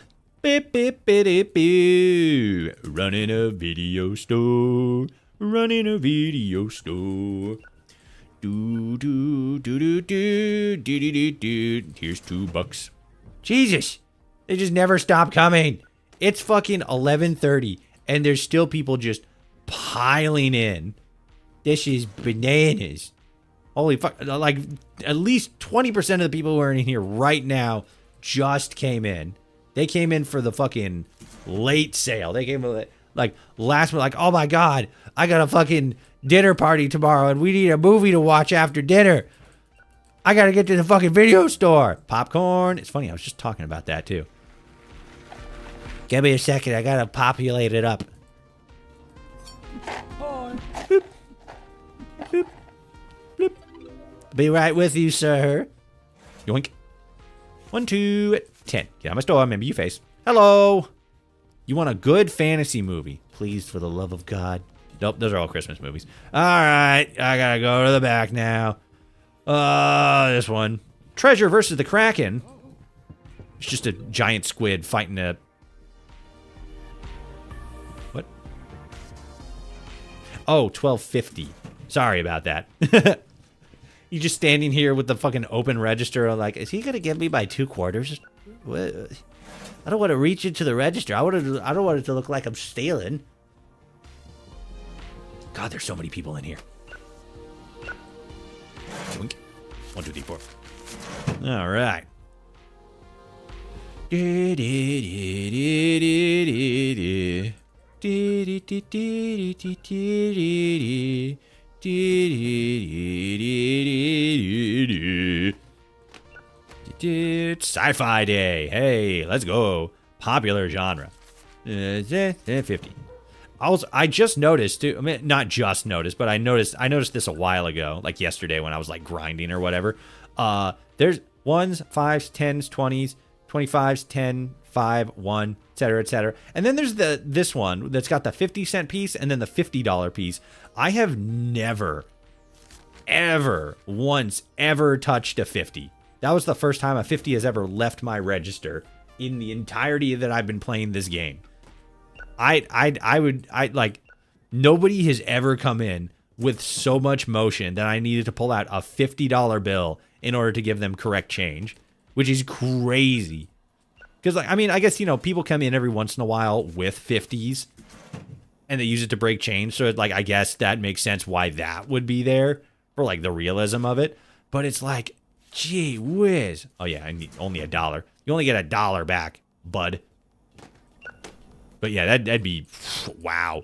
Beep beep beep beep. Running a video store. Running a video store. Do do do do do do do do do. Here's $2. Jesus, they just never stop coming. It's fucking 11:30, and there's still people just piling in. This is bananas. Holy fuck! Like at least 20% of the people who are in here right now just came in. They came in for the fucking late sale. They came like last minute. Like, oh my god, I got a fucking dinner party tomorrow, and we need a movie to watch after dinner. I gotta get to the fucking video store. Popcorn. It's funny. I was just talking about that too. Give me a second. I gotta populate it up. Boop. Boop. Boop. Be right with you, sir. Yoink. 1, 2, 10. Get out of my store. Remember you face. Hello. You want a good fantasy movie? Please, for the love of God. Nope, those are all Christmas movies. All right, I gotta go to the back now. This one. Treasure versus the Kraken. It's just a giant squid fighting a... What? Oh, 12.50. Sorry about that. You just standing here with the fucking open register, like, is he gonna give me my 2 quarters? What? I don't want to reach into the register. I don't want it to look like I'm stealing. God, there's so many people in here. Wink. 1, 2, 3, 4. All right. Sci-fi day. Hey, let's go. Popular genre. 50. Also, I just noticed too. I mean, not just noticed, but I noticed this a while ago, like yesterday when I was like grinding or whatever. There's 1s, 5s, 10s, 20s, 25s, 10, 5, 1, etc., etc. And then there's this one that's got the 50-cent piece and then the $50 piece. I have never, ever, once, ever touched a 50. That was the first time a 50 has ever left my register in the entirety that I've been playing this game. Nobody has ever come in with so much motion that I needed to pull out a $50 bill in order to give them correct change, which is crazy. Because, like, I mean, I guess, you know, people come in every once in a while with 50s and they use it to break change. So, like, I guess that makes sense why that would be there for, like, the realism of it. But it's like, gee whiz. Oh, yeah, I need only $1. You only get $1 back, bud. But, yeah, that'd be, wow.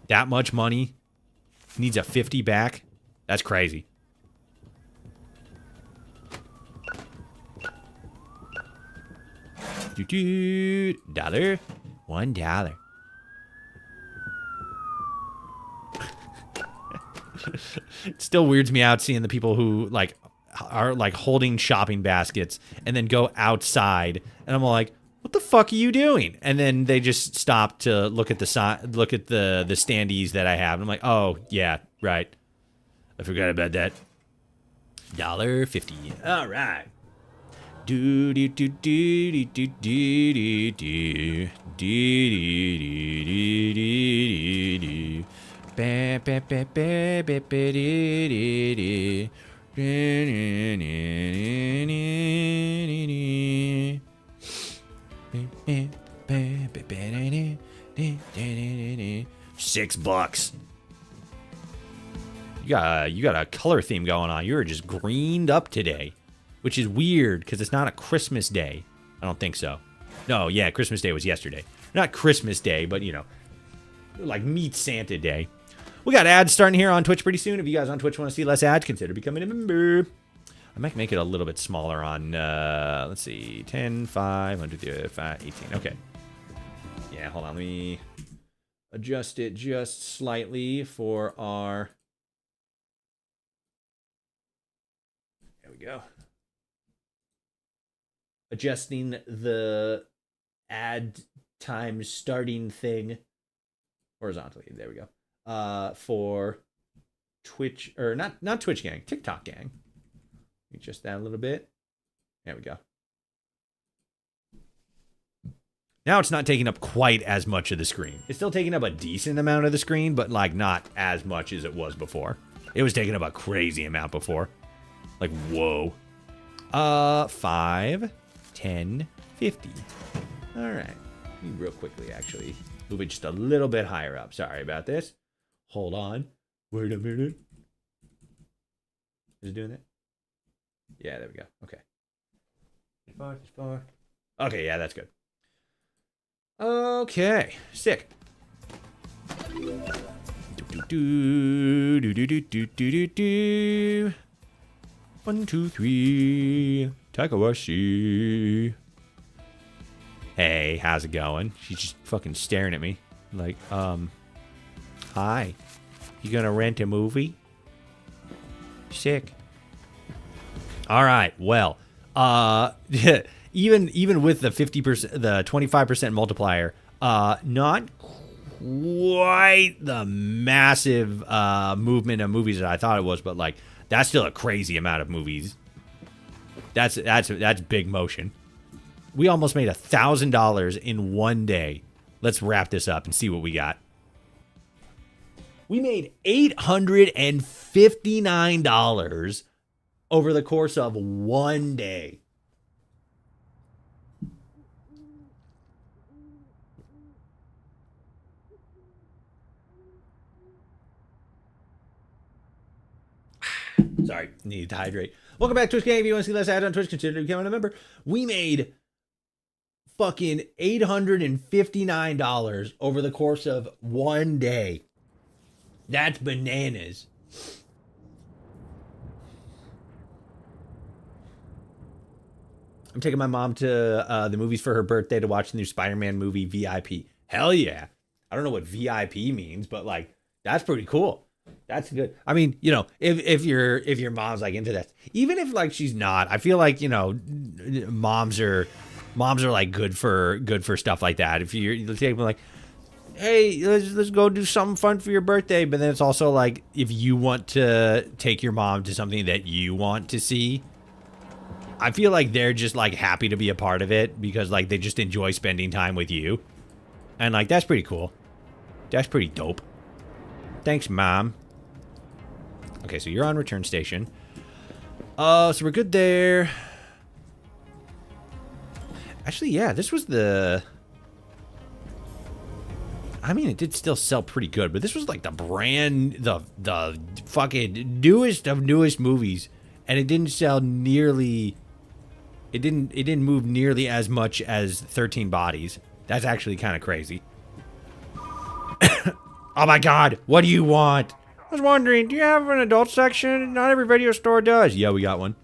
That much money needs a 50 back? That's crazy. $1. $1. It still weirds me out seeing the people who like are like holding shopping baskets and then go outside, and I'm like, what the fuck are you doing? And then they just stop to look at the standees that I have. And I'm like, oh yeah, right. I forgot about that. $1.50. All right. Do do do do do do do do do do do. Ba ba ba ba ba ba do do. $6. You got a color theme going on. You're just greened up today, which is weird because it's not a Christmas day. I don't think so. No, yeah, Christmas Day was yesterday. Not Christmas Day, but, you know, like Meet Santa Day. We got ads starting here on Twitch pretty soon. If you guys on Twitch want to see less ads, consider becoming a member. I might make it a little bit smaller on, let's see, 10, 5, 100, 5, 18. Okay. Yeah, hold on. Let me adjust it just slightly for our... There we go. Adjusting the ad time starting thing horizontally. There we go. For Twitch, or not Twitch gang, TikTok gang. Adjust that a little bit. There we go. Now it's not taking up quite as much of the screen. It's still taking up a decent amount of the screen, but like not as much as it was before. It was taking up a crazy amount before. Like, whoa. 5, 10, 50. All right. Real quickly, actually. Move it just a little bit higher up. Sorry about this. Hold on. Wait a minute. Is it doing that? Yeah, there we go. Okay. Okay, yeah, that's good. Okay. Sick. Do, do, do, do, do, do, do, do. 1, 2, 3. Takawashi. Hey, how's it going? She's just fucking staring at me. Like, hi. You gonna rent a movie? Sick. All right. Well, even with the 50%, the 25% multiplier, not quite the massive movement of movies that I thought it was, but like that's still a crazy amount of movies. That's big motion. We almost made $1,000 in one day. Let's wrap this up and see what we got. We made $859 over the course of one day. Sorry, needed to hydrate. Welcome back to Twitch Gang. If you want to see less ads on Twitch, consider becoming a member. We made fucking $859 over the course of one day. That's bananas. I'm taking my mom to the movies for her birthday to watch the new Spider-Man movie, VIP. Hell yeah. I don't know what VIP means, but like, that's pretty cool. That's good. I mean, you know, if your mom's like into that, even if like she's not, I feel like, you know, moms are like good for stuff like that. If you're like, hey, let's go do something fun for your birthday, but then it's also like if you want to take your mom to something that you want to see, I feel like they're just like happy to be a part of it because like they just enjoy spending time with you. And like that's pretty cool. That's pretty dope. Thanks, Mom. Okay, so you're on return station. So we're good there. Actually, yeah, this was the... I mean, it did still sell pretty good, but this was like the fucking newest of newest movies, and it didn't sell nearly... It didn't move nearly as much as 13 Bodies. That's actually kind of crazy. Oh my god, what do you want? I was wondering, do you have an adult section? Not every video store does. Yeah, we got one.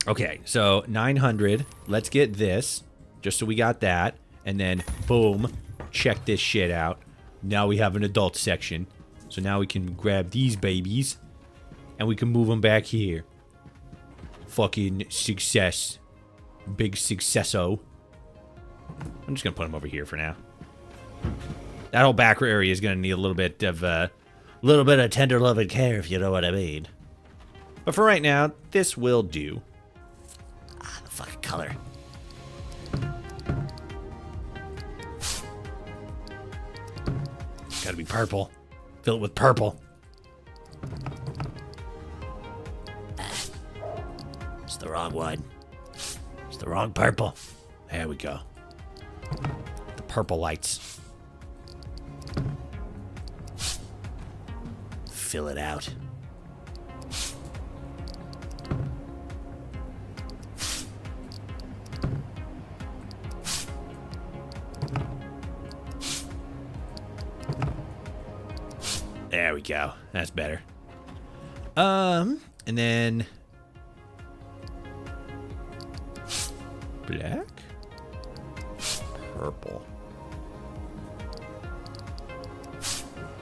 Okay, so 900. Let's get this, just so we got that. And then, boom, check this shit out. Now we have an adult section. So now we can grab these babies, and we can move them back here. Fucking success. Big successo. I'm just going to put them over here for now. That whole back area is going to need a little bit of tender love and care, if you know what I mean. But for right now, this will do. Ah, the fucking color. Gotta be purple. Fill it with purple. It's the wrong one. It's the wrong purple. There we go. The purple lights. Fill it out. There we go. That's better. And then black, purple,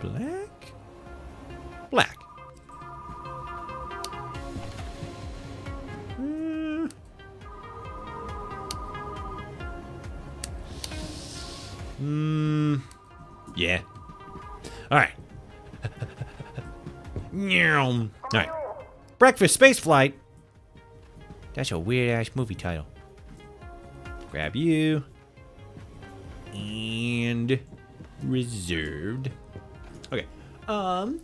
black, black. Yeah. All right. All right. Breakfast Space Flight. That's a weird-ass movie title. Grab you. And reserved. Okay. Oh,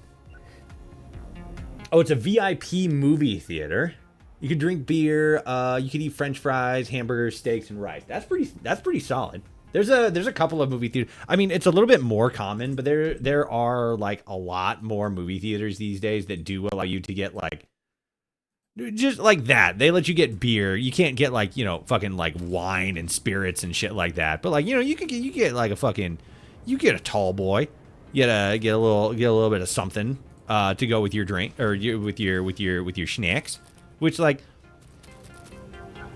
it's a VIP movie theater. You can drink beer, you can eat french fries, hamburgers, steaks, and rice. That's pretty solid. There's a couple of movie theaters. I mean, it's a little bit more common, but there are like a lot more movie theaters these days that do allow you to get like just like that. They let you get beer. You can't get like, you know, fucking like wine and spirits and shit like that. But like, you know, you get like a fucking, you get a tall boy. You get a little bit of something to go with your drink or with your snacks, which like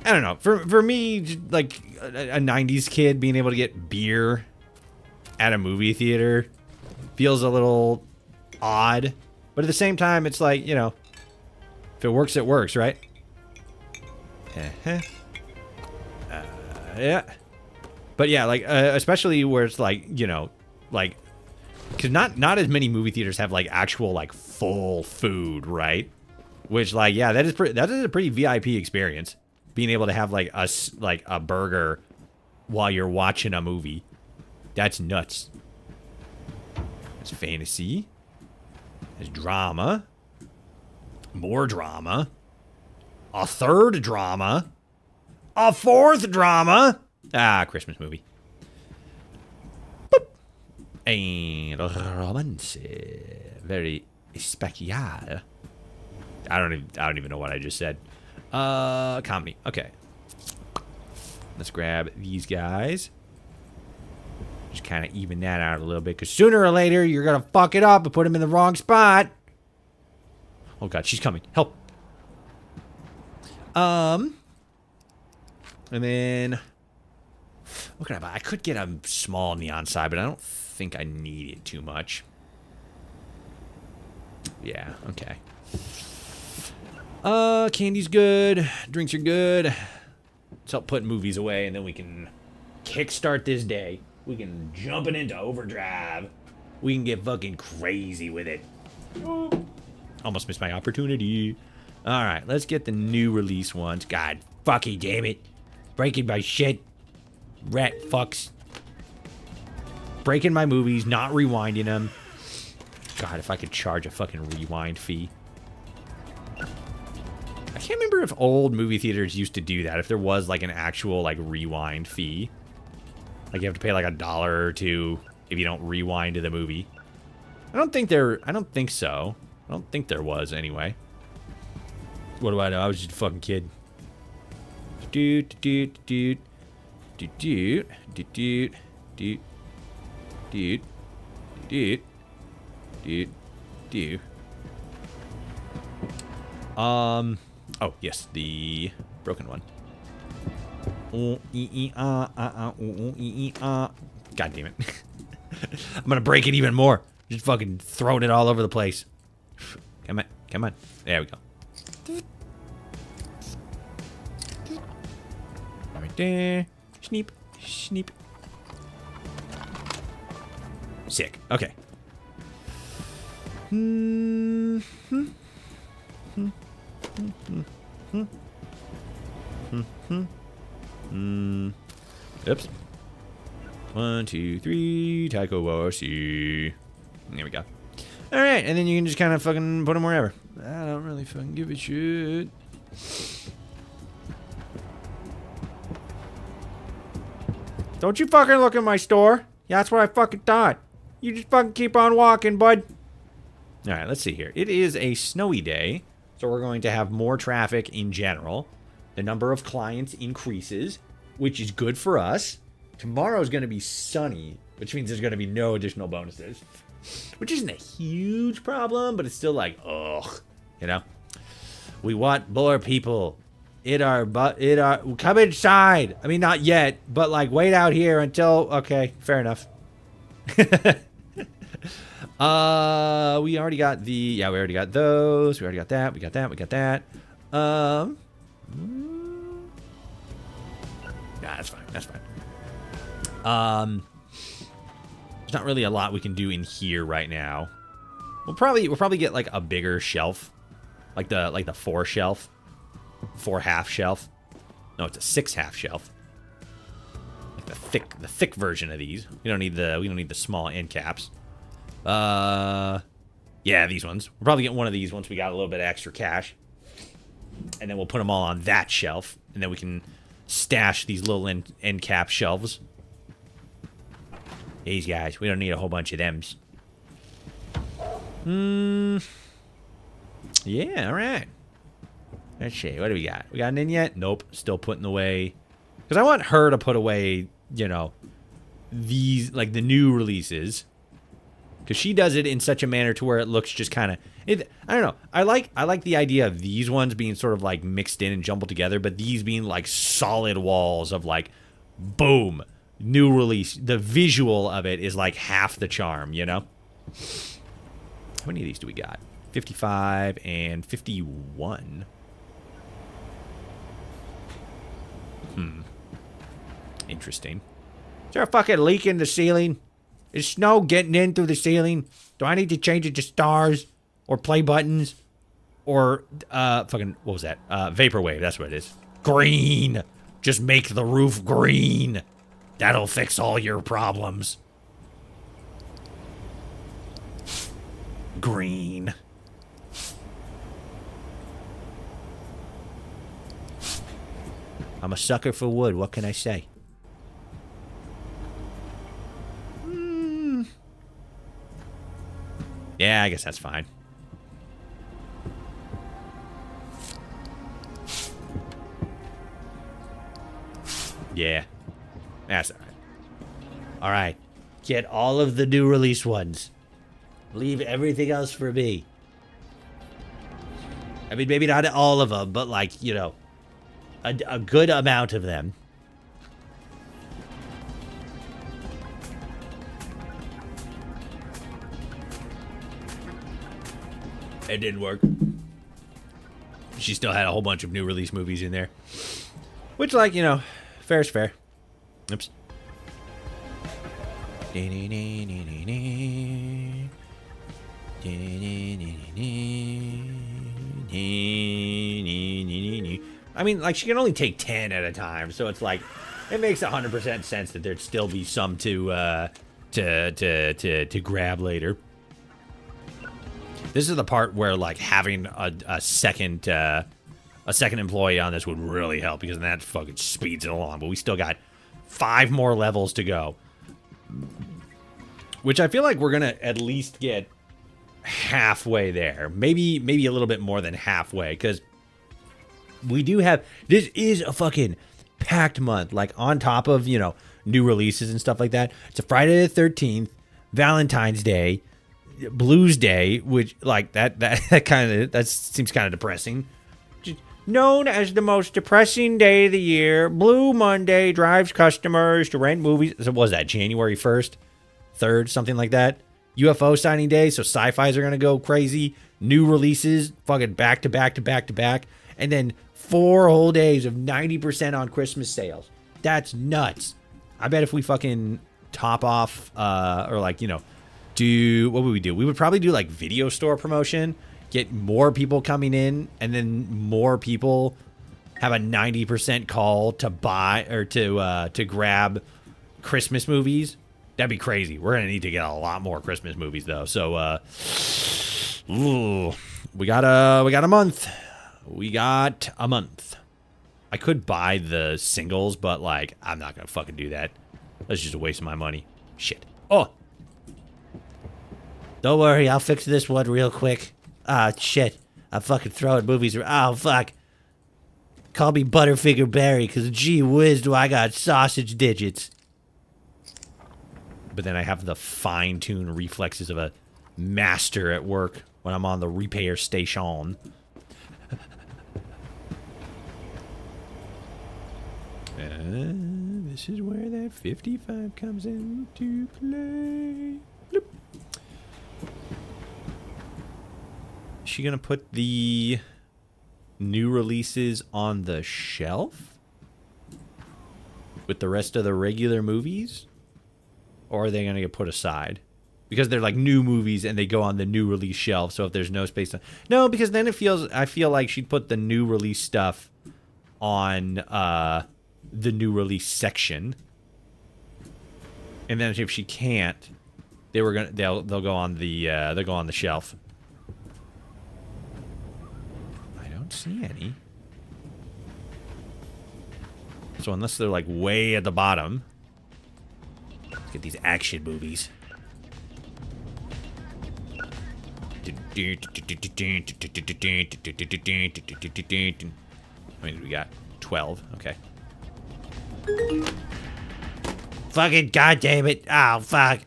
I don't know. For me, like a 90s kid being able to get beer at a movie theater feels a little odd. But at the same time, it's like, you know, if it works, it works, right? Yeah. But yeah, like, especially where it's like, you know, like, because not as many movie theaters have like actual like full food, right? Which like, yeah, that is a pretty VIP experience. Being able to have like a burger while you're watching a movie. That's nuts. That's fantasy. There's drama. More drama. A third drama. A fourth drama. Ah, Christmas movie. Boop. And romance. Very special. I don't even know what I just said. Comedy. Okay. Let's grab these guys. Just kind of even that out a little bit, because sooner or later you're gonna fuck it up and put him in the wrong spot. Oh god, she's coming. Help. And then what can I buy? I could get a small neon sign, but I don't think I need it too much. Yeah, okay. Candy's good. Drinks are good. Let's help put movies away, and then we can kickstart this day. We can jump it into overdrive. We can get fucking crazy with it. Almost missed my opportunity. All right, let's get the new release ones. God fucking damn it. Breaking my shit. Rat fucks. Breaking my movies, not rewinding them. God, if I could charge a fucking rewind fee. I can't remember if old movie theaters used to do that. If there was like an actual like rewind fee. Like you have to pay like $1 or $2 if you don't rewind to the movie. I don't think so. I don't think there was anyway. What do I know? I was just a fucking kid. Doot doot doot doot doot doot doot doot doot doot doot doot. Oh yes, the broken one. God damn it. I'm gonna break it even more. Just fucking throwing it all over the place. Come on, come on. There we go. Right there. Sneep, sneep. Sick. Okay. Oops. 1, 2, 3. Taiko Washi. There we go. All right, and then you can just kind of fucking put them wherever. I don't really fucking give a shit. Don't you fucking look at my store. Yeah, that's what I fucking thought. You just fucking keep on walking, bud. All right, let's see here. It is a snowy day, so we're going to have more traffic in general. The number of clients increases, which is good for us. Tomorrow is going to be sunny, which means there's going to be no additional bonuses, which isn't a huge problem, but it's still like, ugh, you know? We want more people. Come inside. I mean, not yet, but like wait out here until, okay, fair enough. We already got we already got those. We already got that. We got that. We got that. Nah, that's fine. That's fine. There's not really a lot we can do in here right now. We'll probably get like a bigger shelf, like the 4 shelf, 4 half shelf. No, it's a 6 half shelf. Like the thick version of these. We don't need the small end caps. Yeah, these ones. We'll probably get one of these once we got a little bit of extra cash, and then we'll put them all on that shelf, and then we can stash these little end cap shelves. These guys, we don't need a whole bunch of thems. Yeah, all right. Let's see. What do we got? We got an in yet? Nope. Still putting away. Because I want her to put away, you know, these, like the new releases. Because she does it in such a manner to where it looks just kind of, I don't know. I like the idea of these ones being sort of like mixed in and jumbled together, but these being like solid walls of like, boom, new release. The visual of it is like half the charm, you know? How many of these do we got? 55 and 51. Interesting. Is there a fucking leak in the ceiling? Is snow getting in through the ceiling? Do I need to change it to stars? Or play buttons? Or, fucking, what was that? Vaporwave, that's what it is. Green! Just make the roof green! That'll fix all your problems. Green. I'm a sucker for wood, what can I say? Yeah, I guess that's fine. Yeah. That's alright. Alright. Get all of the new release ones. Leave everything else for me. I mean, maybe not all of them, but like, you know, a good amount of them. It didn't work. She still had a whole bunch of new release movies in there. Which, like, you know, fair is fair. Oops. I mean, like, she can only take 10 at a time, so it's like, it makes 100% sense that there'd still be some to grab later. This is the part where, like, having a second employee on this would really help, because then that fucking speeds it along. But we still got 5 more levels to go, which I feel like we're gonna at least get halfway there. Maybe a little bit more than halfway, because we do have, this is a fucking packed month. Like, on top of, you know, new releases and stuff like that, it's a Friday the 13th, Valentine's Day, Blues Day, which, like, that seems kind of depressing. Known as the most depressing day of the year, Blue Monday drives customers to rent movies. So what was that, January 1st, 3rd, something like that? UFO signing day, so sci-fis are going to go crazy. New releases, fucking back to back to back to back. And then 4 whole days of 90% on Christmas sales. That's nuts. I bet if we fucking top off, or, like, you know, what would we do? We would probably do, like, video store promotion, get more people coming in, and then more people have a 90% call to buy or to grab Christmas movies. That'd be crazy. We're gonna need to get a lot more Christmas movies though. So we got a month. We got a month. I could buy the singles, but, like, I'm not gonna fucking do that. That's just a waste of my money. Shit. Oh. Don't worry, I'll fix this one real quick. Ah, shit. I'm fucking throwing movies around. Oh, fuck. Call me Butterfinger Barry, because gee whiz do I got sausage digits. But then I have the fine-tuned reflexes of a master at work when I'm on the repair station. This is where that 55 comes into play. Bloop. Is she gonna put the new releases on the shelf with the rest of the regular movies? Or are they gonna get put aside? Because they're like new movies and they go on the new release shelf, so if there's no space to... No, because then I feel like she'd put the new release stuff on the new release section. And then if she can't, they'll go on the shelf. See any. So unless they're, like, way at the bottom, let's get these action movies. How many do we got? 12. Okay. Fucking goddamn it. Oh, fuck.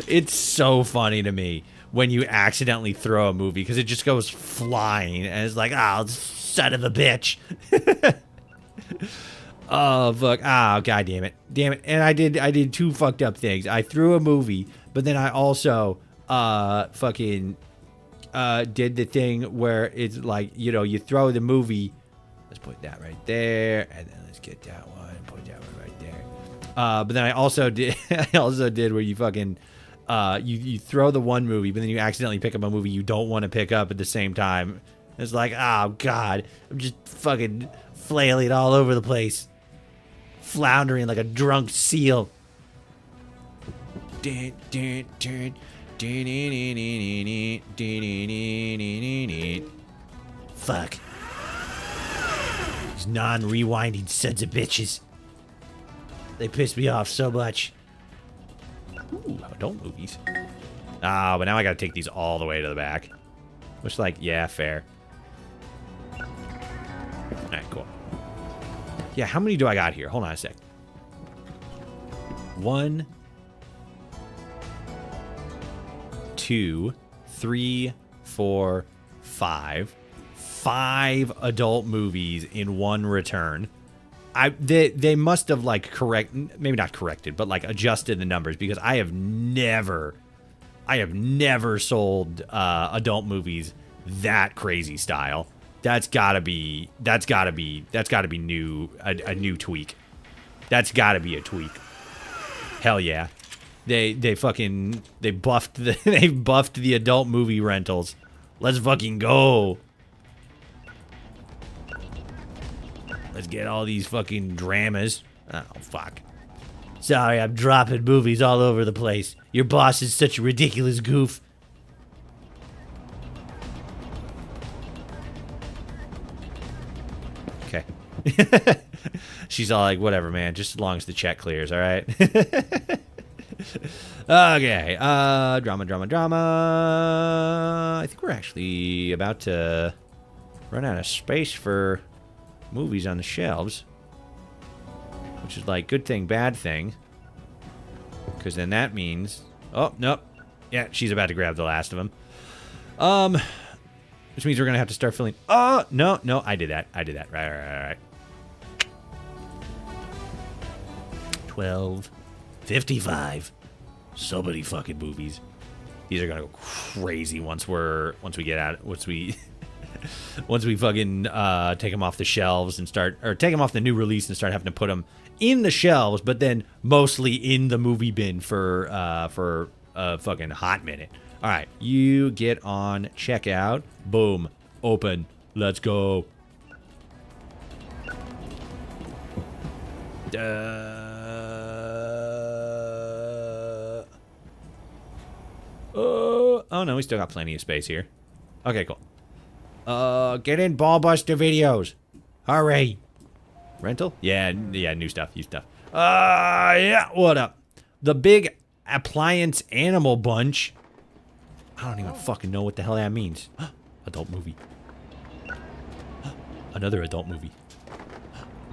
It's so funny to me when you accidentally throw a movie, because it just goes flying, and it's like, oh, son of a bitch. Oh, fuck. Oh, god damn it. Damn it. And I did 2 fucked up things. I threw a movie, but then I also fucking did the thing where it's like, you know, you throw the movie. Let's put that right there, and then let's get that one, put that one right there. But then I also did where you fucking you throw the one movie, but then you accidentally pick up a movie you don't want to pick up at the same time. It's like, oh god, I'm just fucking flailing all over the place, floundering like a drunk seal. Fuck. These non-rewinding sons of bitches. They piss me off so much. Ooh, adult movies. Ah, but now I gotta take these all the way to the back. Which, like, yeah, fair. Alright, cool. Yeah, how many do I got here? Hold on a sec. 1, 2, 3, 4, 5. 5 adult movies in one return. They must have, like, maybe not corrected, but, like, adjusted the numbers, because I have never I have never sold adult movies that crazy style. That's gotta be new, a new tweak. That's gotta be a tweak. Hell yeah. They buffed the adult movie rentals. Let's fucking go. Let's get all these fucking dramas. Oh, fuck. Sorry, I'm dropping movies all over the place. Your boss is such a ridiculous goof. Okay. She's all like, whatever, man. Just as long as the check clears, all right? Okay. Drama. I think we're actually about to run out of space for movies on the shelves. Which is like, good thing, bad thing. Because then that means... Oh, nope. Yeah, she's about to grab the last of them. Which means we're going to have to start filling... Oh, no, I did that. Right. 12:55. So many fucking movies. These are gonna go crazy once we fucking take them off the shelves and take them off the new release and start having to put them in the shelves, but then mostly in the movie bin for a fucking hot minute. All right, you get on checkout. Boom, open. Let's go. Oh no, we still got plenty of space here. Okay, cool. Get in BALLBUSTER videos. Hurry. Rental? Yeah, new stuff. Yeah, what up? The Big Appliance Animal Bunch. I don't even fucking know what the hell that means. Adult movie. Another adult movie.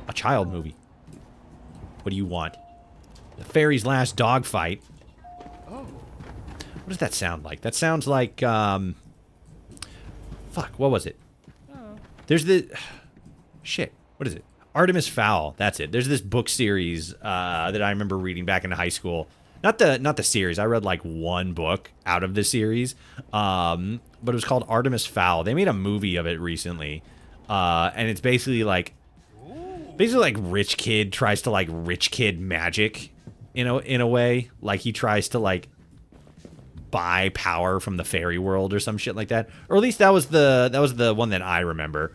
A child movie. What do you want? The Fairy's Last Dogfight. What does that sound like? That sounds like, fuck, what was it? There's the, shit, what is it? Artemis Fowl, that's it. There's this book series that I remember reading back in high school. Not the series, I read like one book out of the series, but it was called Artemis Fowl. They made a movie of it recently, and it's basically like rich kid tries to like rich kid magic, in a way. Like he tries to like buy power from the fairy world or some shit like that, or at least that was the one that I remember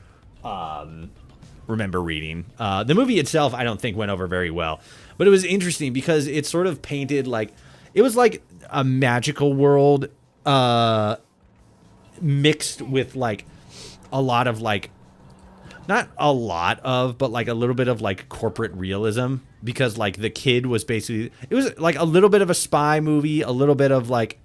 reading. The movie itself I don't think went over very well, but it was interesting because it sort of painted like it was like a magical world mixed with like a lot of like, not a lot of, but like a little bit of like corporate realism, because like the kid was basically, it was like a little bit of a spy movie, a little bit of like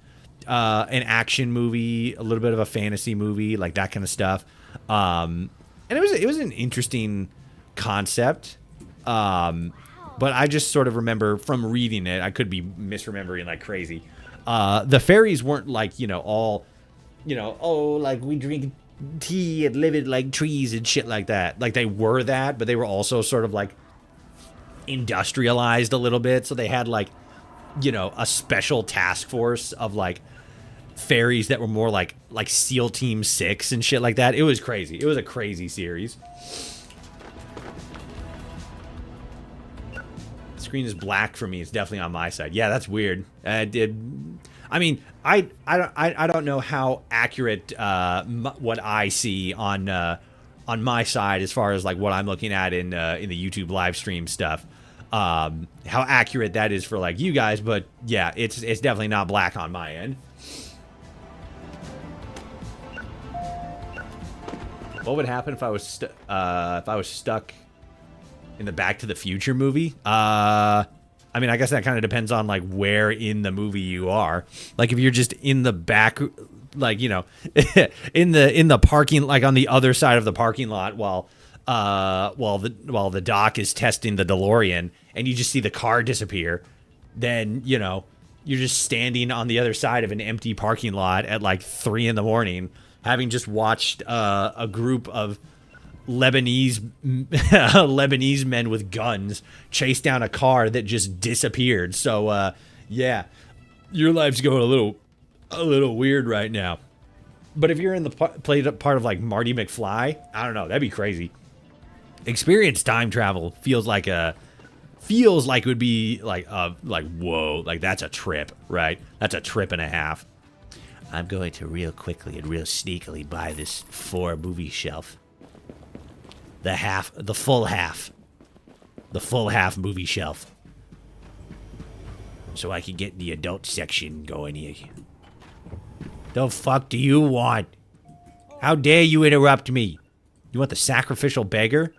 an action movie, a little bit of a fantasy movie, like that kind of stuff. And it was an interesting concept. But I just sort of remember from reading it, I could be misremembering like crazy. The fairies weren't like, all, oh, like we drink tea and live it like trees and shit like that. Like they were that, but they were also sort of like industrialized a little bit. So they had like, a special task force of like fairies that were more like SEAL Team 6 and shit like that. It was crazy. It was a crazy series. The screen is black for me. It's definitely on my side. Yeah, that's weird. I mean, I don't know how accurate what I see on my side as far as like what I'm looking at in the YouTube live stream stuff. How accurate that is for like you guys, but yeah, it's definitely not black on my end. What would happen if I was stuck in the Back to the Future movie? I mean, I guess that kind of depends on like where in the movie you are. Like if you're just in the back, like in the parking, like on the other side of the parking lot while the doc is testing the DeLorean, and you just see the car disappear, then you're just standing on the other side of an empty parking lot at like 3 a.m, having just watched a group of Lebanese men with guns chase down a car that just disappeared. So yeah, your life's going a a little weird right now. But if you're in the played part of like Marty McFly, I don't know, that'd be crazy. Experience time travel feels like it would be like whoa, like that's a trip, right? That's a trip and a half. I'm going to real quickly and real sneakily buy this 4 movie shelf. The full half movie shelf. So I can get the adult section going here. The fuck do you want? How dare you interrupt me? You want the sacrificial beggar?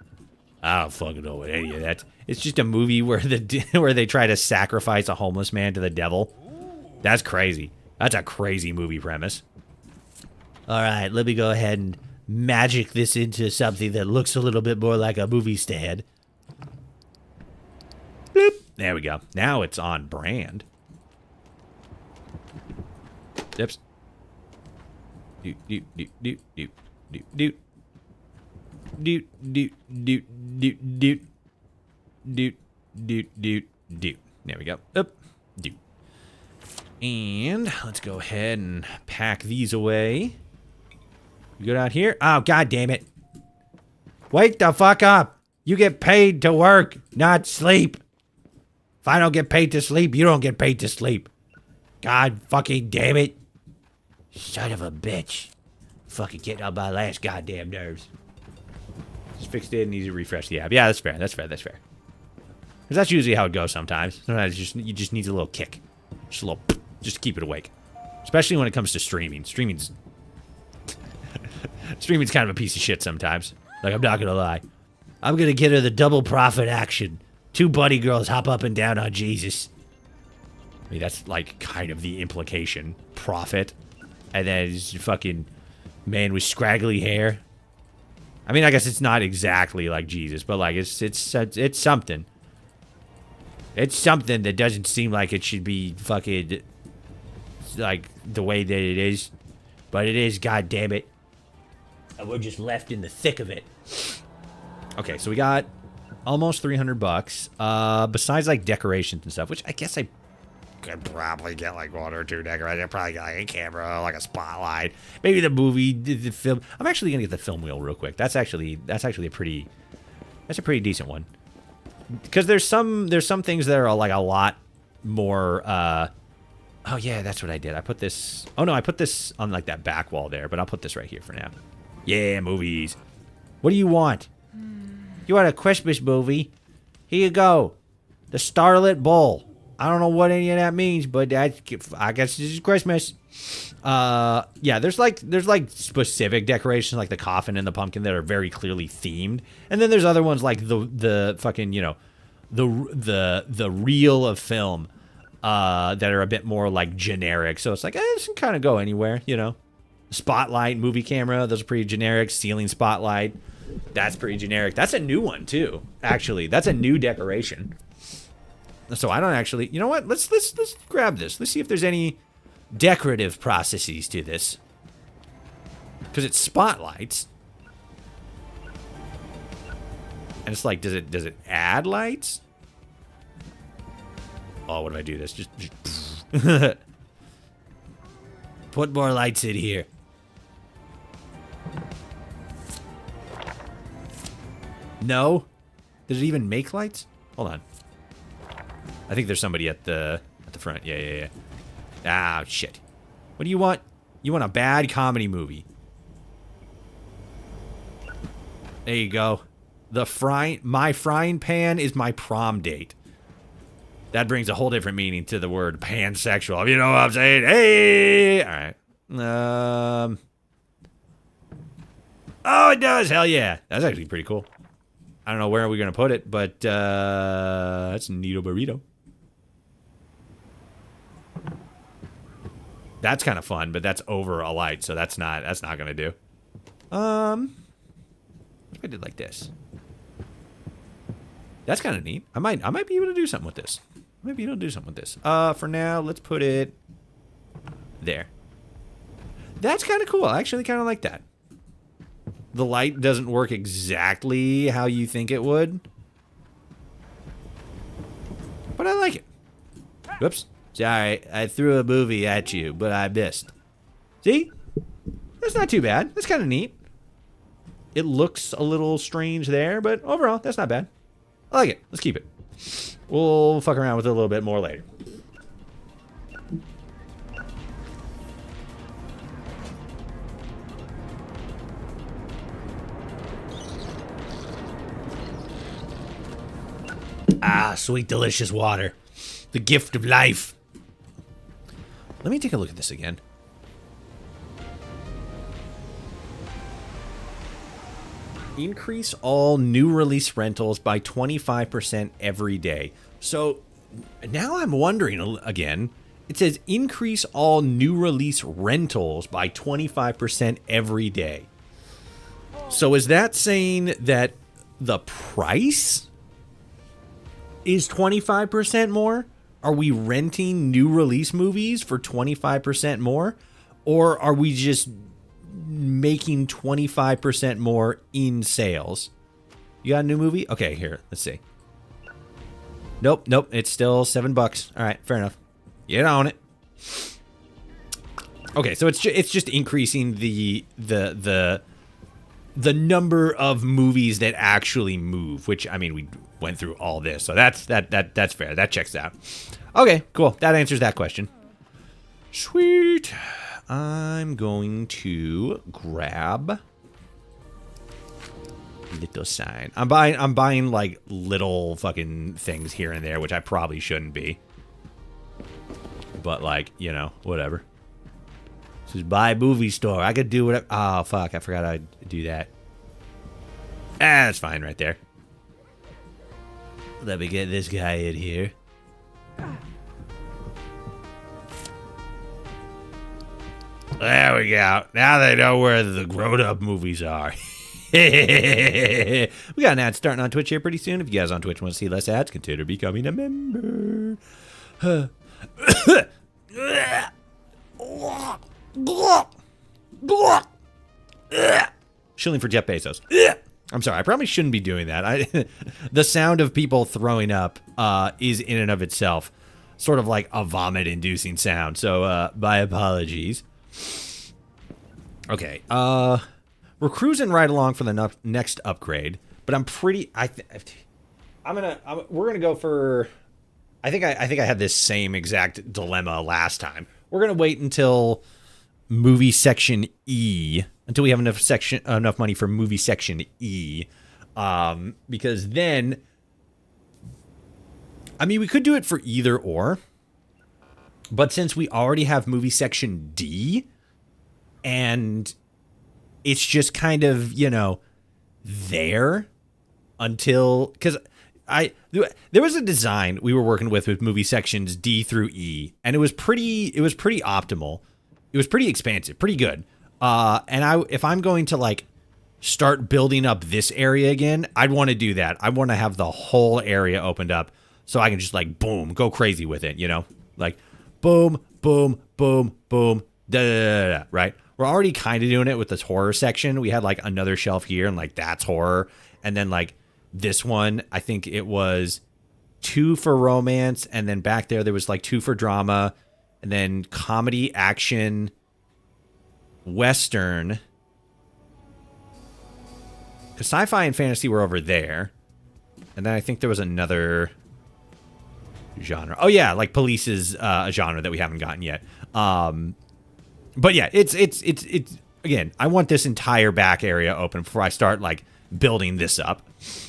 I don't fucking know what any of that. It's just a movie where where they try to sacrifice a homeless man to the devil. That's crazy. That's a crazy movie premise. All right, let me go ahead and magic this into something that looks a little bit more like a movie stand. Bloop. There we go. Now it's on brand. Oops. Doot, doot, doot, doot, doot, doot, doot. Doot, doot, doot, doot, doot. Doot, doot, doot, doot. There we go. Up. Doot. And let's go ahead and pack these away. You go down here. Oh, god damn it. Wake the fuck up. You get paid to work, not sleep. If I don't get paid to sleep, you don't get paid to sleep. God fucking damn it. Son of a bitch. Fucking getting on my last goddamn nerves. Just fixed it and easy to refresh the app. Yeah, that's fair. That's fair. That's fair. Because that's usually how it goes sometimes. Sometimes you just need a little kick. Just a little, just to keep it awake. Especially when it comes to streaming. Streaming's kind of a piece of shit sometimes. Like, I'm not gonna lie. I'm gonna get her the double profit action. 2 bunny girls hop up and down on Jesus. I mean, that's like kind of the implication. Profit. And then this fucking man with scraggly hair. I mean, I guess it's not exactly like Jesus, but like it's something. It's something that doesn't seem like it should be fucking like the way that it is, but it is. God damn it! And we're just left in the thick of it. Okay, so we got almost $300. Besides like decorations and stuff, which I guess I could probably get like 1 or 2 decorations. I'd probably get like a camera, like a spotlight, maybe the movie, the film. I'm actually gonna get the film wheel real quick. That's actually a pretty decent one. Because there's some things that are like a lot more. Oh yeah, that's what I did. I put this. Oh no, I put this on like that back wall there, but I'll put this right here for now. Yeah, movies. What do you want? You want a Christmas movie? Here you go. The Starlit Bowl. I don't know what any of that means, but I guess this is Christmas. Yeah, there's like specific decorations like the coffin and the pumpkin that are very clearly themed, and then there's other ones like the fucking, you know, the reel of film that are a bit more like generic. So it's like this can kind of go anywhere, you know. Spotlight, movie camera, those are pretty generic. Ceiling spotlight, that's pretty generic. That's a new one too. Actually, that's a new decoration. So I don't actually, you know what? Let's grab this. Let's see if there's any decorative processes to this. Because it's spotlights. And it's like, does it add lights? Oh, what if I do this? Just put more lights in here. No? Does it even make lights? Hold on. I think there's somebody at the front. Yeah. Ah, shit. What do you want? You want a bad comedy movie. There you go. My frying pan is my prom date. That brings a whole different meaning to the word pansexual. If you know what I'm saying. Hey! Alright. Oh, it does! Hell yeah. That's actually pretty cool. I don't know where we're going to put it, but that's a neato burrito. That's kind of fun, but that's over a light, so that's not going to do. What if I did like this? That's kind of neat. I might be able to do something with this. For now, let's put it there. That's kind of cool. I actually kind of like that. The light doesn't work exactly how you think it would, but I like it. Whoops. Sorry, I threw a movie at you, but I missed. See? That's not too bad. That's kind of neat. It looks a little strange there, but overall, that's not bad. I like it. Let's keep it. We'll fuck around with it a little bit more later. Ah, sweet, delicious water. The gift of life. Let me take a look at this again. Increase all new release rentals by 25% every day. So now I'm wondering again. It says increase all new release rentals by 25% every day. So is that saying that the price is 25% more? Are we renting new release movies for 25% more? Or are we just making 25% more in sales? You got a new movie? Okay, here, let's see. Nope, it's still $7. All right, fair enough. Get on it. Okay, so it's just increasing the number of movies that actually move, which, I mean, we went through all this, so that's fair. That checks out. Okay, cool. That answers that question. Sweet. I'm going to grab little sign. I'm buying like little fucking things here and there, which I probably shouldn't be. But like, you know, whatever. This is buy movie store. I could do whatever. Oh fuck, I forgot I'd do that. That's fine right there. Let me get this guy in here. There we go. Now they know where the grown-up movies are. We got an ad starting on Twitch here pretty soon. If you guys on Twitch want to see less ads, consider becoming a member. Shilling for Jeff Bezos. I'm sorry, I probably shouldn't be doing that. The sound of people throwing up is in and of itself sort of like a vomit-inducing sound. So my apologies. Okay, we're cruising right along for the next upgrade, but I'm pretty. We're gonna go for. I think I had this same exact dilemma last time. We're gonna wait until movie section E, until we have enough money for movie section E, because then, I mean, we could do it for either or, but since we already have movie section D, and it's just kind of, you know, there until, because there was a design we were working with movie sections D through E, and it was pretty optimal. It was pretty expansive, pretty good. And if I'm going to like start building up this area again, I'd want to do that. I want to have the whole area opened up so I can just like boom, go crazy with it, you know? Like boom, boom, boom, boom, da da da da, right? We're already kind of doing it with this horror section. We had like another shelf here and like that's horror. And then like this one, I think it was 2 for romance, and then back there was like 2 for drama, and then comedy, action, Western. Because sci-fi and fantasy were over there. And then I think there was another genre. Oh yeah, like police is a genre that we haven't gotten yet. But yeah, it's again, I want this entire back area open before I start like building this up.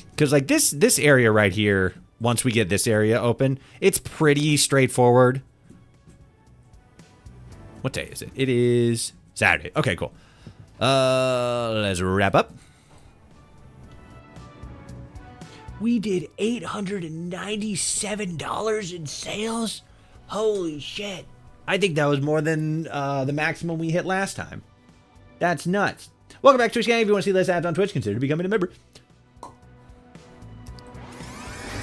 Because like this area right here, once we get this area open, it's pretty straightforward. What day is it? It is Saturday. Okay, cool. Let's wrap up. We did $897 in sales? Holy shit. I think that was more than the maximum we hit last time. That's nuts. Welcome back to Twitch Gang. If you want to see less ads on Twitch, consider becoming a member.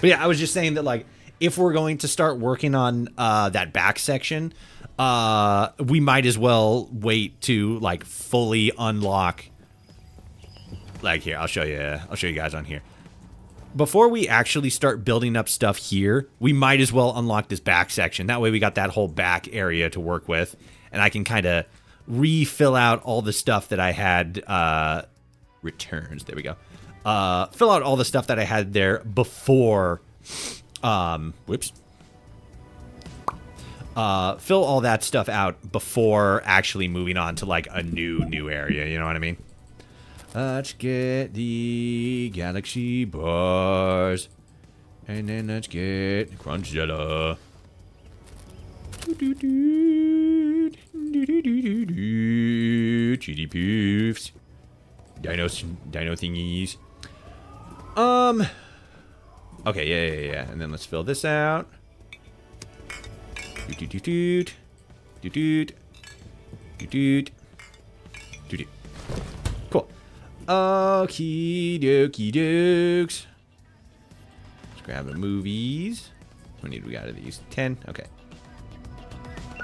But yeah, I was just saying that like if we're going to start working on that back section, we might as well wait to like fully unlock. Like here, I'll show you guys on here. before we actually start building up stuff here, we might as well unlock this back section. That way we got that whole back area to work with, and I can kind of refill out all the stuff that I had, returns, there we go. Fill out all the stuff that I had there before, whoops. Fill all that stuff out before actually moving on to like a new area, you know what I mean? Let's get the galaxy bars. And then let's get Crunchzilla. Cheaty poofs. Dino thingies. Okay, yeah. And then let's fill this out. Cool. Okie dokie dokes. Let's grab the movies. How many do we got of these? 10? Okay.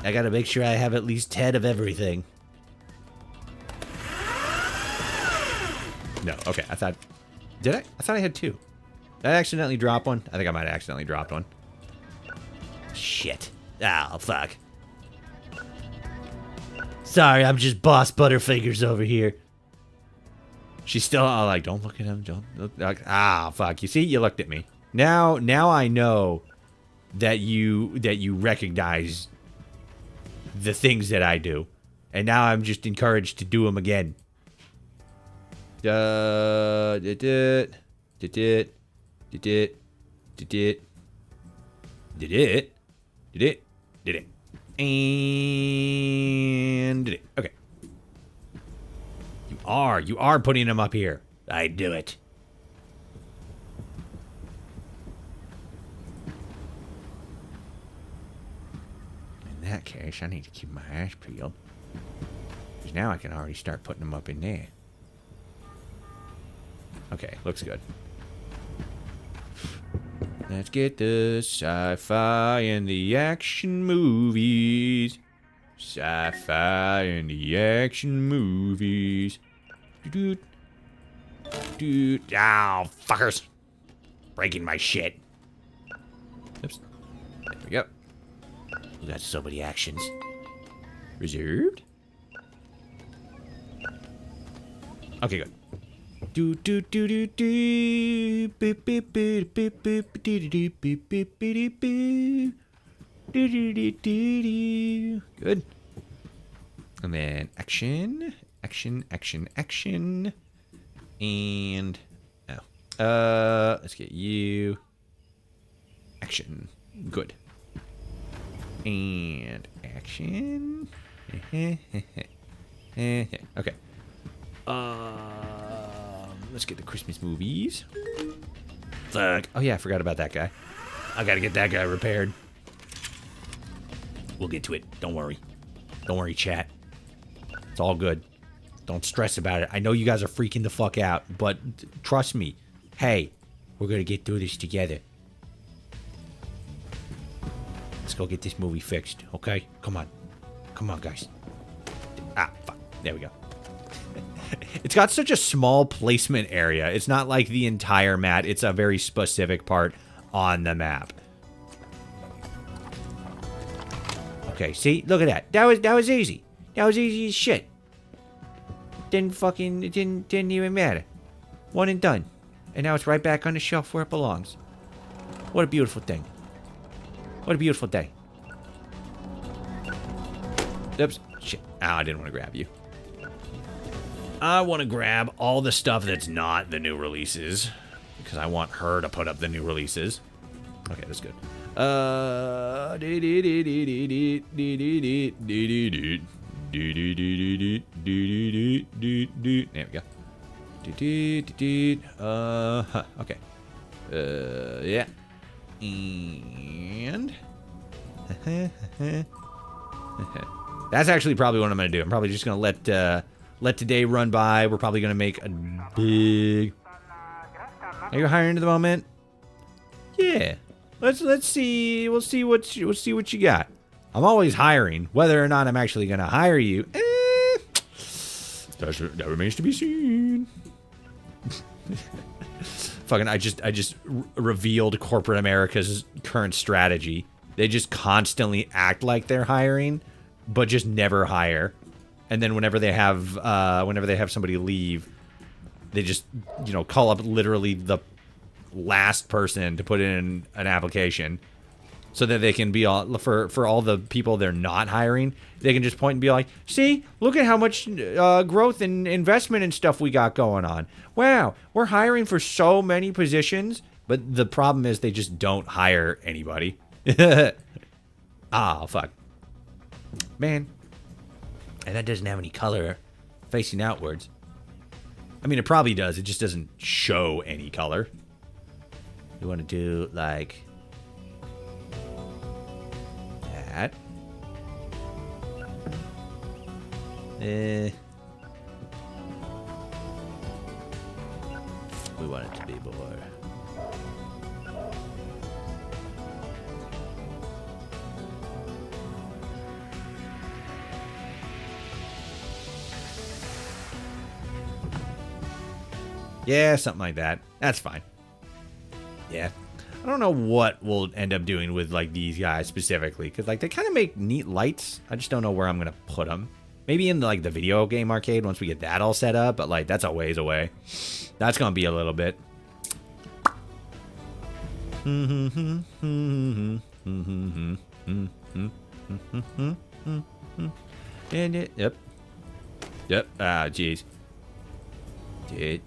I gotta make sure I have at least 10 of everything. No, okay. I thought... Did I? I thought I had 2. Did I accidentally drop one? I think I might have accidentally dropped one. Shit. Oh, fuck. Sorry, I'm just Boss Butterfingers over here. She's still like, don't look at him. Don't look. Fuck. You see, you looked at me. Now I know that you recognize the things that I do, and now I'm just encouraged to do them again. Did it. And did it. Okay. You are putting them up here. I do it. In that case, I need to keep my eyes peeled. Because now I can already start putting them up in there. Okay, looks good. Let's get the sci-fi and the action movies. Sci-fi and the action movies. Ow, fuckers. Breaking my shit. Oops. There we go. We got so many actions. Reserved. Okay, good. Do do do do do beep beep beep beep beep do do beep beep beep beep do do do do. Good. And then action, and let's get you. Action. Good. And action. Okay. Let's get the Christmas movies. Fuck. Oh yeah, I forgot about that guy. I gotta get that guy repaired. We'll get to it. Don't worry. Don't worry, chat. It's all good. Don't stress about it. I know you guys are freaking the fuck out, but trust me. Hey, we're gonna get through this together. Let's go get this movie fixed, okay? Come on. Come on, guys. Ah, fuck. There we go. It's got such a small placement area. It's not like the entire map. It's a very specific part on the map. Okay, see? Look at that. That was easy. That was easy as shit. It didn't even matter. One and done. And now it's right back on the shelf where it belongs. What a beautiful thing. What a beautiful day. Oops. Shit. Oh, I didn't want to grab you. I want to grab all the stuff that's not the new releases. Because I want her to put up the new releases. Okay, that's good. There we go. Okay. Yeah. And that's actually probably what I'm gonna do. I'm probably just gonna let today run by. We're probably gonna make a big. Are you hiring at the moment? Yeah. Let's see. We'll see what you got. I'm always hiring. Whether or not I'm actually gonna hire you, that remains to be seen. fucking, I just revealed corporate America's current strategy. They just constantly act like they're hiring, but just never hire. And then whenever they have somebody leave, they just, you know, call up literally the last person to put in an application, so that they can be all for all the people they're not hiring. They can just point and be like, "See, look at how much growth and investment and stuff we got going on. Wow, we're hiring for so many positions." But the problem is they just don't hire anybody. Ah, fuck, man. And that doesn't have any color facing outwards. I mean, it probably does. It just doesn't show any color. You want to do like that. We want it to be more. Yeah, something like that. That's fine. Yeah. I don't know what we'll end up doing with, like, these guys specifically. Because, like, they kind of make neat lights. I just don't know where I'm going to put them. Maybe in, like, the video game arcade once we get that all set up. But, like, that's a ways away. That's going to be a little bit. Yep. Yep. Ah, jeez. Yeah,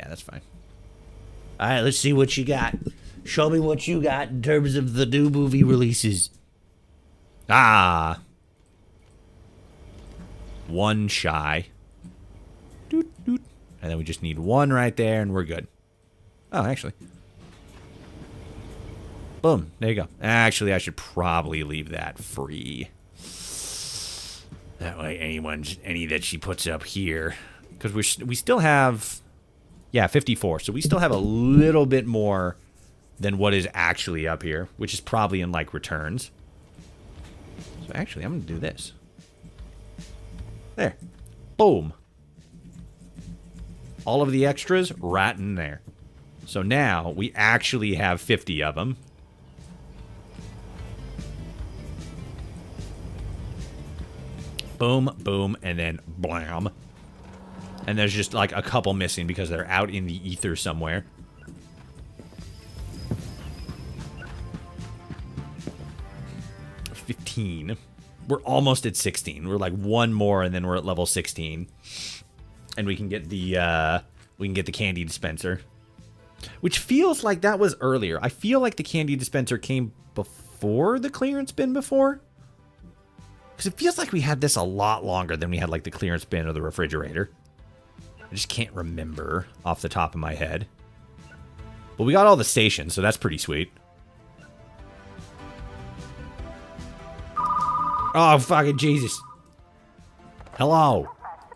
that's fine. All right, let's see what you got. Show me what you got in terms of the new movie releases. Ah. One shy. Doot, doot. And then we just need one right there and we're good. Oh, actually. Boom. There you go. Actually, I should probably leave that free. That way any that she puts up here. Because we still have... Yeah, 54. So we still have a little bit more than what is actually up here, which is probably in, like, returns. So actually, I'm going to do this. There. Boom. All of the extras right in there. So now we actually have 50 of them. Boom, boom, and then blam. And there's just like a couple missing because they're out in the ether somewhere. We're almost at 16. We're like one more and then we're at level 16. And we can get the candy dispenser. Which feels like that was earlier. I feel like the candy dispenser came before the clearance bin before. Because it feels like we had this a lot longer than we had like the clearance bin or the refrigerator. I just can't remember off the top of my head. But we got all the stations, so that's pretty sweet. Oh, fucking Jesus. Hello.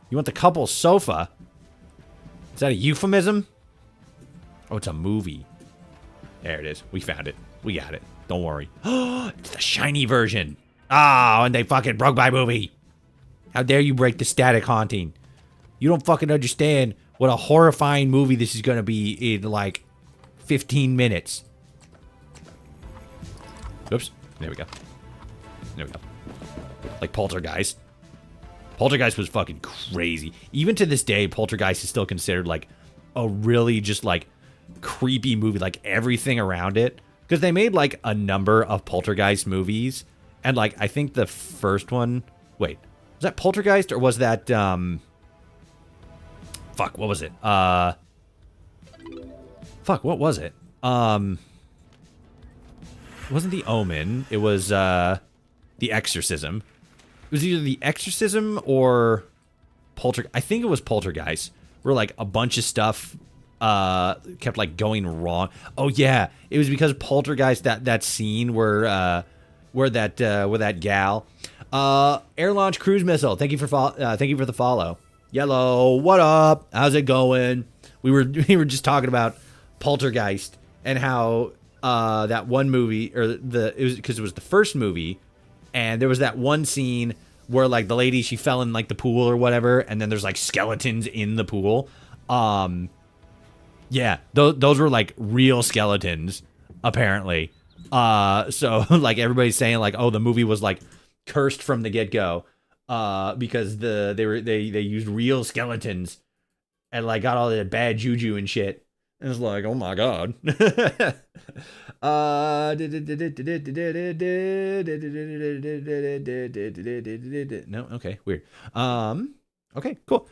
You want the couple's sofa? Is that a euphemism? Oh, it's a movie. There it is. We found it. We got it. Don't worry. It's the shiny version. Oh, and they fucking broke my movie. How dare you break the static haunting? You don't fucking understand what a horrifying movie this is going to be in, like, 15 minutes. Oops. There we go. There we go. Like Poltergeist. Poltergeist was fucking crazy. Even to this day, Poltergeist is still considered, like, a really just, like, creepy movie. Like, everything around it. Because they made, like, a number of Poltergeist movies. And, like, I think the first one... Wait. Was that Poltergeist or was that, Fuck, what was it? Fuck, what was it? It wasn't The Omen. It was, The Exorcism. It was either The Exorcism or I think it was Poltergeist. Where, like, a bunch of stuff kept like going wrong. Oh yeah, it was because Poltergeist, that scene where that gal, air launch cruise missile. Thank you for the follow. Yellow, what up? How's it going? We were just talking about Poltergeist and how that one movie, or it was the first movie, and there was that one scene where like the lady, she fell in like the pool or whatever, and then there's like skeletons in the pool. Yeah, those were like real skeletons apparently. So like everybody's saying like, oh, the movie was like cursed from the get-go because they used real skeletons and like got all the bad juju and shit. And it's like, oh my god. No, okay, weird. Okay, cool.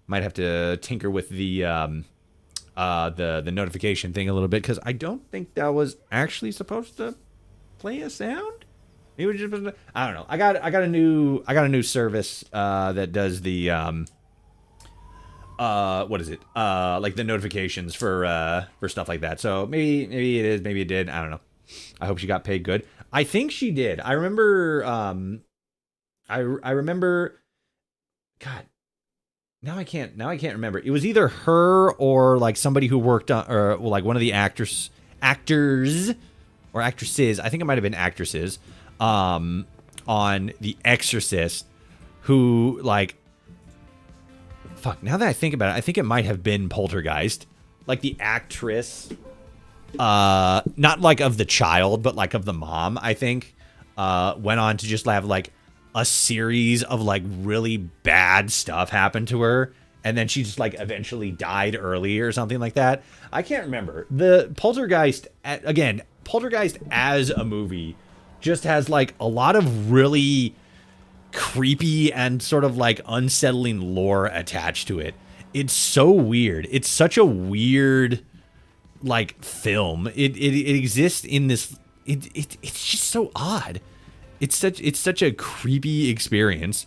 Might have to tinker with the notification thing a little bit, because I don't think that was actually supposed to play a sound. It was just, I don't know. I got a new service that does the what is it? Like the notifications for stuff like that. So maybe it is, maybe it did. I don't know. I hope she got paid good. I think she did. I remember I remember, God, now I can't remember. It was either her or like somebody who worked on, or like one of the actors or actresses. I think it might have been actresses on The Exorcist, who like, fuck, now that I think about it, I think it might have been Poltergeist. Like the actress, not like of the child, but like of the mom, I think, went on to just have like a series of like really bad stuff happen to her. And then she just like eventually died early or something like that. I can't remember. The Poltergeist, again, Poltergeist as a movie just has like a lot of really creepy and sort of like unsettling lore attached to it. It's so weird. It's such a weird like film. It exists in this. It's just so odd. It's such a creepy experience.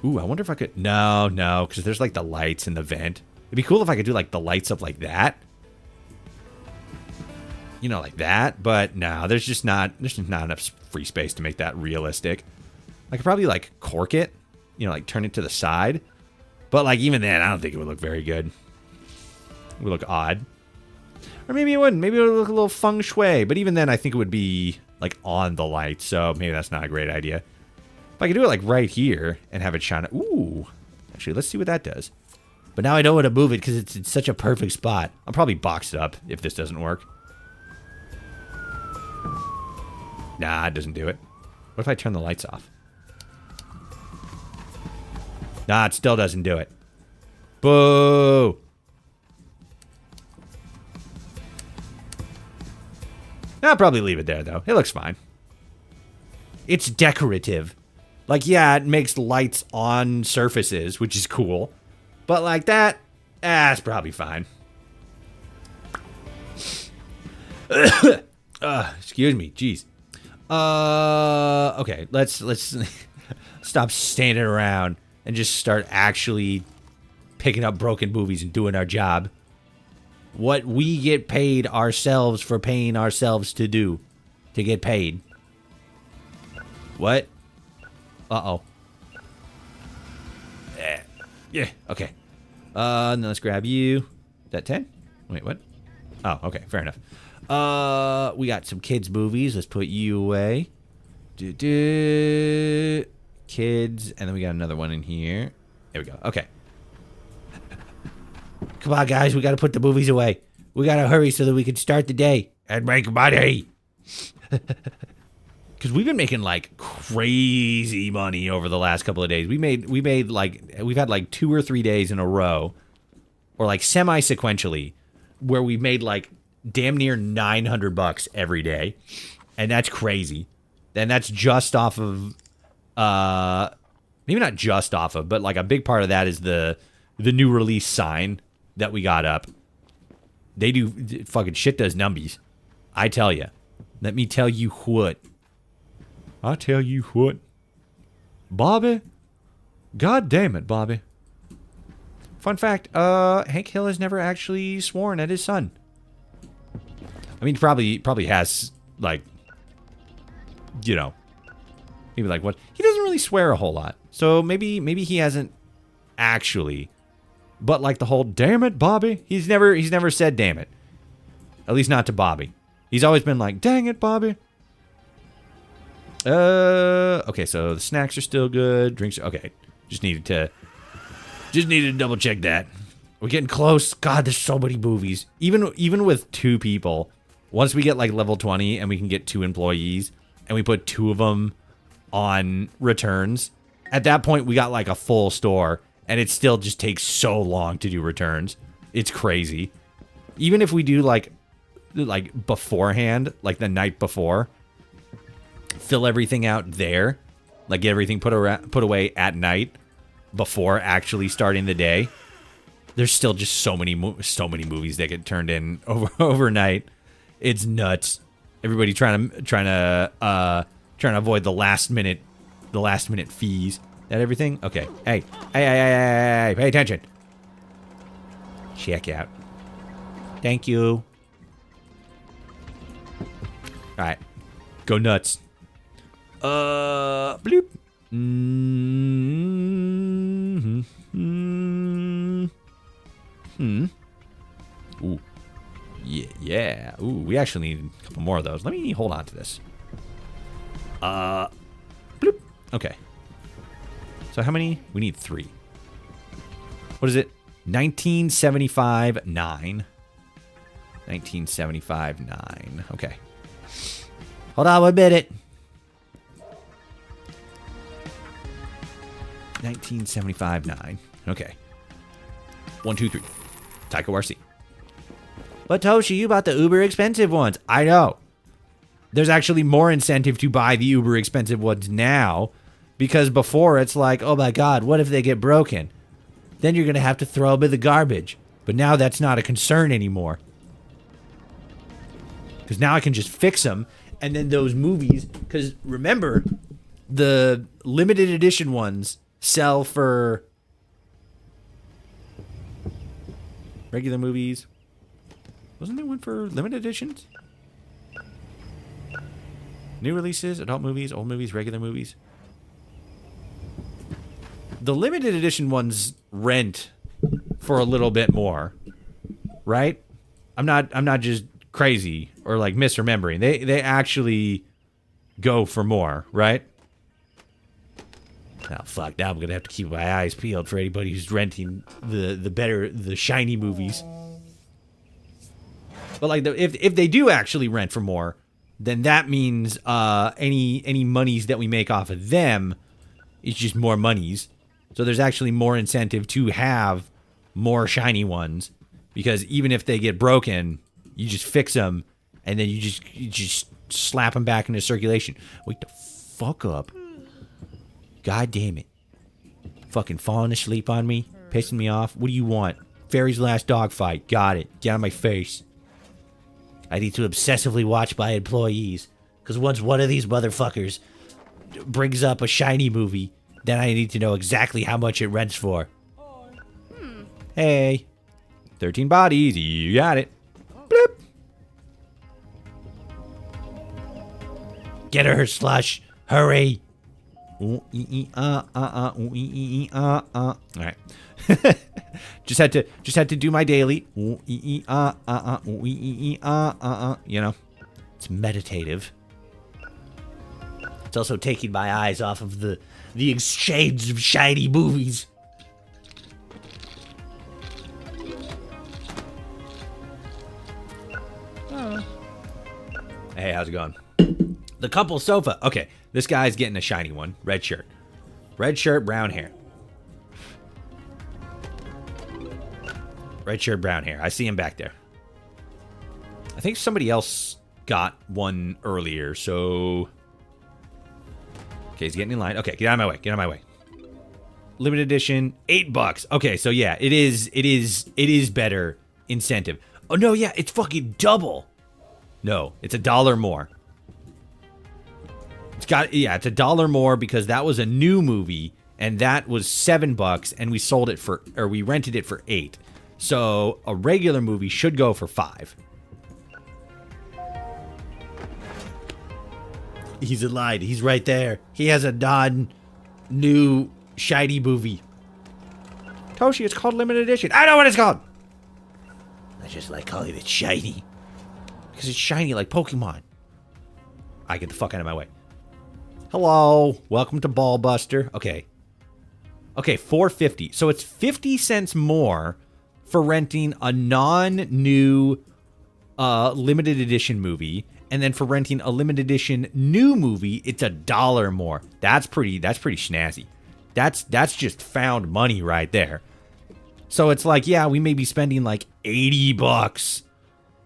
Ooh, I wonder if I could. No, because there's like the lights in the vent. It'd be cool if I could do like the lights up like that. You know, like that. But no, there's just not enough free space to make that realistic. I could probably like cork it, you know, like turn it to the side. But like even then, I don't think it would look very good. It would look odd. Or maybe it wouldn't. Maybe it would look a little feng shui. But even then, I think it would be like on the light. So maybe that's not a great idea. If I could do it like right here and have it shine. Ooh. Actually, let's see what that does. But now I don't want to move it because it's in such a perfect spot. I'll probably box it up if this doesn't work. Nah, it doesn't do it. What if I turn the lights off? Nah, it still doesn't do it. Boo! I'll probably leave it there, though. It looks fine. It's decorative. Like, yeah, it makes lights on surfaces, which is cool. But like that, it's probably fine. Excuse me. Jeez. Okay, let's stop standing around and just start actually picking up broken movies and doing our job. What we get paid ourselves for paying ourselves to do. To get paid. What? Uh-oh. Yeah, okay. Then let's grab you. Is that 10? Wait, what? Oh, okay, fair enough. We got some kids' movies. Let's put you away. Kids, and then we got another one in here. There we go. Okay. Come on, guys. We got to put the movies away. We got to hurry so that we can start the day and make money. Because we've been making like crazy money over the last couple of days. We've had like 2 or 3 days in a row, or like semi-sequentially, where we've made like damn near $900 every day, and that's crazy. And that's just off of, maybe not just off of, but like a big part of that is the new release sign that we got up. They do fucking shit does numbies. I tell you. Let me tell you what. I tell you what. Bobby. God damn it, Bobby. Fun fact, Hank Hill has never actually sworn at his son. I mean, probably has, like, you know, maybe like what? He doesn't really swear a whole lot. So maybe he hasn't actually. But like the whole damn it, Bobby, he's never said damn it. At least not to Bobby. He's always been like, dang it, Bobby. Okay, so the snacks are still good. Drinks are okay. Just needed to double check that. We're getting close. God, there's so many movies. Even with 2 people, once we get like level 20 and we can get 2 employees and we put 2 of them on returns, at that point we got like a full store and it still just takes so long to do returns. It's crazy. Even if we do like beforehand, like the night before, fill everything out there, like get everything put away at night before actually starting the day. There's still just so many movies that get turned in overnight. It's nuts. Everybody trying to avoid the last minute fees. That everything? Okay. Hey, pay attention. Check out. Thank you. All right. Go nuts. Bloop. Ooh. Yeah. Ooh, we actually need a couple more of those. Let me hold on to this. Bloop. Okay. So how many? We need 3. What is it? 1975 9. 1975 9. Okay. Hold on 1 minute. 1975 9. Okay. 1, 2, 3. Taiko RC. But Toshi, you bought the uber expensive ones. I know. There's actually more incentive to buy the uber expensive ones now, because before it's like, oh my god, what if they get broken? Then you're going to have to throw them in the garbage. But now that's not a concern anymore. Because now I can just fix them, and then those movies, because remember, the limited edition ones sell for regular movies. Wasn't there one for limited editions? New releases, adult movies, old movies, regular movies. The limited edition ones rent for a little bit more, right? I'm not just crazy or like misremembering. They actually go for more, right? Oh fuck! Now I'm gonna have to keep my eyes peeled for anybody who's renting the shiny movies. But like if they do actually rent for more, then that means any monies that we make off of them is just more monies. So there's actually more incentive to have more shiny ones, because even if they get broken, you just fix them and then you just slap them back into circulation. Wake the fuck up. God damn it. Fucking falling asleep on me, pissing me off. What do you want? Fairy's Last Dogfight. Got it. Get out of my face. I need to obsessively watch my employees, because once one of these motherfuckers brings up a shiny movie, then I need to know exactly how much it rents for. Hey. 13 bodies. You got it. Bloop. Get her, Slush. Hurry. All right. just had to do my daily. You know, it's meditative. It's also taking my eyes off of the exchange of shiny movies. Hey, how's it going? The couple sofa. Okay, this guy's getting a shiny one. Red shirt. Red shirt, brown hair. Red shirt, brown hair. I see him back there. I think somebody else got one earlier, so... Okay, he's getting in line. Okay, get out of my way. Get out of my way. Limited edition, $8. Okay, so yeah, it is better incentive. Oh no, yeah, it's fucking double. No, it's $1 more. It's $1 more because that was a new movie and that was $7, and we rented it for $8. So a regular movie should go for $5. He's lied. He's right there. He has a new shiny movie. Toshi, it's called limited edition. I know what it's called. I just like calling it shiny. Because it's shiny like Pokemon. I get the fuck out of my way. Hello. Welcome to Ballbuster. Okay. Okay, $4.50. So it's 50 cents more for renting a non-new limited edition movie. And then for renting a limited edition new movie, it's $1 more. That's pretty snazzy. That's just found money right there. So it's like, yeah, we may be spending like $80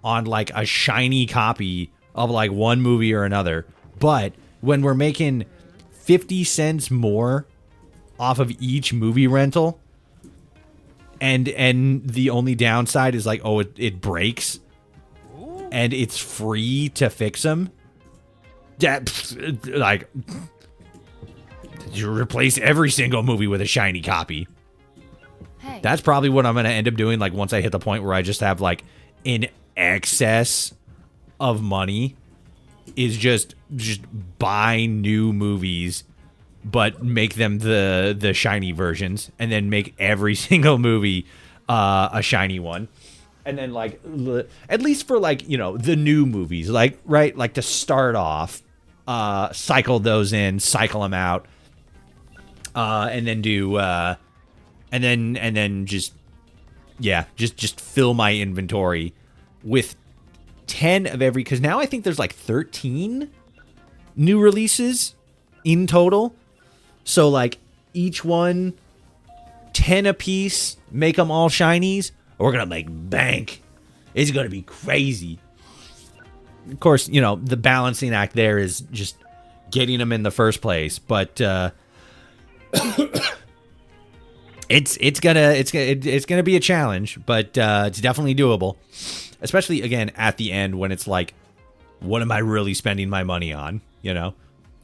on like a shiny copy of like one movie or another. But when we're making 50 cents more off of each movie rental, and the only downside is like, oh, it breaks, and it's free to fix them. Like, you replace every single movie with a shiny copy. Hey. That's probably what I'm going to end up doing, like, once I hit the point where I just have, like, an excess of money, is just buy new movies, but make them the shiny versions, and then make every single movie a shiny one. And then, like, at least for, like, you know, the new movies, like, right? Like, to start off, cycle those in, cycle them out, and then do, and then just, yeah, just fill my inventory with 10 of every, because now I think there's, like, 13 new releases in total. So, like, each one, 10 a piece, make them all shinies. We're going to make bank. It's going to be crazy. Of course, you know, the balancing act there is just getting them in the first place. But it's gonna be a challenge, but it's definitely doable. Especially, again, at the end when it's like, what am I really spending my money on? You know?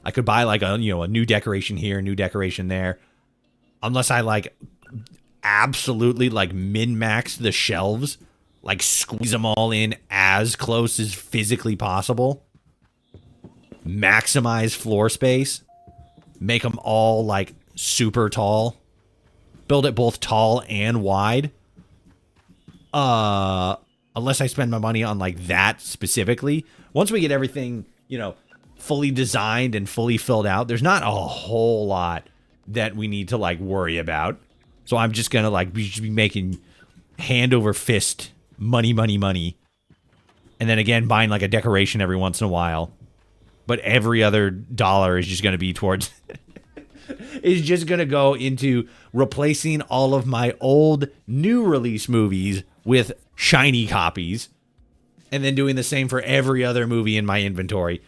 I could buy like a new decoration here, a new decoration there. Unless I like absolutely like min-max the shelves, like squeeze them all in as close as physically possible, maximize floor space, make them all like super tall, build it both tall and wide. Unless I spend my money on like that specifically. Once we get everything, you know, fully designed and fully filled out, there's not a whole lot that we need to like worry about. So I'm just gonna like be making hand over fist money, and then again buying like a decoration every once in a while. But every other dollar is just gonna be towards is just gonna go into replacing all of my old new release movies with shiny copies, and then doing the same for every other movie in my inventory.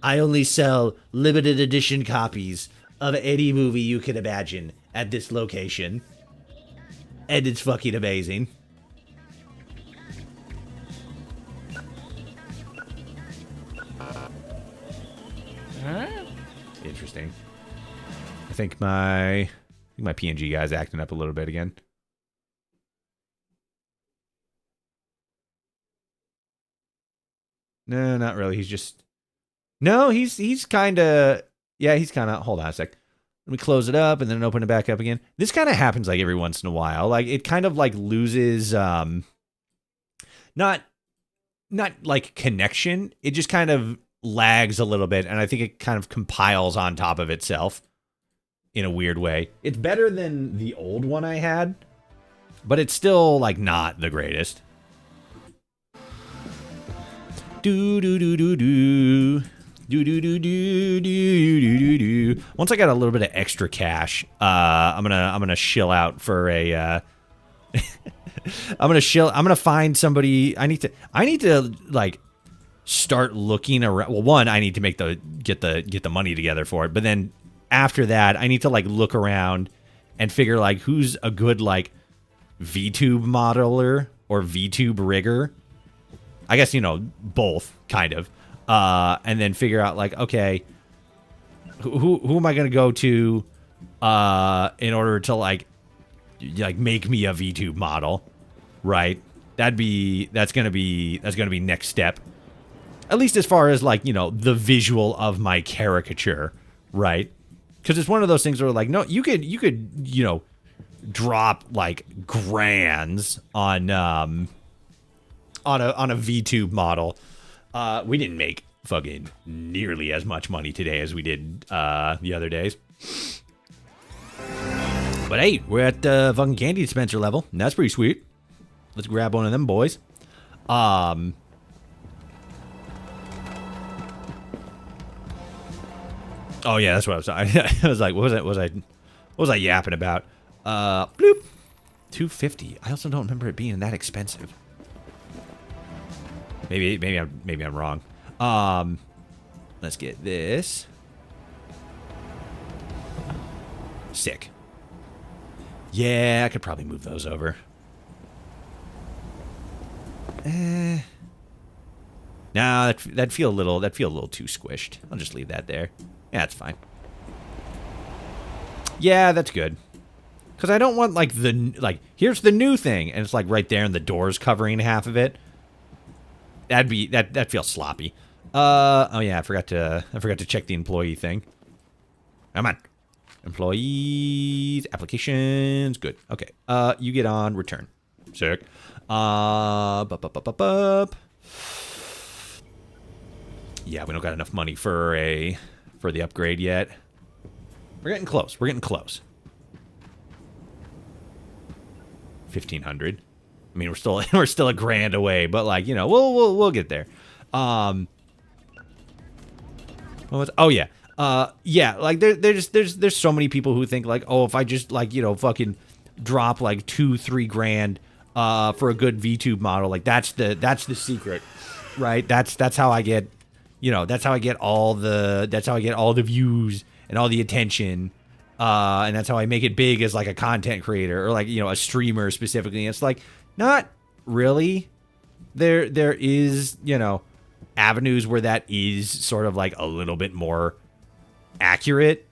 I only sell limited edition copies of any movie you can imagine at this location. And it's fucking amazing. Huh? Interesting. I think my PNG guy's acting up a little bit again. No, not really. He's just... No, he's kind of... Yeah, he's kind of... Hold on a sec. Let me close it up and then open it back up again. This kind of happens like every once in a while. Like it kind of like loses not like connection. It just kind of lags a little bit, and I think it kind of compiles on top of itself in a weird way. It's better than the old one I had, but it's still like not the greatest. Do do do do do. Once I got a little bit of extra cash, I'm gonna shill out for a I'm gonna find somebody. I need to like start looking around. Well, one, I need to get the money together for it, but then after that, I need to like look around and figure like who's a good like VTube modeler or VTube rigger. I guess, you know, both kind of. And then figure out like, okay, who am I going to go to in order to like make me a VTube model, right? That's gonna be next step. At least as far as like, you know, the visual of my caricature, right? Because it's one of those things where like, no, you could, you know, drop like grands on a VTube model. We didn't make fucking nearly as much money today as we did the other days. But hey, we're at fucking candy dispenser level, and that's pretty sweet. Let's grab one of them boys. Oh yeah, that's what I was. I was like, what was I yapping about? Bloop. 250. I also don't remember it being that expensive. Maybe I'm wrong. Let's get this. Sick. Yeah, I could probably move those over. Nah, that'd feel a little too squished. I'll just leave that there. Yeah, that's fine. Yeah, that's good. Because I don't want, like, here's the new thing, and it's, like, right there, and the door's covering half of it. That feels sloppy. Oh, yeah, I forgot to check the employee thing. Come on. Employees, applications, good. Okay, you get on, return. Sick. Yeah, we don't got enough money for the upgrade yet. We're getting close. 1,500. I mean, we're still a grand away, but like, you know, we'll get there. Oh yeah. Yeah, like there's so many people who think like, oh, if I just like, you know, fucking drop like 2-3 grand for a good VTube model, like that's the secret, right? That's how I get, you know, that's how I get all the views and all the attention, and that's how I make it big as like a content creator or like, you know, a streamer specifically. And it's like, not really. There is, you know, avenues where that is sort of like a little bit more accurate,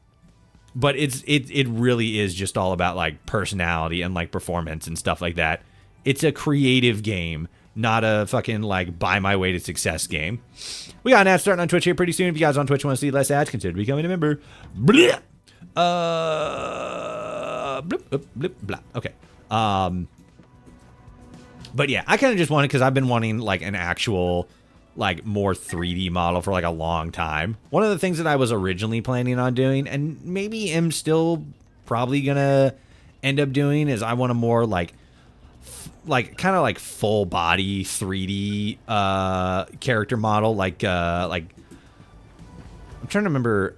but it really is just all about like personality and like performance and stuff like that. It's a creative game, not a fucking like buy my way to success game. We got an ad starting on Twitch here pretty soon. If you guys on Twitch want to see less ads, consider becoming a member. Blah. Blip, blip, blah. Okay. But yeah, I kind of just wanted, because I've been wanting like an actual like more 3D model for like a long time. One of the things that I was originally planning on doing, and maybe am still probably gonna end up doing, is I want a more like kind of like full body 3D character model. Like I'm trying to remember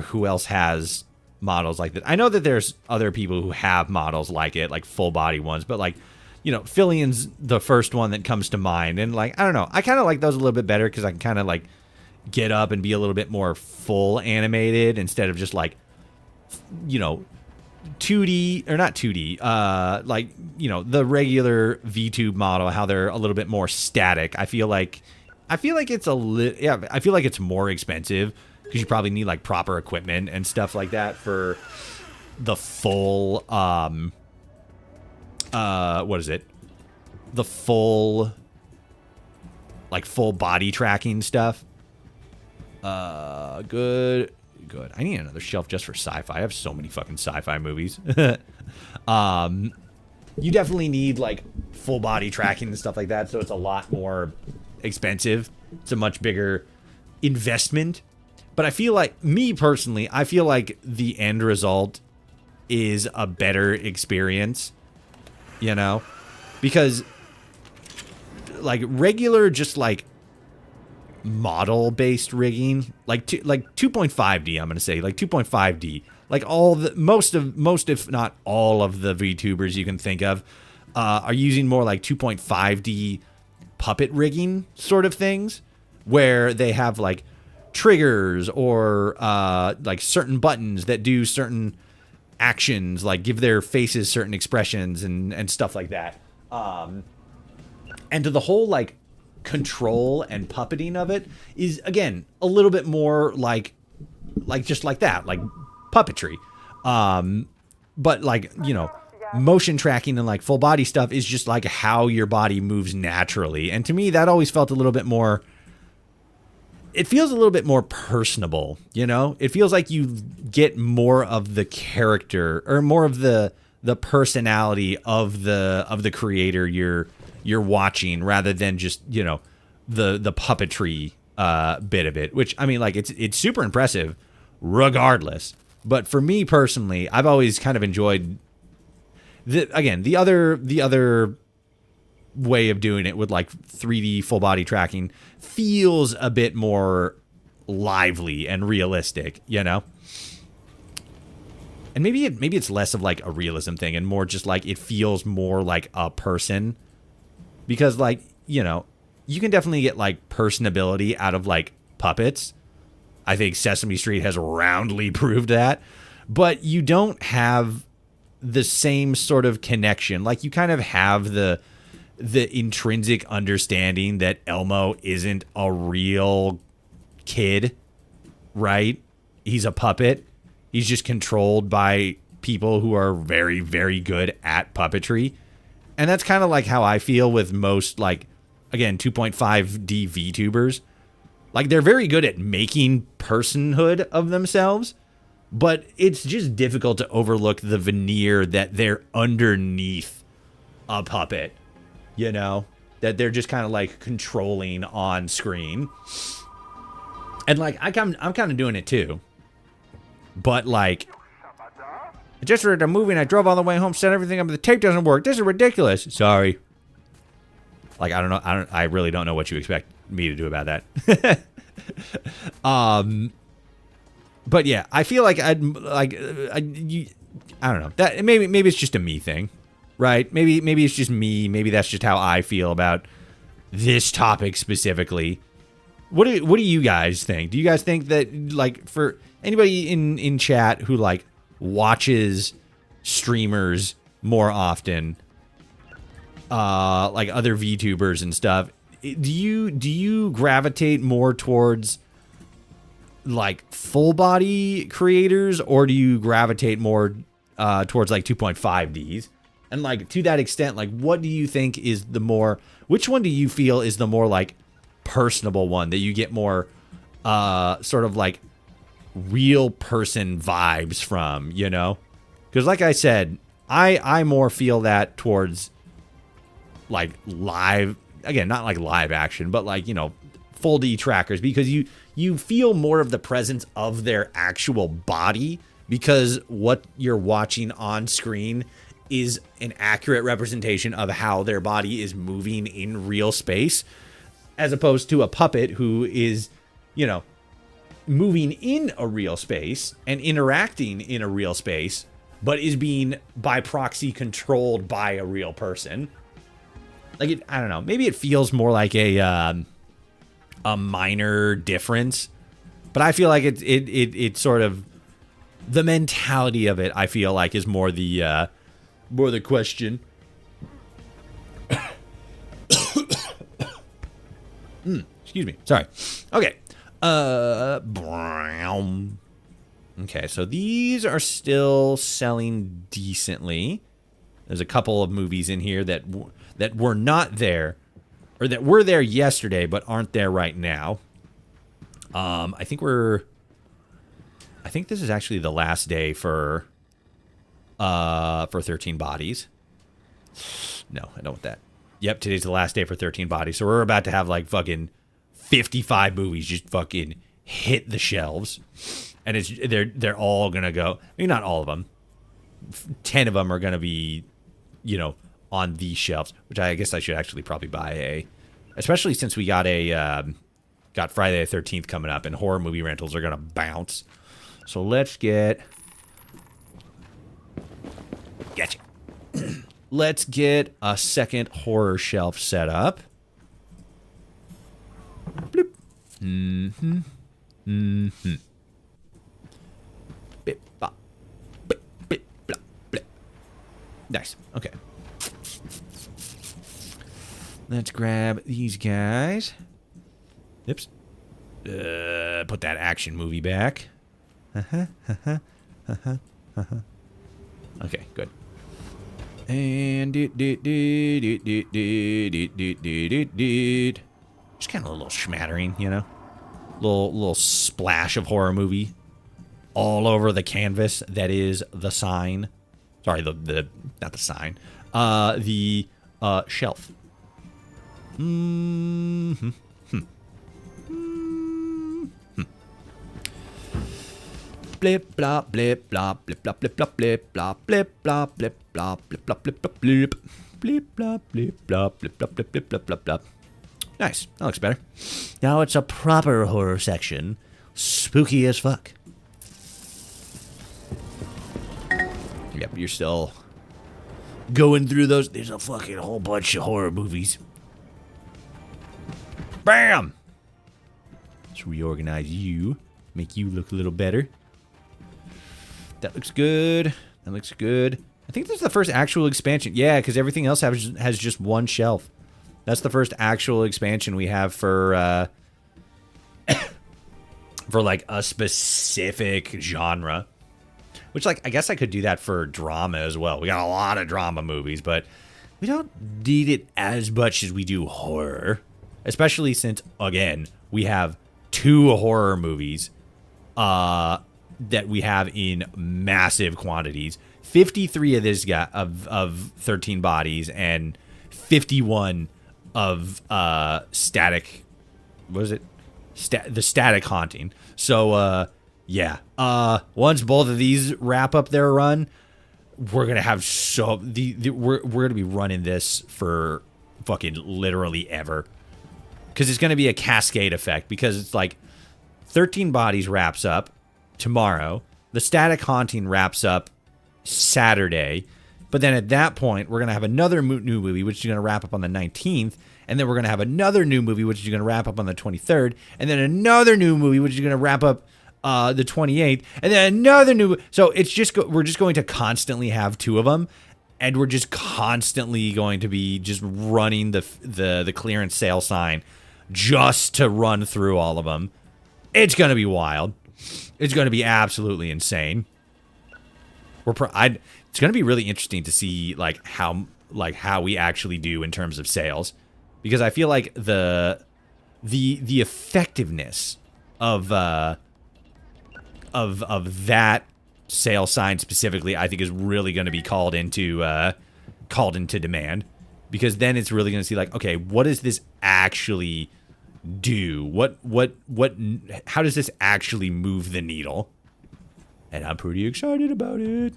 who else has models like that. I know that there's other people who have models like it, like full body ones, but like, you know, Fillion's the first one that comes to mind. And like, I don't know, I kind of like those a little bit better because I can kind of like get up and be a little bit more full animated instead of just like, you know, 2D or not 2D, like, you know, the regular VTube model, how they're a little bit more static. I feel like it's I feel like it's more expensive because you probably need like proper equipment and stuff like that for the full, what is it? The full, like full body tracking stuff. Good. I need another shelf just for sci-fi. I have so many fucking sci-fi movies. You definitely need like full body tracking and stuff like that, so it's a lot more expensive. It's a much bigger investment. But I feel like, me personally, I feel like the end result is a better experience. You know, because like regular, just like model based rigging, like 2.5D, I'm gonna say like 2.5D, like most if not all of the VTubers you can think of are using more like 2.5D puppet rigging sort of things, where they have like triggers or like certain buttons that do certain actions, like give their faces certain expressions and stuff like that. And to the whole like control and puppeting of it is, again, a little bit more like just like that, like puppetry. But like, motion tracking and like full body stuff is just like how your body moves naturally. And to me, that always felt a little bit more, it feels a little bit more personable, It feels like you get more of the character or more of the personality of the creator you're watching rather than just, the puppetry bit of it, which I mean, like it's super impressive regardless. But for me personally, I've always kind of enjoyed the other way of doing it with like 3D full body tracking feels a bit more lively and realistic, And maybe it's less of like a realism thing and more just like it feels more like a person, because like, you can definitely get like personability out of like puppets. I think Sesame Street has roundly proved that, but you don't have the same sort of connection. Like you kind of have the intrinsic understanding that Elmo isn't a real kid, right? He's a puppet. He's just controlled by people who are very, very good at puppetry. And that's kind of like how I feel with most, like, again, 2.5D VTubers. Like, they're very good at making personhood of themselves, but it's just difficult to overlook the veneer that they're underneath a puppet, that they're just kind of like controlling on screen. And like, I'm kind of doing it too, but like, I just read a movie and I drove all the way home, set everything up, but the tape doesn't work. This is ridiculous. Sorry. Like, I really don't know what you expect me to do about that. But yeah, I feel like I don't know. That maybe it's just a me thing, right? Maybe it's just me. Maybe that's just how I feel about this topic specifically. What do you guys think? Do you guys think that, like, for anybody in chat who like watches streamers more often, like other VTubers and stuff, do you gravitate more towards like full body creators, or do you gravitate more towards like 2.5Ds? And like, to that extent, like, what do you think is which one do you feel is the more like personable one that you get more sort of like real person vibes from, because like I said, I more feel that towards like live, again, not like live action, but like, full D trackers, because you feel more of the presence of their actual body, because what you're watching on screen is an accurate representation of how their body is moving in real space, as opposed to a puppet who is, moving in a real space and interacting in a real space, but is being by proxy controlled by a real person. Like, I don't know. Maybe it feels more like a minor difference, but I feel like it sort of, the mentality of it, I feel like, is more the question. Excuse me. Sorry. Okay. Okay, so these are still selling decently. There's a couple of movies in here that were not there, or that were there yesterday but aren't there right now. I think this is actually the last day for 13 Bodies. No, I don't want that. Yep, today's the last day for 13 Bodies. So we're about to have like fucking 55 movies just fucking hit the shelves, and they're all gonna go. I mean, not all of them. 10 of them are gonna be, on these shelves, which I guess I should actually probably buy especially since we got got Friday the 13th coming up, and horror movie rentals are gonna bounce. So let's get let's get a second horror shelf set up. Bloop. Mm-hmm. Mm-hmm. Bip, bop. Bip, bip, blop, blip. Nice. Okay. Let's grab these guys. Oops. Put that action movie back. Okay, good. And just kind of a little schmattering, you know, little splash of horror movie all over the canvas that is the sign. Sorry, the not the sign, the shelf. Blip blop blip blop blip blop blip blop blip blop blip blop blip blop blip blop blip blop blip blip blop blip blop blip blop blip blip blop blop blop. Nice. That looks better. Now it's a proper horror section. Spooky as fuck. Yep, you're still going through those. There's a fucking whole bunch of horror movies. Bam! Let's reorganize you. Make you look a little better. That looks good. That looks good. I think this is the first actual expansion. Yeah, because everything else has just one shelf. That's the first actual expansion we have for for like a specific genre. Which, like, I guess I could do that for drama as well. We got a lot of drama movies, but we don't need it as much as we do horror. Especially since, again, we have 2 horror movies that we have in massive quantities. 53 of this guy of 13 Bodies and 51 of Static. What is it? The Static Haunting. So yeah. Once both of these wrap up their run, we're gonna have we're gonna be running this for fucking literally ever. Because it's gonna be a cascade effect. Because it's like 13 Bodies wraps up tomorrow. The Static Haunting wraps up Saturday. But then at that point, we're going to have another new movie, which is going to wrap up on the 19th. And then we're going to have another new movie, which is going to wrap up on the 23rd. And then another new movie, which is going to wrap up the 28th. And then another new... So it's just we're just going to constantly have 2 of them. And we're just constantly going to be just running the clearance sale sign just to run through all of them. It's going to be wild. It's going to be absolutely insane. It's going to be really interesting to see how we actually do in terms of sales, because I feel like the effectiveness of that sale sign specifically, I think, is really going to be called into demand, because then it's really going to see okay, what does this actually do? How does this actually move the needle? And I'm pretty excited about it.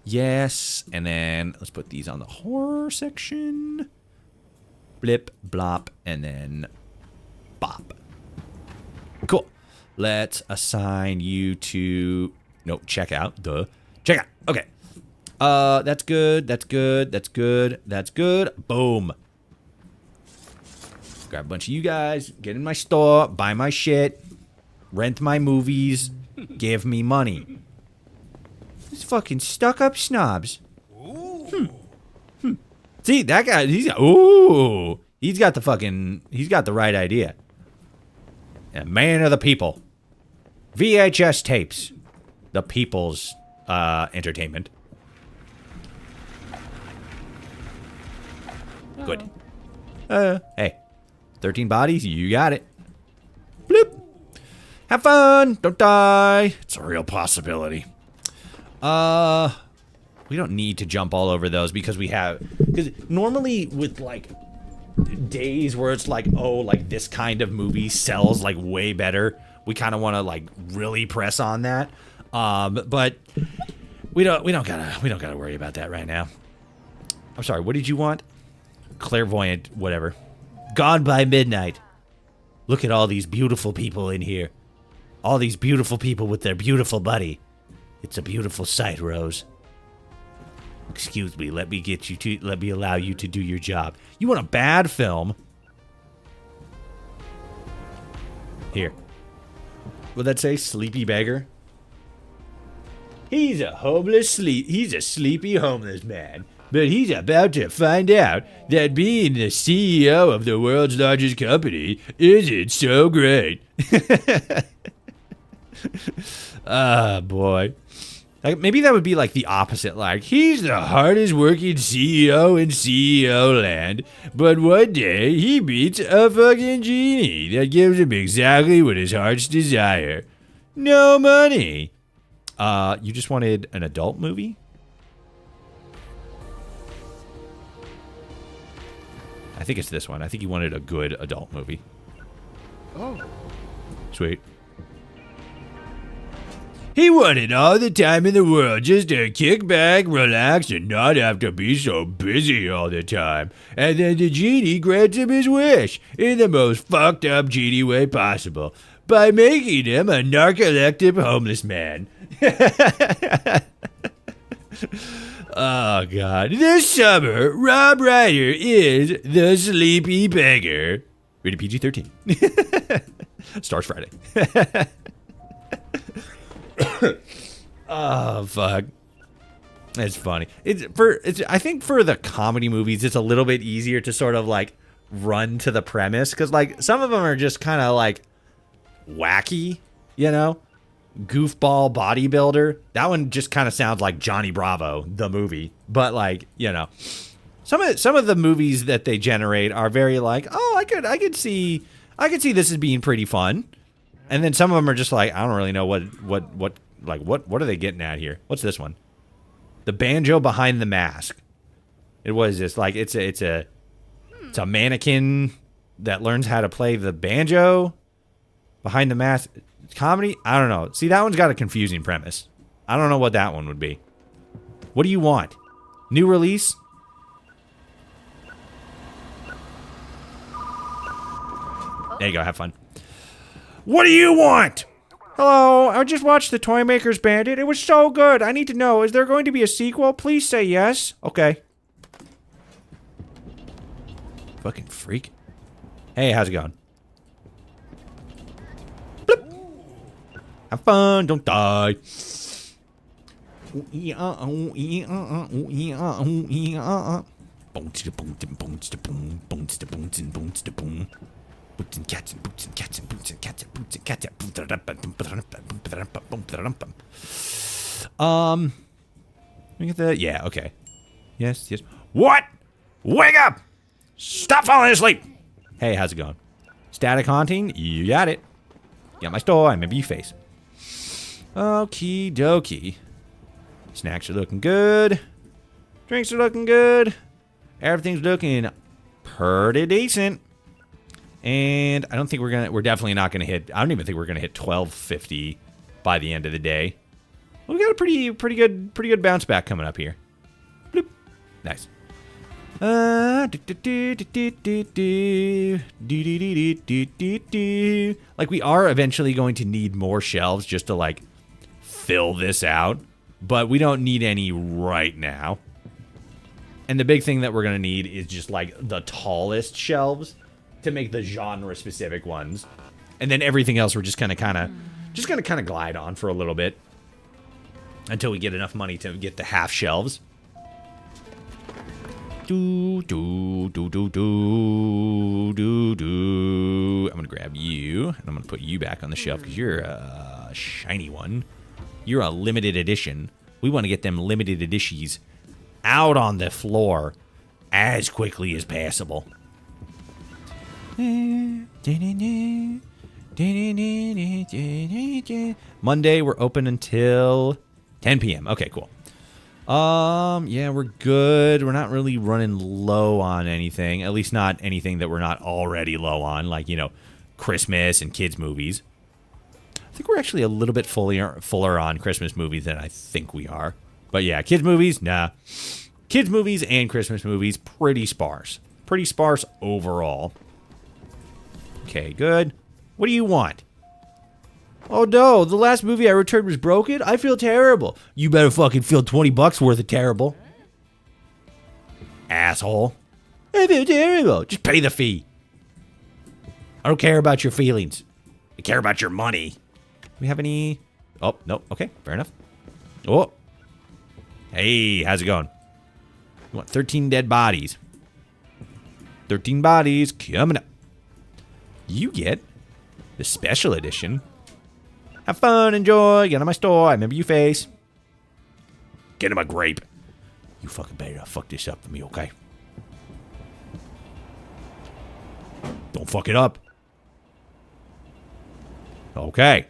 Yes, and then let's put these on the horror section. Blip, blop, and then bop. Cool. Let's assign you to... Nope, check out. Duh. Check out. Okay. That's good. That's good. That's good. That's good. Boom. Grab a bunch of you guys. Get in my store. Buy my shit. Rent my movies. Give me money. These fucking stuck-up snobs. See, that guy, he's got the right idea. A man of the people. VHS tapes. The people's entertainment. Good. Hey. 13 Bodies, you got it. Bloop. Have fun. Don't die. It's a real possibility. We don't need to jump all over those because normally with days where it's this kind of movie sells way better, we kind of want to really press on that. But we don't gotta worry about that right now. I'm sorry, what did you want? Clairvoyant, whatever. Gone by midnight. Look at all these beautiful people in here. All these beautiful people with their beautiful buddy. It's a beautiful sight, Rose. Excuse me, let me allow you to do your job. You want a bad film? Here. What'd that say? Sleepy beggar? He's a sleepy homeless man. but he's about to find out that being the CEO of the world's largest company isn't so great. Ah, boy. Like, maybe that would be like the opposite. Like, he's the hardest working CEO in CEO land, but one day he meets a fucking genie that gives him exactly what his heart's desire. No money. You just wanted an adult movie? I think it's this one. I think you wanted a good adult movie. Oh. Sweet. He wanted all the time in the world just to kick back, relax, and not have to be so busy all the time. And then the genie grants him his wish in the most fucked up genie way possible by making him a narcoleptic homeless man. Oh, God. This summer, Rob Reiner is the Sleepy Beggar. Rated PG-13. Stars Friday. Oh, fuck. It's funny. I think for the comedy movies, it's a little bit easier to sort of like run to the premise because like some of them are just kind of like wacky, you know? Goofball bodybuilder. That one just kind of sounds like Johnny Bravo, the movie. But like, you know, some of the movies that they generate are very like, oh, I could see this as being pretty fun. And then some of them are just like, I don't really know what are they getting at here? What's this one? The Banjo Behind the Mask. It was just like it's a mannequin that learns how to play the banjo behind the mask. Comedy? I don't know. See, that one's got a confusing premise. I don't know what that one would be. What do you want? New release? There you go. Have fun. What do you want? Hello, I just watched The Toy Maker's Bandit. It was so good. I need to know, is there going to be a sequel? Please say yes. Okay. Fucking freak. Hey, how's it going? Bloop. Have fun. Don't die. Boots and cats and boots and cats and boots and cats and boots and cats and we get the yeah, okay. Yes. What? Wake up! Stop falling asleep! Hey, how's it going? Static haunting? You got it. Got my store, I remember your face. Okie dokie. Snacks are looking good. Drinks are looking good. Everything's looking pretty decent. And I don't think we're definitely not gonna hit, I don't even think we're gonna hit 1250 by the end of the day. Well, we got a pretty good bounce back coming up here. Bloop. Nice. Like we are eventually going to need more shelves just to like fill this out, but we don't need any right now. And the big thing that we're gonna need is just like the tallest shelves to make the genre specific ones. And then everything else we're just gonna kinda glide on for a little bit until we get enough money to get the half shelves. I'm gonna grab you and I'm gonna put you back on the shelf because you're a shiny one. You're a limited edition. We want to get them limited editions out on the floor as quickly as possible. Monday, we're open until 10 p.m. Okay, cool. Yeah, we're good. We're not really running low on anything. At least not anything that we're not already low on, like, you know, Christmas and kids' movies. I think we're actually a little bit fuller on Christmas movies than I think we are. But yeah, kids' movies, nah. Kids' movies and Christmas movies, pretty sparse. Pretty sparse overall. Okay, good. What do you want? Oh no, the last movie I returned was broken? I feel terrible. You better fucking feel $20 worth of terrible. Asshole. I feel terrible. Just pay the fee. I don't care about your feelings. I care about your money. Do we have any? Oh, no. Okay, fair enough. Oh. Hey, how's it going? You want 13 dead bodies. 13 bodies coming up. You get the special edition. Have fun, enjoy, get in my store. I remember you face. Get him a grape. You fucking better not fuck this up for me, okay? Don't fuck it up. Okay.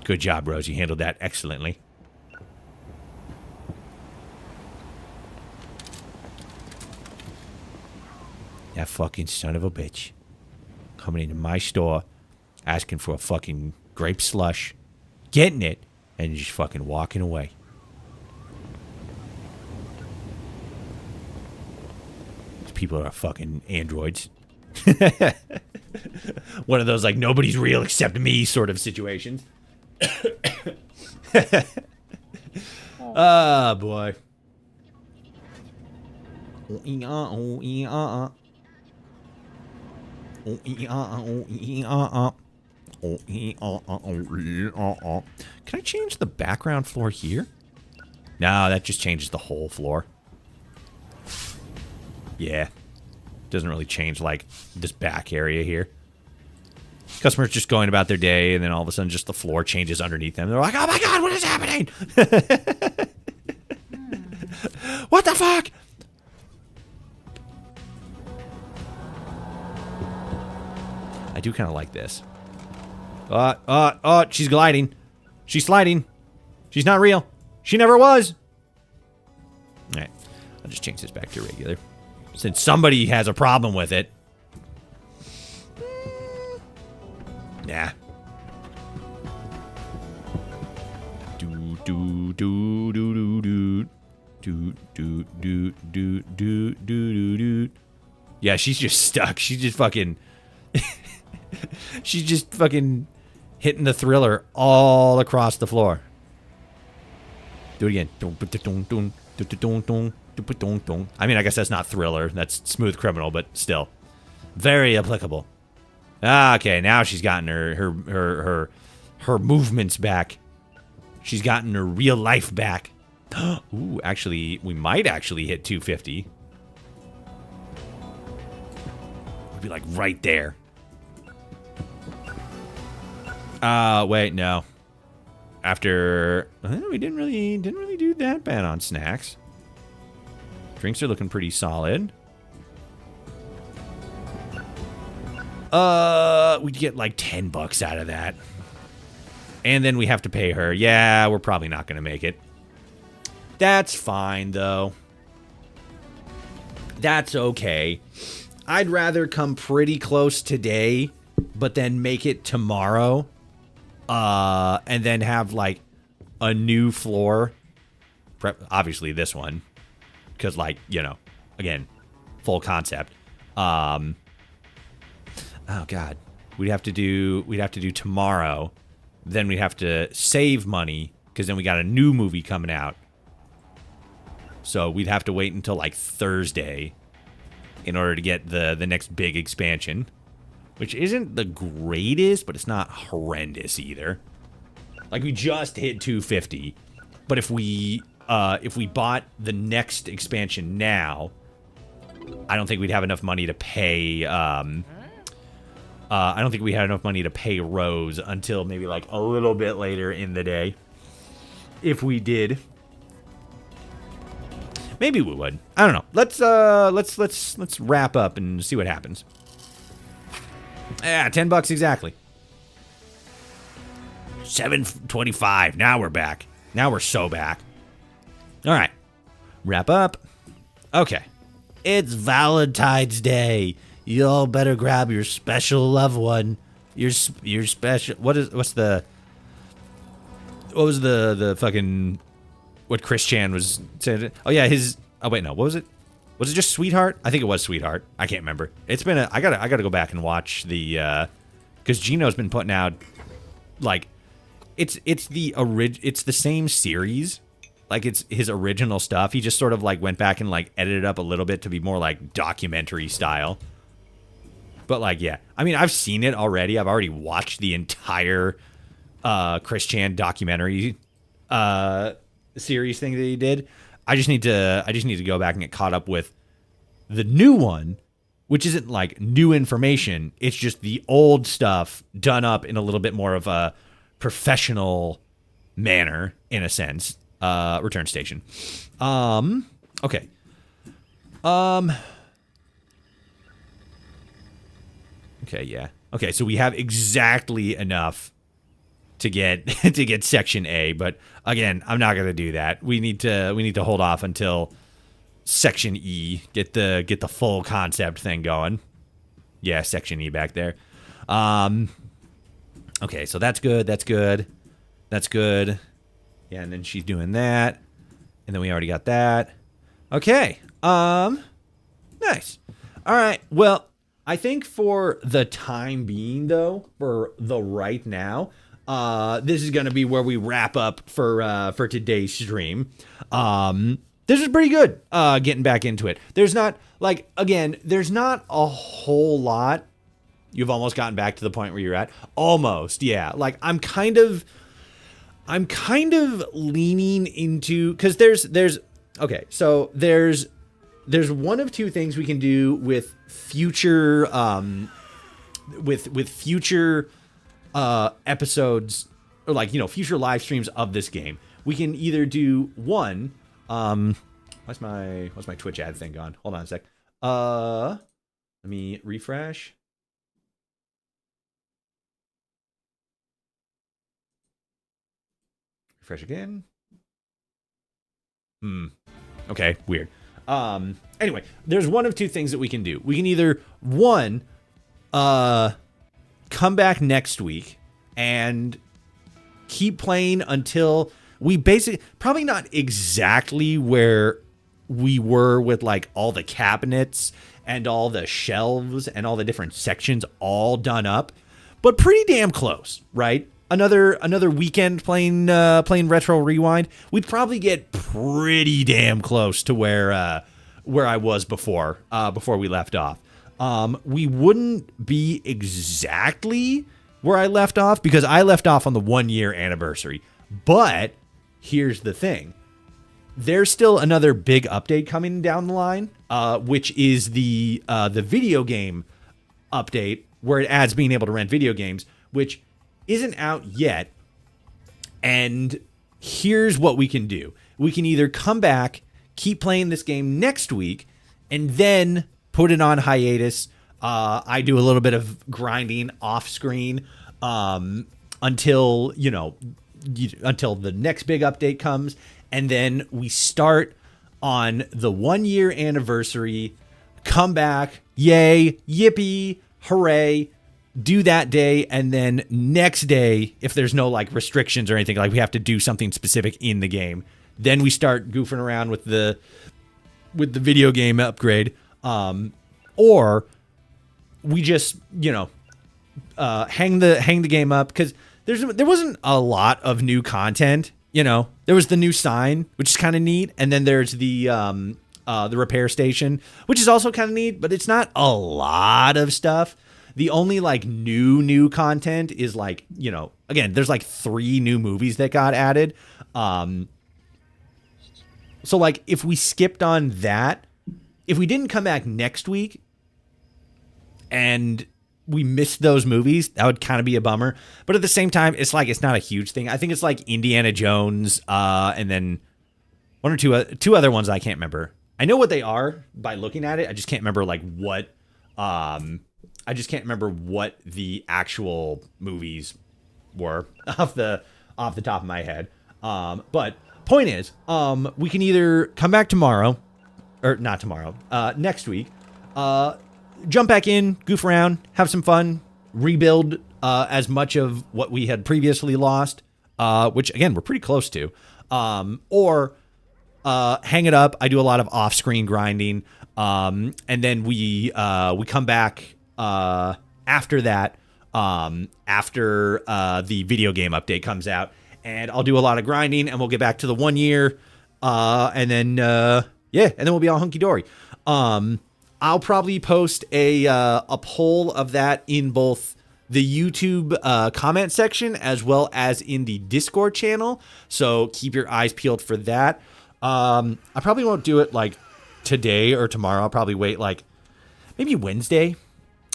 Good job, Rose. You handled that excellently. That fucking son of a bitch. Coming into my store, asking for a fucking grape slush, getting it, and just fucking walking away. These people are fucking androids. One of those, like, nobody's real except me sort of situations. Oh, boy. Can I change the background floor here? No, that just changes the whole floor. Yeah. Doesn't really change, like, this back area here. Customers just going about their day, and then all of a sudden just the floor changes underneath them. They're like, oh my god, what is happening? What the fuck? I do kind of like this. She's gliding. She's sliding. She's not real. She never was. Alright, I'll just change this back to regular. Since somebody has a problem with it. Nah. Do do do do do do do do do do do do. Yeah, she's just stuck. She's just fucking. She's just fucking hitting the Thriller all across the floor. Do it again. I mean, I guess that's not Thriller. That's Smooth Criminal, but still. Very applicable. Okay, now she's gotten her movements back. She's gotten her real life back. Ooh, actually, we might actually hit 250. We'd be like right there. Wait, no. After we didn't really do that bad on snacks. Drinks are looking pretty solid. We'd get like $10 out of that. And then we have to pay her. Yeah, we're probably not gonna make it. That's fine though. That's okay. I'd rather come pretty close today, but then make it tomorrow. And then have like a new floor. Obviously this one. Because like, you know, again, full concept. Oh god. We'd have to do tomorrow. Then we'd have to save money. Because then we got a new movie coming out. So we'd have to wait until like Thursday. In order to get the next big expansion. Which isn't the greatest, but it's not horrendous either. Like, we just hit 250. But if we bought the next expansion now, I don't think we'd have enough money to pay, I don't think we had enough money to pay Rose until maybe, like, a little bit later in the day. If we did. Maybe we would. I don't know. Let's wrap up and see what happens. Yeah, $10 exactly. 7:25. Now we're back. Now we're so back. All right. Wrap up. Okay. It's Valentine's Day. You all better grab your special loved one. Your special. What was the fucking what Chris Chan was saying? Oh yeah, his. Oh wait, no. What was it? Was it just Sweetheart? I think it was Sweetheart. I can't remember. It's been I gotta go back and watch the because Gino's been putting out like it's the same series. Like it's his original stuff. He just sort of like went back and like edited up a little bit to be more like documentary style. But like yeah. I mean, I've seen it already. I've already watched the entire Chris Chan documentary series thing that he did. I just need to go back and get caught up with the new one, which isn't like new information. It's just the old stuff done up in a little bit more of a professional manner, in a sense. Return station. Okay. Okay, yeah. Okay, so we have exactly enough to get to get section A, but again, I'm not gonna do that. We need to hold off until section E, get the full concept thing going. Yeah, section E back there. Okay, so that's good. Yeah, and then she's doing that, and then we already got that. Okay. Nice. All right. Well, I think for the time being, though, for the right now, this is gonna be where we wrap up for today's stream. This is pretty good. Getting back into it. There's not there's not a whole lot. You've almost gotten back to the point where you're at. Almost, yeah. Like I'm kind of leaning into, because there's okay. So there's one of two things we can do with future with future episodes, or like, future live streams of this game. We can either do one. What's my Twitch ad thing gone? Hold on a sec. Let me refresh. Refresh again. Okay, weird. Anyway, there's one of two things that we can do. We can either, one, come back next week and keep playing until we basically, probably not exactly where we were with like all the cabinets and all the shelves and all the different sections all done up, but pretty damn close, right? Another weekend playing Retro Rewind, we'd probably get pretty damn close to where I was before we left off. We wouldn't be exactly where I left off, because I left off on the 1 year anniversary. But here's the thing. There's still another big update coming down the line, which is the video game update, where it adds being able to rent video games, which isn't out yet. And here's what we can do. We can either come back, keep playing this game next week, and then put it on hiatus. I do a little bit of grinding off screen until the next big update comes, and then we start on the 1 year anniversary. Come back, yay, yippee, hooray! Do that day, and then next day, if there's no like restrictions or anything, like we have to do something specific in the game, then we start goofing around with the video game upgrade, or we just hang the game up, because there wasn't a lot of new content. There was the new sign, which is kind of neat, and then there's the repair station, which is also kind of neat, but it's not a lot of stuff. The only like new content is like, again, there's like 3 new movies that got added. So like if we skipped on that, if we didn't come back next week and we missed those movies, that would kind of be a bummer. But at the same time, it's like, it's not a huge thing. I think it's like Indiana Jones, and then one or two other ones I can't remember. I know what they are by looking at it. I just can't remember like what. I just can't remember what the actual movies were off the top of my head. But point is, we can either come back tomorrow, or not tomorrow, next week, jump back in, goof around, have some fun, rebuild as much of what we had previously lost, which again we're pretty close to, or hang it up. I do a lot of off-screen grinding, and then we come back after that, after the video game update comes out, and I'll do a lot of grinding, and we'll get back to the 1 year, and then and then we'll be all hunky dory. I'll probably post a poll of that in both the YouTube comment section as well as in the Discord channel. So keep your eyes peeled for that. I probably won't do it like today or tomorrow. I'll probably wait like maybe Wednesday,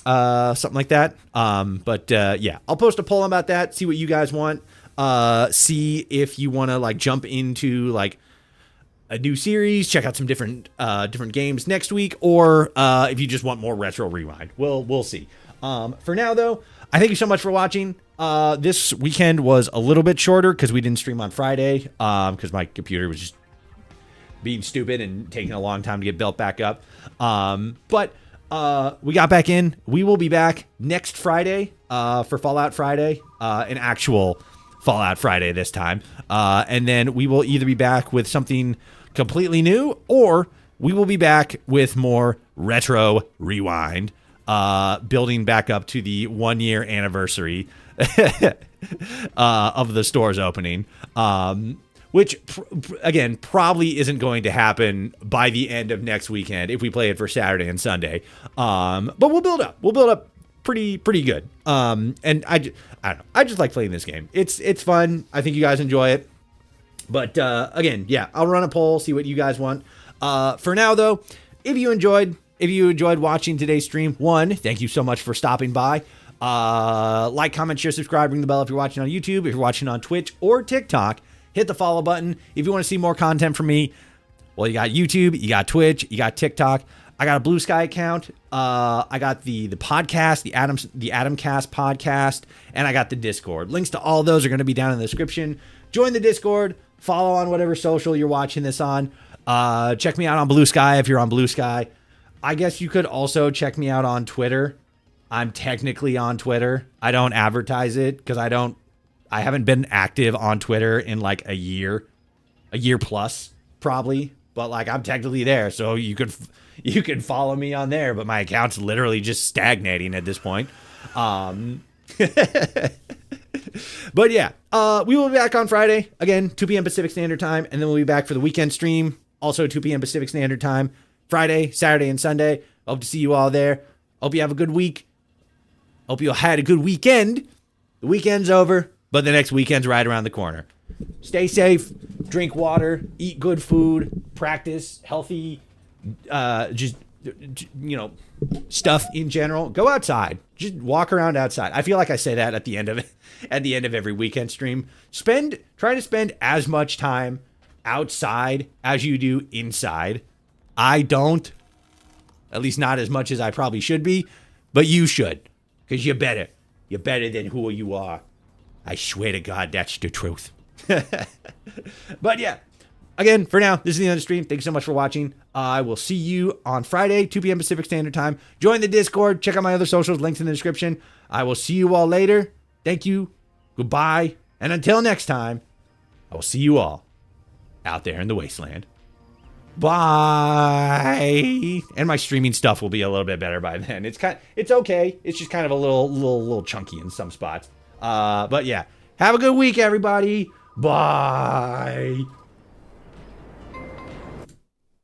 something like that. But yeah, I'll post a poll about that. See what you guys want. See if you want to like jump into like a new series, check out some different games next week, or if you just want more retro rewind. We'll see. For now though, I thank you so much for watching. This weekend was a little bit shorter because we didn't stream on Friday because my computer was just being stupid and taking a long time to get built back up. But we got back in. We will be back next Friday for Fallout Friday, an actual Fallout Friday this time. And then we will either be back with something completely new, or we will be back with more retro rewind, building back up to the 1 year anniversary of the store's opening. Which, again, probably isn't going to happen by the end of next weekend if we play it for Saturday and Sunday. But we'll build up. We'll build up pretty good. And I don't know. I just like playing this game. It's fun. I think you guys enjoy it. But again, yeah, I'll run a poll, see what you guys want. For now, though, if you enjoyed watching today's stream, thank you so much for stopping by. Like, comment, share, subscribe, ring the bell if you're watching on YouTube. If you're watching on Twitch or TikTok, hit the follow button. If you want to see more content from me, well, you got YouTube, you got Twitch, you got TikTok. I got a Blue Sky account. I got the podcast, the Adamcast podcast, and I got the Discord. Links to all those are going to be down in the description. Join the Discord. Follow on whatever social you're watching this on. Check me out on Blue Sky if you're on Blue Sky. I guess you could also check me out on Twitter. I'm technically on Twitter. I don't advertise it because I haven't been active on Twitter in like a year plus probably, but like I'm technically there. So you can follow me on there, but my account's literally just stagnating at this point. But yeah, we will be back on Friday again, 2 p.m. Pacific Standard Time. And then we'll be back for the weekend stream. Also 2 p.m. Pacific Standard Time, Friday, Saturday, and Sunday. Hope to see you all there. Hope you have a good week. Hope you had a good weekend. The weekend's over, but the next weekend's right around the corner. Stay safe, drink water, eat good food, practice healthy, stuff in general. Go outside. Just walk around outside. I feel like I say that at the end of every weekend stream. Try to spend as much time outside as you do inside. I don't, at least not as much as I probably should be, but you should, because you're better. You're better than who you are. I swear to God, that's the truth. But yeah, again, for now, this is the end of the stream. Thank you so much for watching. I will see you on Friday, 2 p.m. Pacific Standard Time. Join the Discord. Check out my other socials. Links in the description. I will see you all later. Thank you. Goodbye. And until next time, I will see you all out there in the wasteland. Bye. And my streaming stuff will be a little bit better by then. It's okay. It's just kind of a little chunky in some spots. But yeah, have a good week, everybody. Bye.